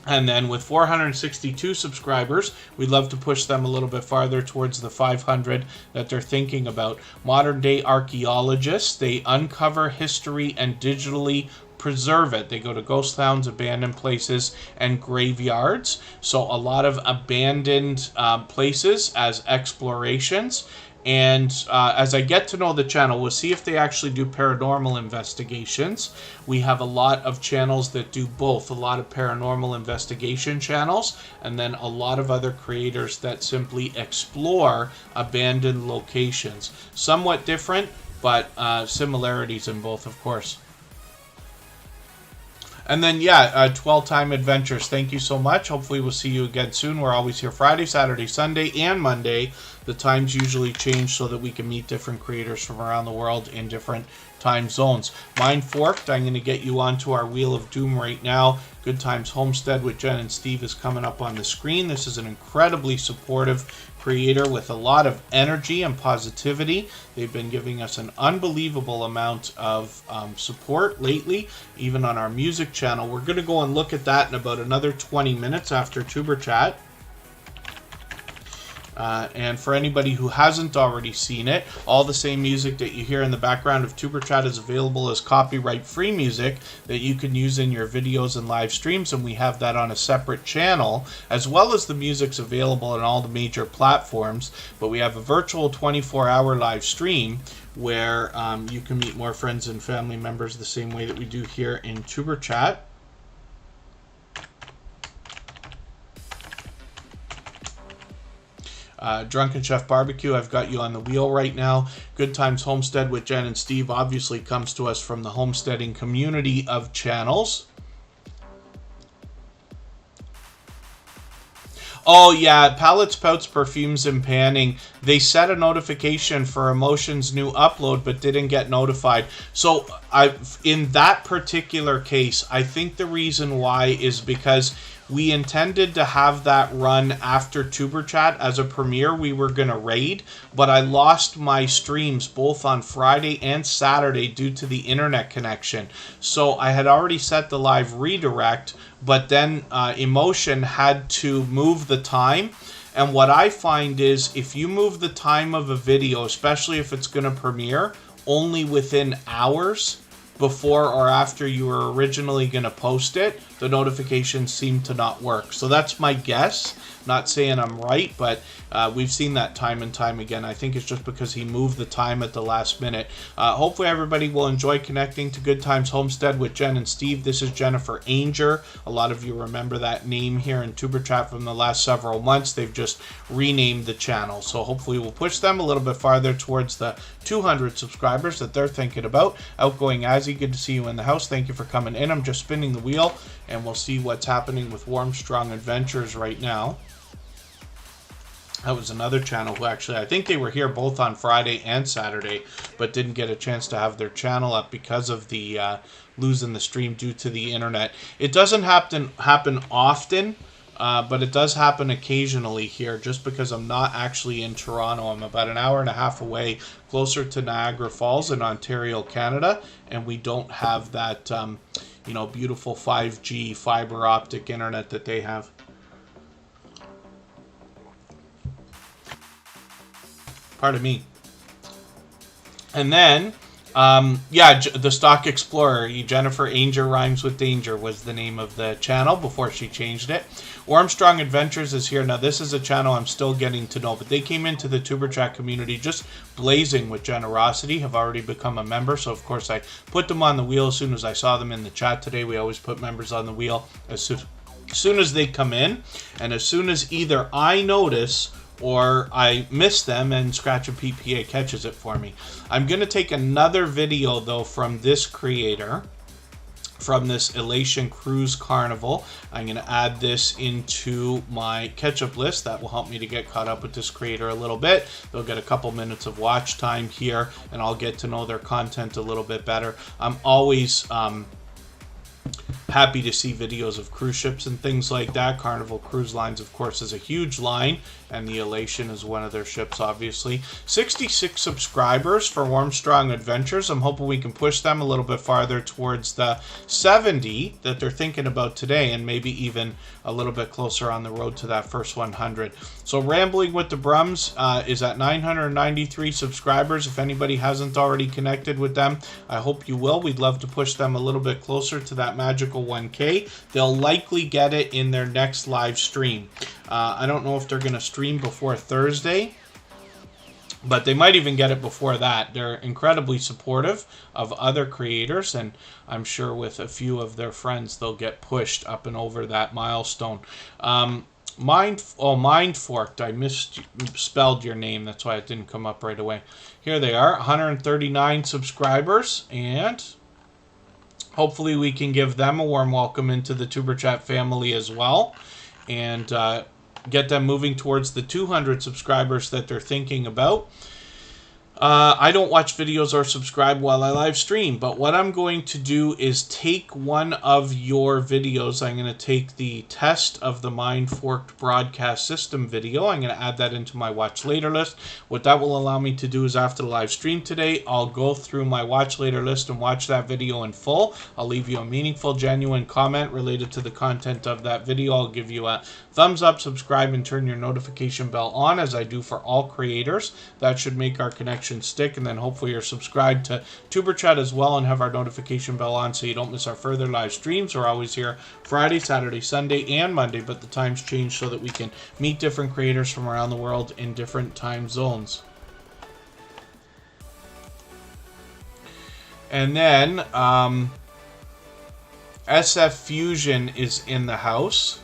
And then with 462 subscribers, we'd love to push them a little bit farther towards the 500 that they're thinking about. Modern day archaeologists, they uncover history and digitally preserve it. They go to ghost towns, abandoned places, and graveyards. So a lot of abandoned places as explorations. And as I get to know the channel, we'll see if they actually do paranormal investigations. We have a lot of channels that do both. A lot of paranormal investigation channels, and then a lot of other creators that simply explore abandoned locations. Somewhat different, but similarities in both, of course. And then, yeah, 12 Time Adventures. Thank you so much. Hopefully we'll see you again soon. We're always here Friday, Saturday, Sunday, and Monday. The times usually change so that we can meet different creators from around the world in different time zones. Mind Forked, I'm going to get you onto our Wheel of Doom right now. Good Times Homestead with Jen and Steve is coming up on the screen. This is an incredibly supportive creator with a lot of energy and positivity. They've been giving us an unbelievable amount of support lately, even on our music channel. We're going to go and look at that in about another 20 minutes after Tuber Chat. And for anybody who hasn't already seen it, all the same music that you hear in the background of Tuber Chat is available as copyright-free music that you can use in your videos and live streams, and we have that on a separate channel, as well as the music's available on all the major platforms. But we have a virtual 24-hour live stream where you can meet more friends and family members the same way that we do here in Tuber Chat. Drunken Chef Barbecue, I've got you on the wheel right now. Good Times Homestead with Jen and Steve obviously comes to us from the homesteading community of channels. Oh, yeah, Palettes, Pouts, Perfumes, and Panning. They set a notification for Emotion's new upload, but didn't get notified. So, in that particular case, I think the reason why is because we intended to have that run after Superchat as a premiere. We were going to raid, but I lost my streams both on Friday and Saturday due to the internet connection. So I had already set the live redirect, but then Emotion had to move the time. And what I find is if you move the time of a video, especially if it's going to premiere, only within hours before or after you were originally going to post it, the notifications seem to not work. So that's my guess. Not saying I'm right, but we've seen that time and time again. I think it's just because he moved the time at the last minute. Hopefully everybody will enjoy connecting to Good Times Homestead with Jen and Steve. This is Jennifer Ainger. A lot of you remember that name here in TuberChat from the last several months. They've just renamed the channel. So hopefully we'll push them a little bit farther towards the 200 subscribers that they're thinking about. Outgoing Azzy, good to see you in the house. Thank you for coming in. I'm just spinning the wheel, and we'll see what's happening with Warmstrong Adventures right now. That was another channel who actually, I think they were here both on Friday and Saturday, but didn't get a chance to have their channel up because of the losing the stream due to the internet. It doesn't happen often, but it does happen occasionally here, just because I'm not actually in Toronto. I'm about an hour and a half away, closer to Niagara Falls in Ontario, Canada, and we don't have that, you know, beautiful 5G fiber optic internet that they have. Pardon me. And then, yeah, the Stock Explorer, Jennifer Ainger rhymes with danger was the name of the channel before she changed it. Warmstrong Adventures is here. Now, this is a channel I'm still getting to know, but they came into the TuberChat community just blazing with generosity, have already become a member. So, of course, I put them on the wheel as soon as I saw them in the chat today. We always put members on the wheel as soon as they come in, and as soon as either I notice or I miss them and Scratch and PPA catches it for me. I'm going to take another video, though, from this creator, from this Elation Cruise Carnival. I'm going to add this into my catch-up list. That will help me to get caught up with this creator a little bit. They'll get a couple minutes of watch time here, and I'll get to know their content a little bit better. I'm always happy to see videos of cruise ships and things like that. Carnival Cruise Lines, of course, is a huge line, and the Elation is one of their ships, obviously. 66 subscribers for Warmstrong Adventures. I'm hoping we can push them a little bit farther towards the 70 that they're thinking about today, and maybe even a little bit closer on the road to that first 100. So Rambling with the Brums is at 993 subscribers. If anybody hasn't already connected with them, I hope you will. We'd love to push them a little bit closer to that magical 1K. They'll likely get it in their next live stream. I don't know if they're going to stream before Thursday, but they might even get it before that. They're incredibly supportive of other creators, and I'm sure with a few of their friends, they'll get pushed up and over that milestone. Mind Forked. I misspelled your name. That's why it didn't come up right away. Here they are, 139 subscribers, and hopefully we can give them a warm welcome into the TuberChat family as well, and get them moving towards the 200 subscribers that they're thinking about. I don't watch videos or subscribe while I live stream, but what I'm going to do is take one of your videos. I'm going to take the test of the Mind Forked broadcast system video. I'm going to add that into my watch later list. What that will allow me to do is after the live stream today, I'll go through my watch later list and watch that video in full. I'll leave you a meaningful, genuine comment related to the content of that video. I'll give you a thumbs up, subscribe, and turn your notification bell on, as I do for all creators. That should make our connection stick, and then hopefully you're subscribed to TuberChat as well and have our notification bell on so you don't miss our further live streams. We're always here Friday, Saturday, Sunday, and Monday, but the times change so that we can meet different creators from around the world in different time zones. And then SF Fusion is in the house.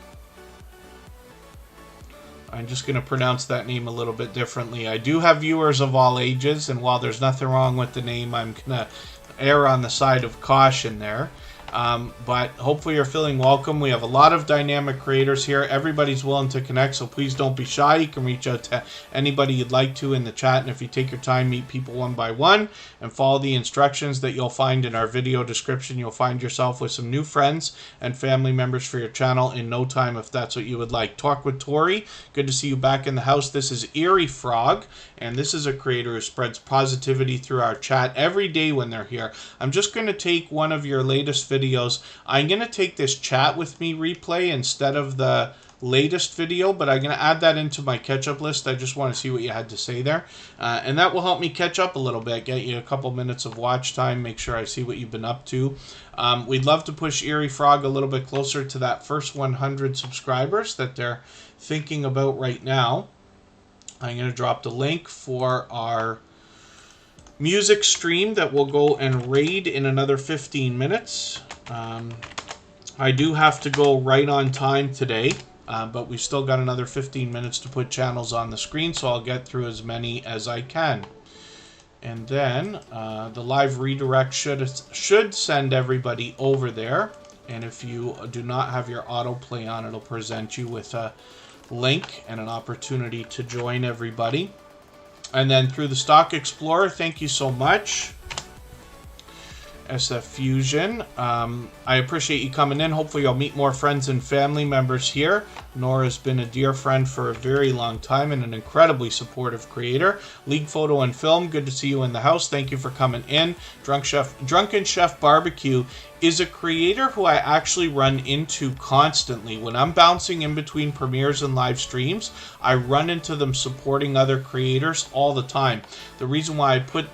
I'm just going to pronounce that name a little bit differently. I do have viewers of all ages, and while there's nothing wrong with the name, I'm going to err on the side of caution there. But hopefully you're feeling welcome. We have a lot of dynamic creators here. Everybody's willing to connect, so please don't be shy. You can reach out to anybody you'd like to in the chat, and if you take your time, meet people one by one and follow the instructions that you'll find in our video description. You'll find yourself with some new friends and family members for your channel in no time, if that's what you would like. Talk with Tori. Good to see you back in the house. This is Eerie Frog, and this is a creator who spreads positivity through our chat every day when they're here. I'm just going to take one of your latest videos. I'm going to take this chat with me replay instead of the latest video, but I'm going to add that into my catch-up list. I just want to see what you had to say there, and that will help me catch up a little bit, get you a couple minutes of watch time, make sure I see what you've been up to. We'd love to push Eerie Frog a little bit closer to that first 100 subscribers that they're thinking about right now. I'm going to drop the link for our music stream that will go and raid in another 15 minutes. I do have to go right on time today, but we've still got another 15 minutes to put channels on the screen, so I'll get through as many as I can. And then the live redirect should send everybody over there. And if you do not have your autoplay on, it'll present you with a link and an opportunity to join everybody. And then through the Stock Explorer, thank you so much, SF Fusion. I appreciate you coming in. Hopefully you'll meet more friends and family members here. Nora's been a dear friend for a very long time and an incredibly supportive creator. League Photo and Film, good to see you in the house. Thank you for coming in. Drunken Chef Barbecue is a creator who I actually run into constantly. When I'm bouncing in between premieres and live streams, I run into them supporting other creators all the time. The reason why I put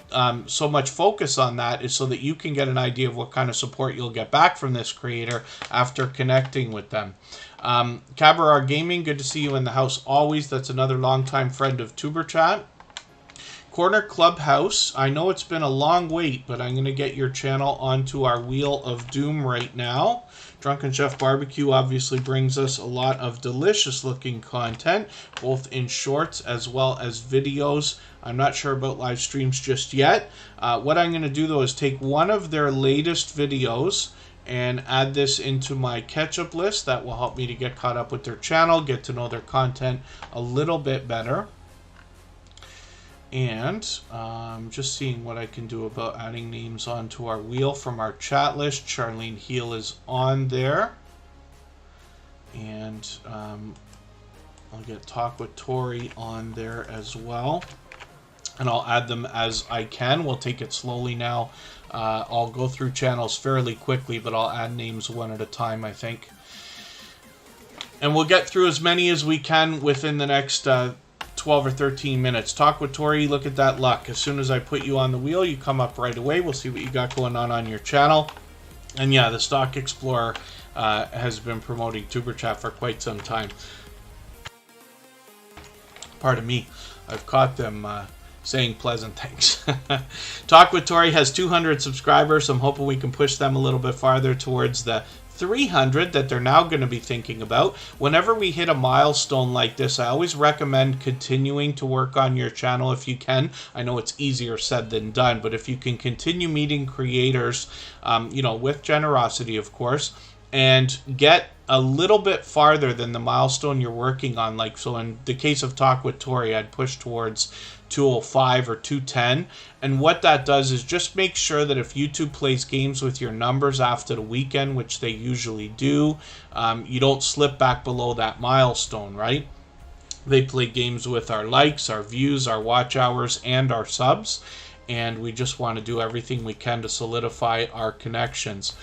so much focus on that is so that you can get an idea of what kind of support you'll get back from this creator after connecting with them. Cabarar Gaming, good to see you in the house always. That's another longtime friend of Superchat. Corner Clubhouse, I know it's been a long wait, but I'm going to get your channel onto our Wheel of Doom right now. Drunken Chef Barbecue obviously brings us a lot of delicious looking content, both in shorts as well as videos. I'm not sure about live streams just yet. What I'm going to do though is take one of their latest videos and add this into my catch-up list. That will help me to get caught up with their channel, get to know their content a little bit better. And just seeing what I can do about adding names onto our wheel from our chat list. Charlene Heel is on there. And I'll get Talk with Tori on there as well. And I'll add them as I can. We'll take it slowly now. I'll go through channels fairly quickly, but I'll add names one at a time, I think. And we'll get through as many as we can within the next 12 or 13 minutes. Talk with Tori, look at that luck. As soon as I put you on the wheel, you come up right away. We'll see what you got going on your channel. And yeah, the Stock Explorer has been promoting Superchat for quite some time. Pardon me, I've caught them saying pleasant things. Talk with Tori has 200 subscribers. I'm hoping we can push them a little bit farther towards the 300 that they're now going to be thinking about. Whenever we hit a milestone like this, I always recommend continuing to work on your channel if you can. I know it's easier said than done, but if you can continue meeting creators, you know, with generosity, of course, and get a little bit farther than the milestone you're working on. Like, so in the case of Talk with Tori, I'd push towards 205 or 210. And what that does is just make sure that if YouTube plays games with your numbers after the weekend, which they usually do, you don't slip back below that milestone, right? They play games with our likes, our views, our watch hours, and our subs. And we just want to do everything we can to solidify our connections.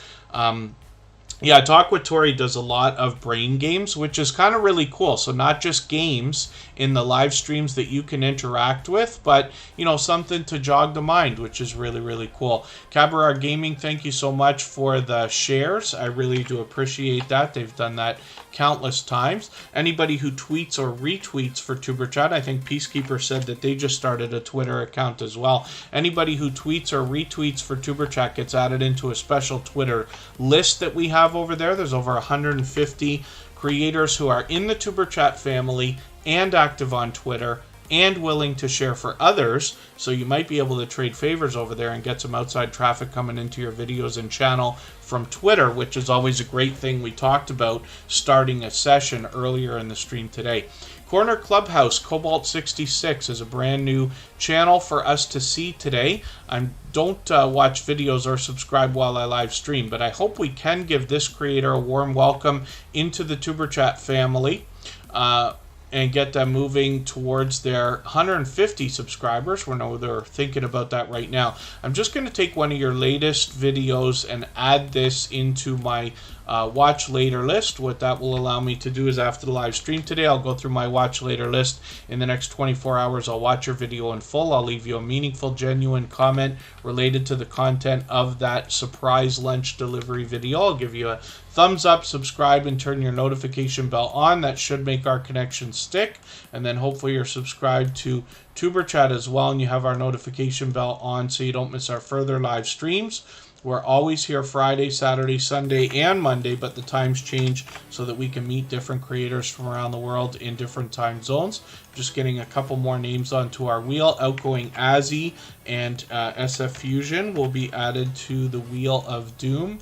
Yeah, Talk with Tori does a lot of brain games, which is kind of really cool. So not just games in the live streams that you can interact with, but, you know, something to jog the mind, which is really, really cool. Cabarar Gaming, thank you so much for the shares. I really do appreciate that. They've done that countless times. Anybody who tweets or retweets for Superchat, I think Peacekeeper said that they just started a Twitter account as well. Anybody who tweets or retweets for Superchat gets added into a special Twitter list that we have over there. There's over 150 creators who are in the Superchat family and active on Twitter and willing to share for others. So you might be able to trade favors over there and get some outside traffic coming into your videos and channel from Twitter, which is always a great thing. We talked about starting a session earlier in the stream today. Corner Clubhouse Cobalt 66 is a brand new channel for us to see today. I don't watch videos or subscribe while I live stream, but I hope we can give this creator a warm welcome into the Superchat family and get them moving towards their 150 subscribers. We know they're thinking about that right now. I'm just going to take one of your latest videos and add this into my watch later list. What that will allow me to do is after the live stream today, I'll go through my watch later list. In the next 24 hours, I'll watch your video in full. I'll leave you a meaningful, genuine comment related to the content of that surprise lunch delivery video. I'll give you a thumbs up, subscribe, and turn your notification bell on. That should make our connection stick. And then hopefully you're subscribed to Superchat as well, and you have our notification bell on so you don't miss our further live streams. We're always here Friday, Saturday, Sunday, and Monday, but the times change so that we can meet different creators from around the world in different time zones. Just getting a couple more names onto our wheel. Outgoing Azzy and SF Fusion will be added to the Wheel of Doom.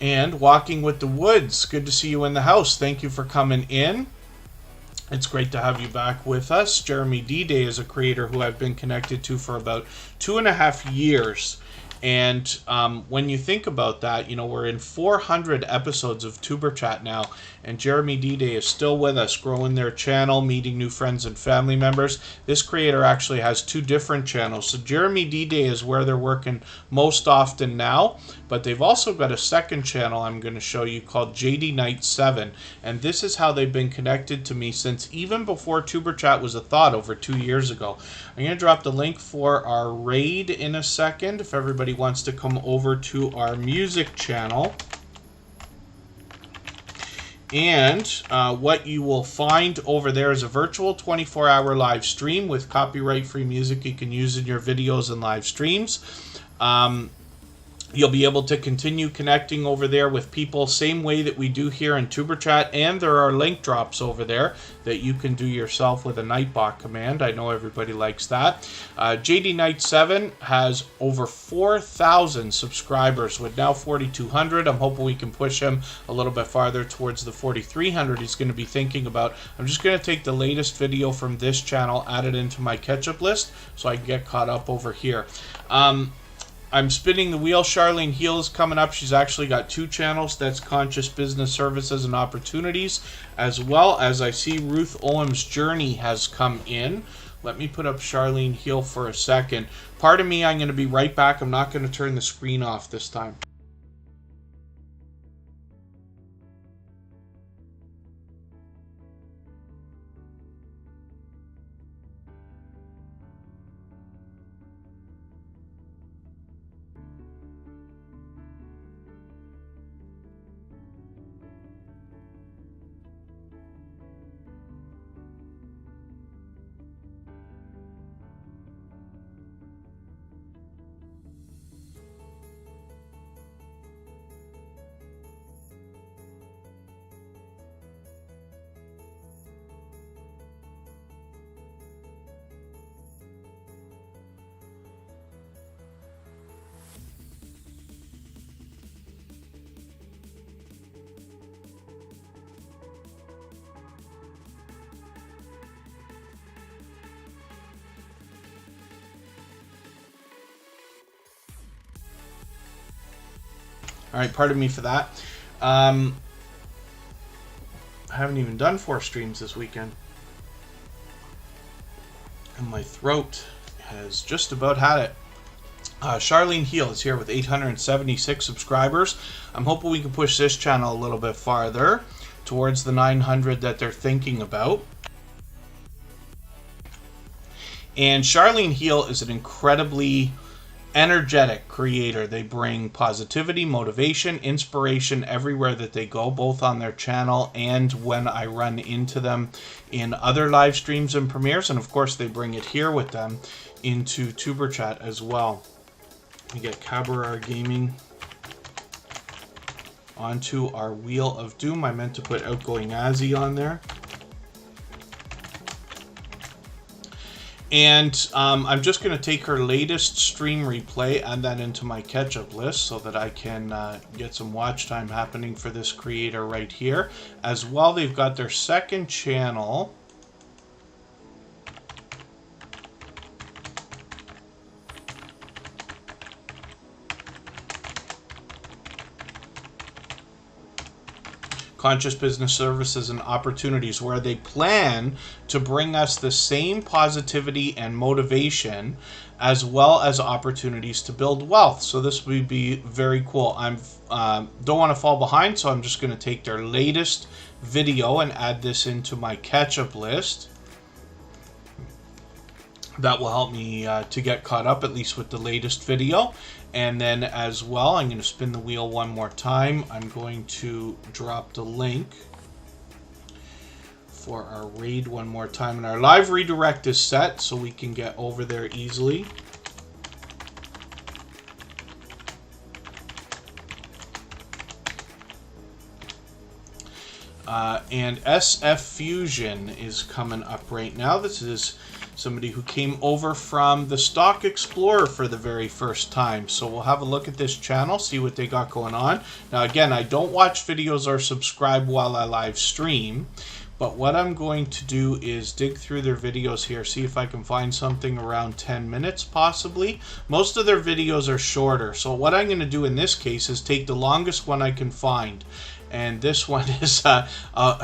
And Walking with the Woods, good to see you in the house. Thank you for coming in. It's great to have you back with us. Jeremy D-Day is a creator who I've been connected to for about 2.5 years. And when you think about that, you know, we're in 400 episodes of Superchat now, and Jeremy D-Day is still with us, growing their channel, meeting new friends and family members. This creator actually has 2 different channels. So Jeremy D-Day is where they're working most often now, but they've also got a second channel I'm going to show you called JD Knight 7, and this is how they've been connected to me since even before Superchat was a thought over 2 years ago. I'm going to drop the link for our raid in a second if everybody wants to come over to our music channel. And what you will find over there is a virtual 24-hour live stream with copyright-free music you can use in your videos and live streams. You'll be able to continue connecting over there with people same way that we do here in Superchat, and there are link drops over there that you can do yourself with a Nightbot command. I know everybody likes that. JD Knight 7 has over 4,000 subscribers with now 4,200. I'm hoping we can push him a little bit farther towards the 4,300 he's going to be thinking about. I'm just going to take the latest video from this channel, add it into my catch-up list so I can get caught up over here. I'm spinning the wheel. Charlene Heal is coming up. She's actually got 2 channels. That's Conscious Business Services and Opportunities, as well as I see Ruth Olam's Journey has come in. Let me put up Charlene Heal for a second. Pardon me, I'm going to be right back. I'm not going to turn the screen off this time. All right, pardon me for that. I haven't even done 4 streams this weekend. And my throat has just about had it. Charlene Heal is here with 876 subscribers. I'm hoping we can push this channel a little bit farther towards the 900 that they're thinking about. And Charlene Heal is an incredibly energetic creator. They bring positivity, motivation, inspiration everywhere that they go, both on their channel and when I run into them in other live streams and premieres. And of course, they bring it here with them into Superchat as well. We get Cabaret Gaming onto our Wheel of Doom. I meant to put Outgoing Azzy on there. And I'm just going to take her latest stream replay, add that into my catch-up list so that I can get some watch time happening for this creator right here. As well, they've got their second channel. Conscious Business Services and Opportunities, where they plan to bring us the same positivity and motivation as well as opportunities to build wealth. So this would be very cool. I don't want to fall behind, so I'm just going to take their latest video and add this into my catch-up list. That will help me to get caught up, at least with the latest video. And then as well, I'm going to spin the wheel one more time. I'm going to drop the link for our raid one more time. And our live redirect is set, so we can get over there easily. And SF Fusion is coming up right now. This is somebody who came over from the Stock Explorer for the very first time. So we'll have a look at this channel, see what they got going on. Now again, I don't watch videos or subscribe while I live stream, but what I'm going to do is dig through their videos here, see if I can find something around 10 minutes possibly. Most of their videos are shorter, so what I'm going to do in this case is take the longest one I can find. And this one is a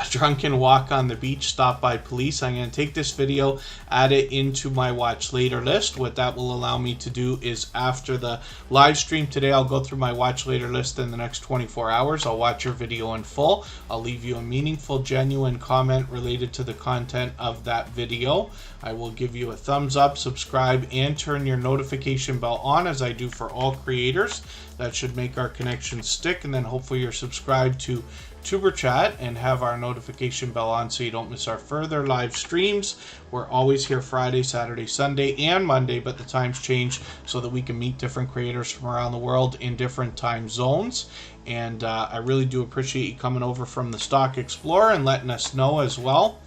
drunken walk on the beach stopped by police. I'm going to take this video, add it into my watch later list. What that will allow me to do is after the live stream today, I'll go through my watch later list in the next 24 hours. I'll watch your video in full. I'll leave you a meaningful, genuine comment related to the content of that video. I will give you a thumbs up, subscribe, and turn your notification bell on as I do for all creators. That should make our connection stick, and then hopefully you're subscribed to Superchat and have our notification bell on so you don't miss our further live streams. We're always here Friday, Saturday, Sunday, and Monday, but the times change so that we can meet different creators from around the world in different time zones. And I really do appreciate you coming over from the Stock Explorer and letting us know as well.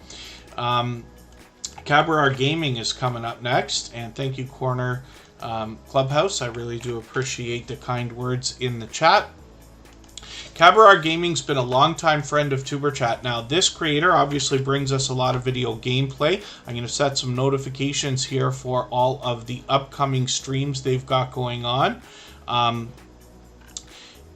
Cabrar Gaming is coming up next, and thank you, Corner Clubhouse. I really do appreciate the kind words in the chat. Cabrar Gaming's been a longtime friend of Superchat. Now, this creator obviously brings us a lot of video gameplay. I'm going to set some notifications here for all of the upcoming streams they've got going on.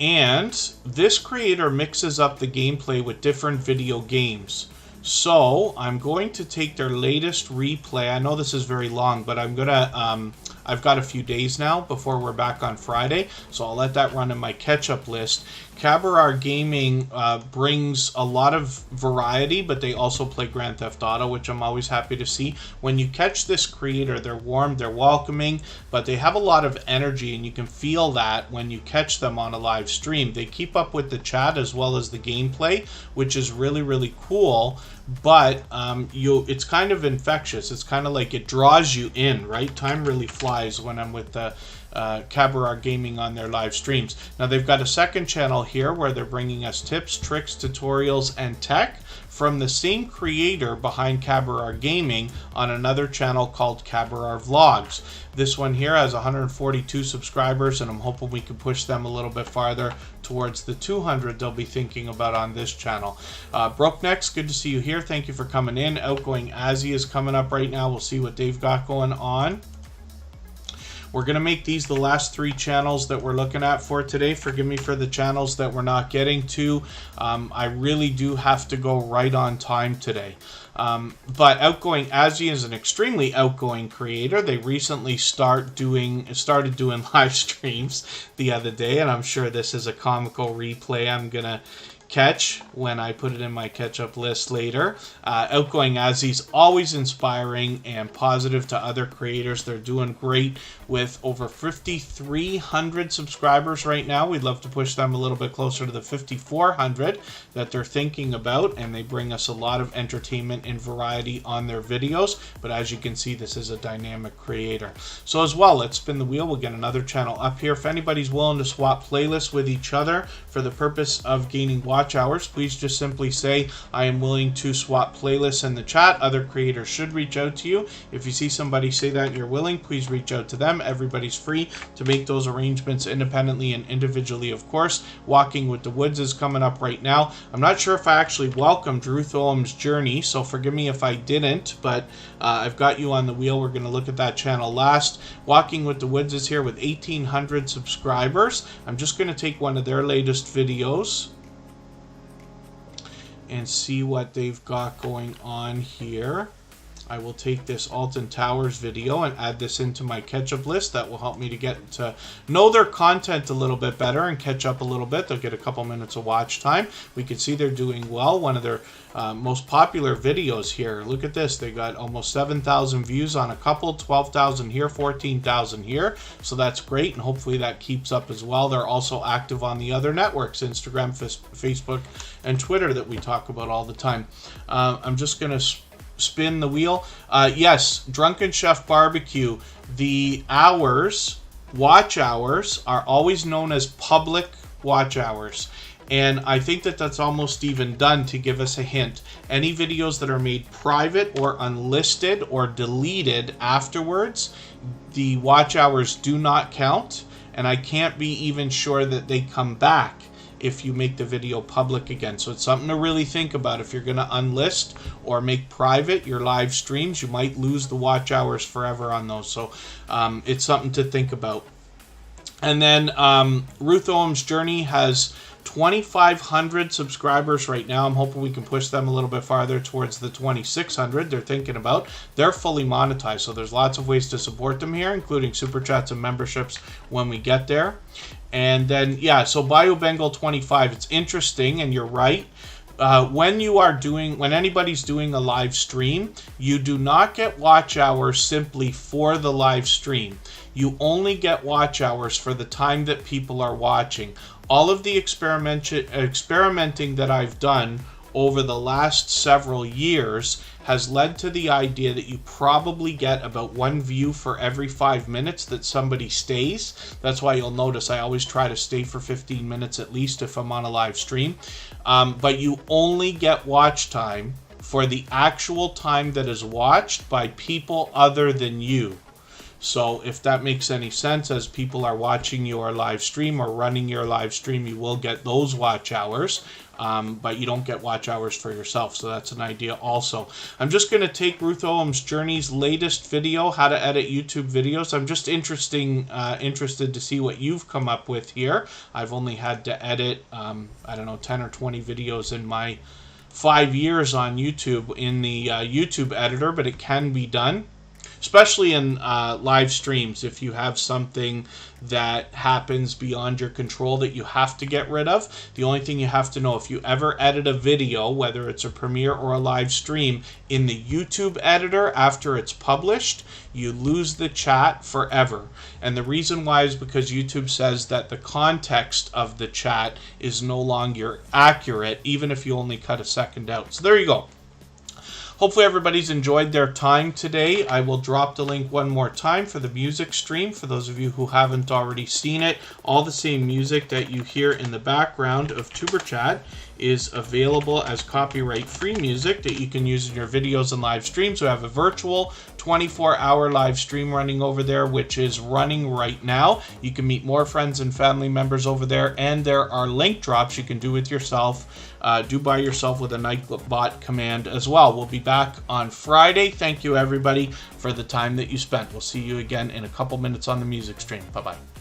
And this creator mixes up the gameplay with different video games. So I'm going to take their latest replay. I know this is very long, but I'm gonna I've got a few days now before we're back on Friday, so I'll let that run in my catch-up list. Cabrar Gaming brings a lot of variety, but they also play Grand Theft Auto, which I'm always happy to see. When you catch this creator, they're warm, they're welcoming, but they have a lot of energy, and you can feel that when you catch them on a live stream. They keep up with the chat as well as the gameplay, which is really, really cool. But it's kind of infectious. It's kind of like it draws you in, right? Time really flies when I'm with the Cabrar Gaming on their live streams. Now they've got a second channel here where they're bringing us tips, tricks, tutorials, and tech from the same creator behind Cabrar Gaming on another channel called Cabrar Vlogs. This one here has 142 subscribers, and I'm hoping we can push them a little bit farther towards the 200 they'll be thinking about on this channel. Broke Necks, good to see you here. Thank you for coming in. Outgoing Azzy is coming up right now. We'll see what they've got going on. We're going to make these the last three channels that we're looking at for today. Forgive me for the channels that we're not getting to. I really do have to go right on time today. But Outgoing Azzy is an extremely outgoing creator. They recently started doing live streams the other day, and I'm sure this is a comical replay I'm going to catch when I put it in my catch-up list later. Outgoing Azzy's always inspiring and positive to other creators. They're doing great with over 5,300 subscribers right now. We'd love to push them a little bit closer to the 5,400 that they're thinking about, and they bring us a lot of entertainment and variety on their videos. But as you can see, this is a dynamic creator. So as well, let's spin the wheel. We'll get another channel up here. If anybody's willing to swap playlists with each other for the purpose of gaining watch watch hours, please just simply say, I am willing to swap playlists in the chat. Other creators should reach out to you. If you see somebody say that you're willing, please reach out to them. Everybody's free to make those arrangements independently and individually, of course. Walking with the Woods is coming up right now. I'm not sure if I actually welcomed Ruth Olam's Journey, so forgive me if I didn't, but I've got you on the wheel. We're going to look at that channel last. Walking with the Woods is here with 1,800 subscribers. I'm just going to take one of their latest videos and see what they've got going on here. I will take this Alton Towers video and add this into my catch-up list. That will help me to get to know their content a little bit better and catch up a little bit. They'll get a couple minutes of watch time. We can see they're doing well. One of their most popular videos here. Look at this. They got almost 7,000 views on a couple, 12,000 here, 14,000 here. So that's great, and hopefully that keeps up as well. They're also active on the other networks, Instagram, Facebook, and Twitter that we talk about all the time. I'm just going to spin the wheel. Yes, Drunken Chef Barbecue. The hours, watch hours, are always known as public watch hours. And I think that that's almost even done to give us a hint. Any videos that are made private or unlisted or deleted afterwards, the watch hours do not count. And I can't be even sure that they come back if you make the video public again. So it's something to really think about. If you're going to unlist or make private your live streams, you might lose the watch hours forever on those. So it's something to think about. And then Ruth Olam's Journey has 2,500 subscribers right now. I'm hoping we can push them a little bit farther towards the 2,600 they're thinking about. They're fully monetized, so there's lots of ways to support them here, including super chats and memberships when we get there. And then, yeah, so BioBengal25, it's interesting, and you're right. When anybody's doing a live stream, you do not get watch hours simply for the live stream. You only get watch hours for the time that people are watching. All of the experimenting that I've done over the last several years has led to the idea that you probably get about 1 view for every 5 minutes that somebody stays. That's why you'll notice I always try to stay for 15 minutes at least if I'm on a live stream. But you only get watch time for the actual time that is watched by people other than you. So if that makes any sense, as people are watching your live stream or running your live stream, you will get those watch hours, but you don't get watch hours for yourself. So that's an idea also. I'm just going to take Ruth Olam's Journey's latest video, how to edit YouTube videos. I'm just interested to see what you've come up with here. I've only had to edit, 10 or 20 videos in my 5 years on YouTube in the YouTube editor, but it can be done. Especially in live streams, if you have something that happens beyond your control that you have to get rid of. The only thing you have to know, if you ever edit a video, whether it's a premiere or a live stream, in the YouTube editor after it's published, you lose the chat forever. And the reason why is because YouTube says that the context of the chat is no longer accurate, even if you only cut a second out. So there you go. Hopefully everybody's enjoyed their time today. I will drop the link one more time for the music stream. For those of you who haven't already seen it, all the same music that you hear in the background of Superchat is available as copyright-free music that you can use in your videos and live streams. We have a virtual 24-hour live stream running over there, which is running right now. You can meet more friends and family members over there, and there are link drops you can do with yourself. Do by yourself with a Nightbot command as well. We'll be back on Friday. Thank you, everybody, for the time that you spent. We'll see you again in a couple minutes on the music stream. Bye-bye.